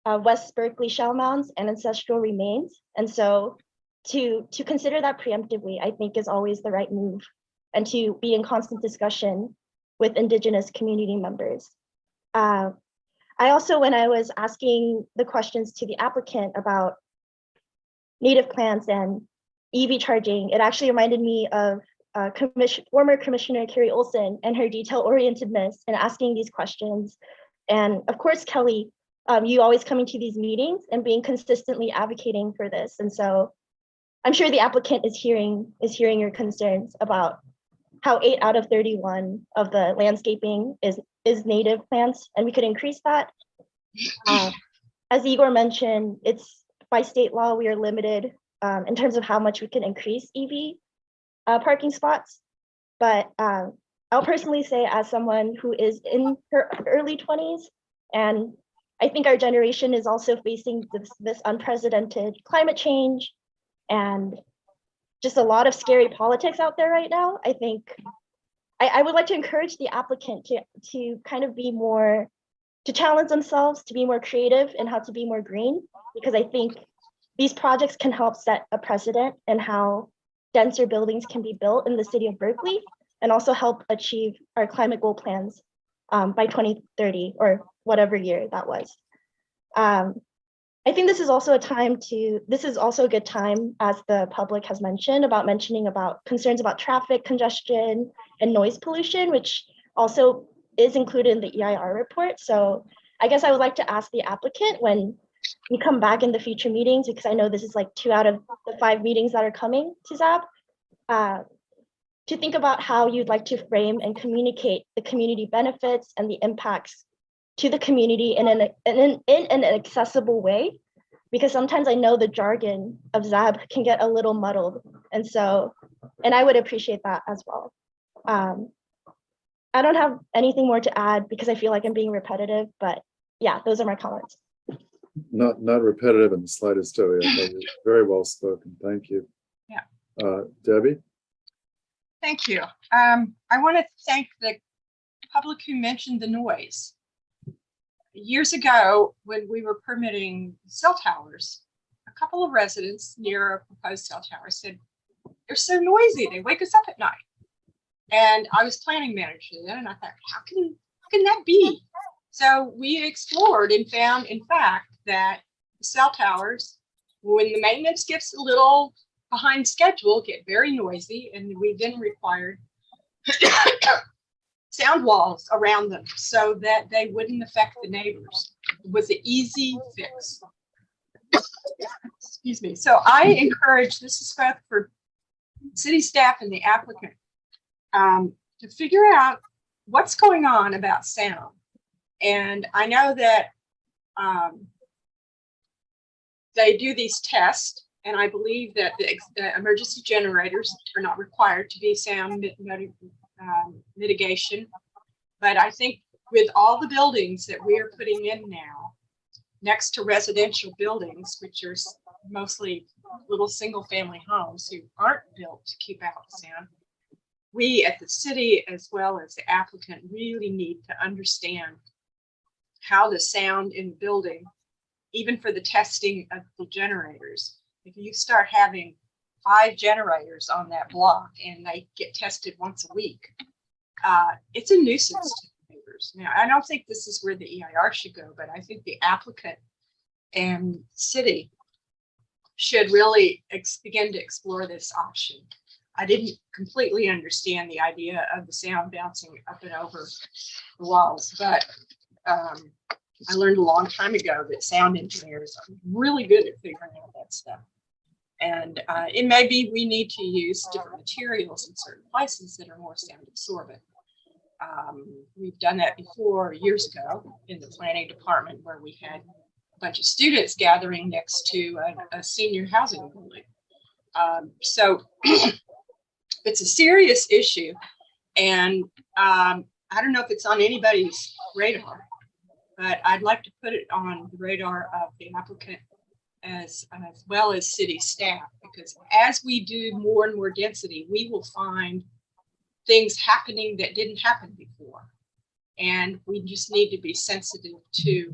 West Berkeley shell mounds and ancestral remains. And so to consider that preemptively, I think is always the right move, and to be in constant discussion with Indigenous community members. I also, when I was asking the questions to the applicant about native plants and EV charging, it actually reminded me of former Commissioner Carrie Olson and her detail-orientedness in asking these questions. And of course, Kelly, you always coming to these meetings and being consistently advocating for this. And so I'm sure the applicant is hearing your concerns about how 8 out of 31 of the landscaping is native plants, and we could increase that. As Igor mentioned, it's by state law, we are limited in terms of how much we can increase EV parking spots. But I'll personally say, as someone who is in her early 20s, and I think our generation is also facing this unprecedented climate change and just a lot of scary politics out there right now. I think I would like to encourage the applicant to kind of be more, to challenge themselves, to be more creative in how to be more green, because I think these projects can help set a precedent in how denser buildings can be built in the city of Berkeley, and also help achieve our climate goal plans by 2030 or whatever year that was. I think this is also a good time, as the public has mentioned, about concerns about traffic congestion and noise pollution, which also is included in the EIR report. So I guess I would like to ask the applicant when we come back in the future meetings, because I know this is like 2 out of the 5 meetings that are coming to ZAB, to think about how you'd like to frame and communicate the community benefits and the impacts to the community in an accessible way. Because sometimes I know the jargon of ZAB can get a little muddled. And I would appreciate that as well. I don't have anything more to add because I feel like I'm being repetitive, but yeah, those are my comments. Not repetitive in the slightest, Joey. I thought you were very well spoken. Thank you. Yeah. Debbie? Thank you. I want to thank the public who mentioned the noise. Years ago, when we were permitting cell towers, a couple of residents near a proposed cell tower said, they're so noisy, they wake us up at night. And I was planning manager then, and I thought, how can that be? So we explored and found, in fact, that cell towers, when the maintenance gets a little behind schedule, get very noisy, and we then required sound walls around them so that they wouldn't affect the neighbors. It was an easy fix. Excuse me. So I encourage, this is both for city staff and the applicant, to figure out what's going on about sound. And I know that they do these tests, and I believe that the emergency generators are not required to be sound mitigation. But I think with all the buildings that we are putting in now, next to residential buildings, which are mostly little single family homes who aren't built to keep out sound, we at the city, as well as the applicant, really need to understand how the sound in the building, even for the testing of the generators, if you start having 5 generators on that block and they get tested once a week, it's a nuisance to the neighbors. Now, I don't think this is where the EIR should go, but I think the applicant and city should really begin to explore this option. I didn't completely understand the idea of the sound bouncing up and over the walls, but I learned a long time ago that sound engineers are really good at figuring out that stuff. And it may be we need to use different materials in certain places that are more sound absorbent. We've done that before years ago in the planning department, where we had a bunch of students gathering next to a senior housing building. So it's a serious issue, and I don't know if it's on anybody's radar, but I'd like to put it on the radar of the applicant as well as city staff, because as we do more and more density, we will find things happening that didn't happen before. And we just need to be sensitive to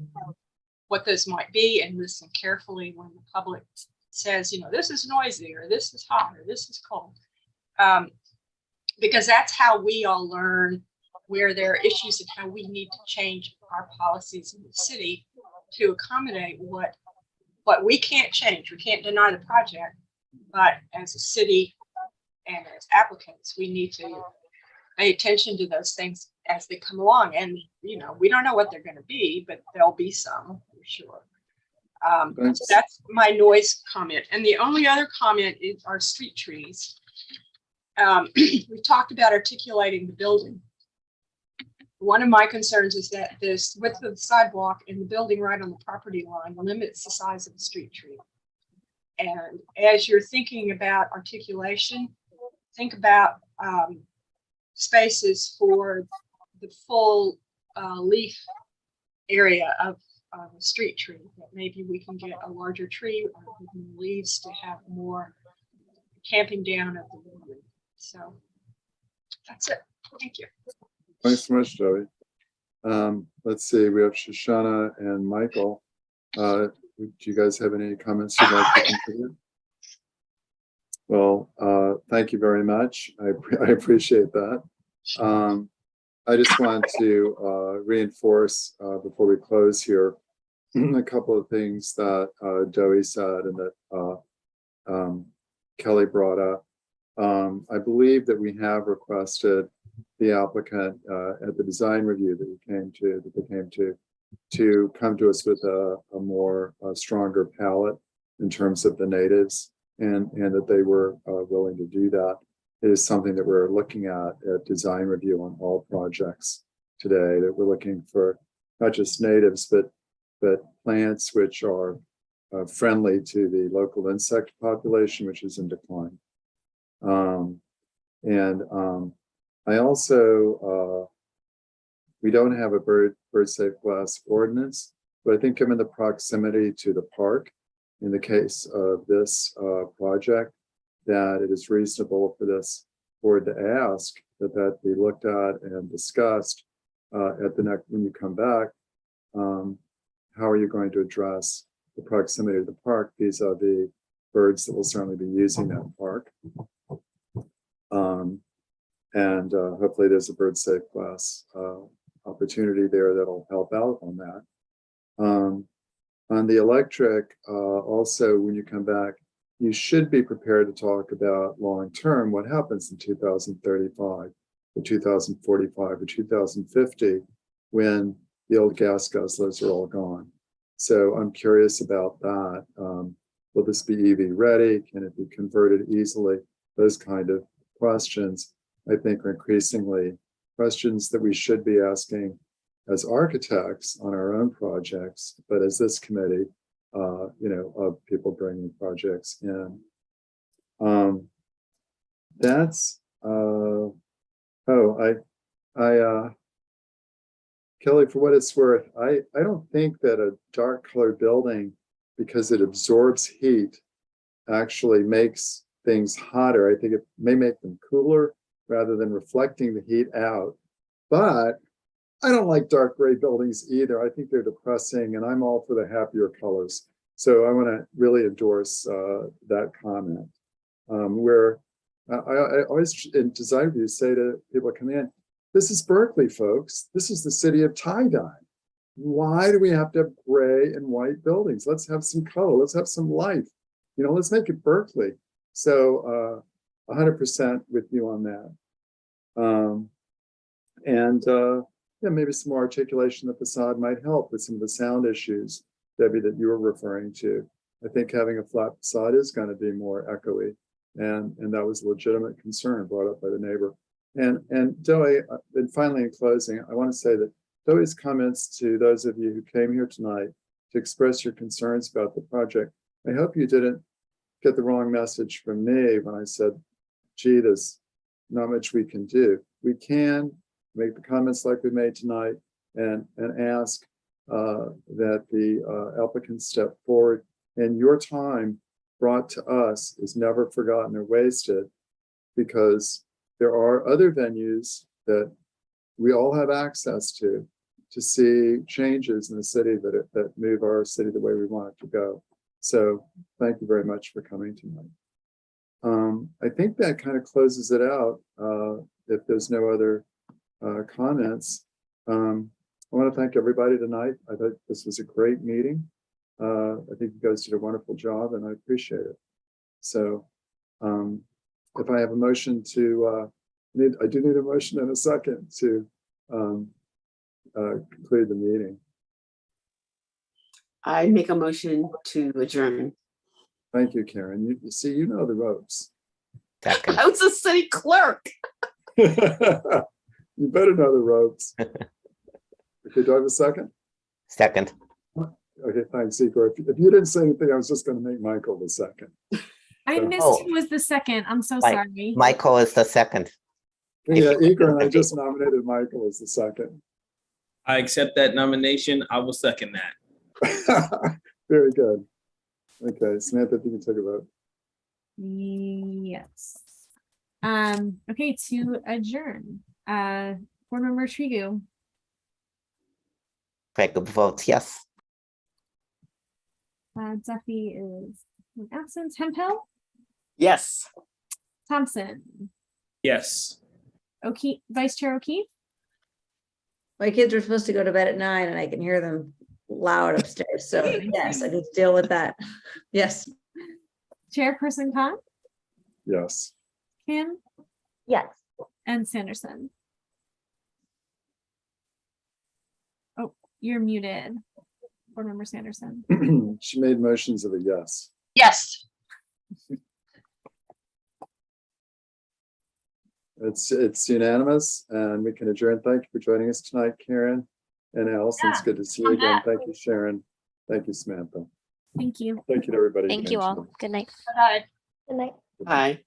what those might be and listen carefully when the public says, you know, this is noisy, or this is hot, or this is cold. Because that's how we all learn where there are issues and how we need to change our policies in the city to accommodate what we can't change. We can't deny the project, but as a city and as applicants, we need to pay attention to those things as they come along. And, you know, we don't know what they're going to be, but there'll be some for sure. So that's my noise comment. And the only other comment is our street trees. We've talked about articulating the building. One of my concerns is that this width of the sidewalk and the building right on the property line limits the size of the street tree. And as you're thinking about articulation, think about spaces for the full leaf area of a street tree, that maybe we can get a larger tree or leaves to have more camping down of the wood. So that's it. Thank you. Thanks so much, Joey. Let's see, we have Shoshana and Michael. Do you guys have any comments you'd like to contribute? Well, thank you very much. I appreciate that. I just want to reinforce before we close here a couple of things that Joey said and that Kelly brought up. I believe that we have requested the applicant at the design review that they came to come to us with a more stronger palette in terms of the natives, and that they were willing to do that. It is something that we're looking at design review on all projects today, that we're looking for not just natives, but plants which are friendly to the local insect population, which is in decline. I also, we don't have a bird safe glass ordinance, but I think given the proximity to the park, in the case of this project, that it is reasonable for this board to ask that be looked at and discussed at the next, when you come back. How are you going to address the proximity to the park vis-a-vis birds that will certainly be using that park? Hopefully there's a bird safe glass opportunity there that'll help out on that. On the electric, also, when you come back, you should be prepared to talk about long-term, what happens in 2035 or 2045 or 2050 when the old gas guzzlers are all gone. So I'm curious about that. Will this be EV ready? Can it be converted easily? Those kind of questions, I think, are increasingly questions that we should be asking as architects on our own projects, but as this committee, of people bringing projects in. Kelly, for what it's worth, I don't think that a dark colored building, because it absorbs heat, actually makes things hotter. I think it may make them cooler rather than reflecting the heat out. But I don't like dark gray buildings either. I think they're depressing, and I'm all for the happier colors. So I want to really endorse that comment. Where I always in design reviews say to people coming in, this is Berkeley, folks. This is the city of tie-dye. Why do we have to have gray and white buildings? Let's have some color. Let's have some life. Let's make it Berkeley. So 100% with you on that. Maybe some more articulation of the facade might help with some of the sound issues, Debbie, that you were referring to. I think having a flat facade is going to be more echoey, and that was a legitimate concern brought up by the neighbor. And Zoe, and finally in closing, I want to say that Zoe's comments to those of you who came here tonight to express your concerns about the project, I hope you didn't get the wrong message from me when I said, gee, there's not much we can do. We can make the comments like we made tonight and ask that the applicants step forward, and your time brought to us is never forgotten or wasted, because there are other venues that we all have access to see changes in the city that move our city the way we want it to go. So thank you very much for coming tonight. I think that kind of closes it out. If there's no other comments, I want to thank everybody tonight. I thought this was a great meeting. I think you guys did a wonderful job, and I appreciate it. So if I have a motion to, I do need a motion in a second to conclude the meeting. I make a motion to adjourn. Thank you, Karen. You see, you know the ropes. I was a city clerk. You better know the ropes. Okay, do I have a second? Second. Okay, thanks, Igor. If you didn't say anything, I was just going to make Michael the second. I missed who was the second. I'm so sorry. Michael is the second. Yeah, Igor and I just nominated Michael as the second. I accept that nomination. I will second that. Very good. Okay, Samantha, if you can take a vote. Yes. Okay, to adjourn. Board Member Trigu. Craig votes yes. Duffy is in absence. Hempel? Yes. Thompson? Yes. O'Keefe, Vice Chair O'Keefe? My kids are supposed to go to bed at 9 and I can hear them loud upstairs. So yes, I need to deal with that. Yes. Chairperson Khan? Yes. Kim? Yes. And Sanderson? You're muted, Board Member Sanderson. She made motions of a yes. Yes. It's unanimous and we can adjourn. Thank you for joining us tonight, Karen and Allison. It's good to see you again. Thank you, Sharon. Thank you, Samantha. Thank you. Thank you to everybody. who Thank you mentioned all. it. Good night. Bye. Good night. Bye.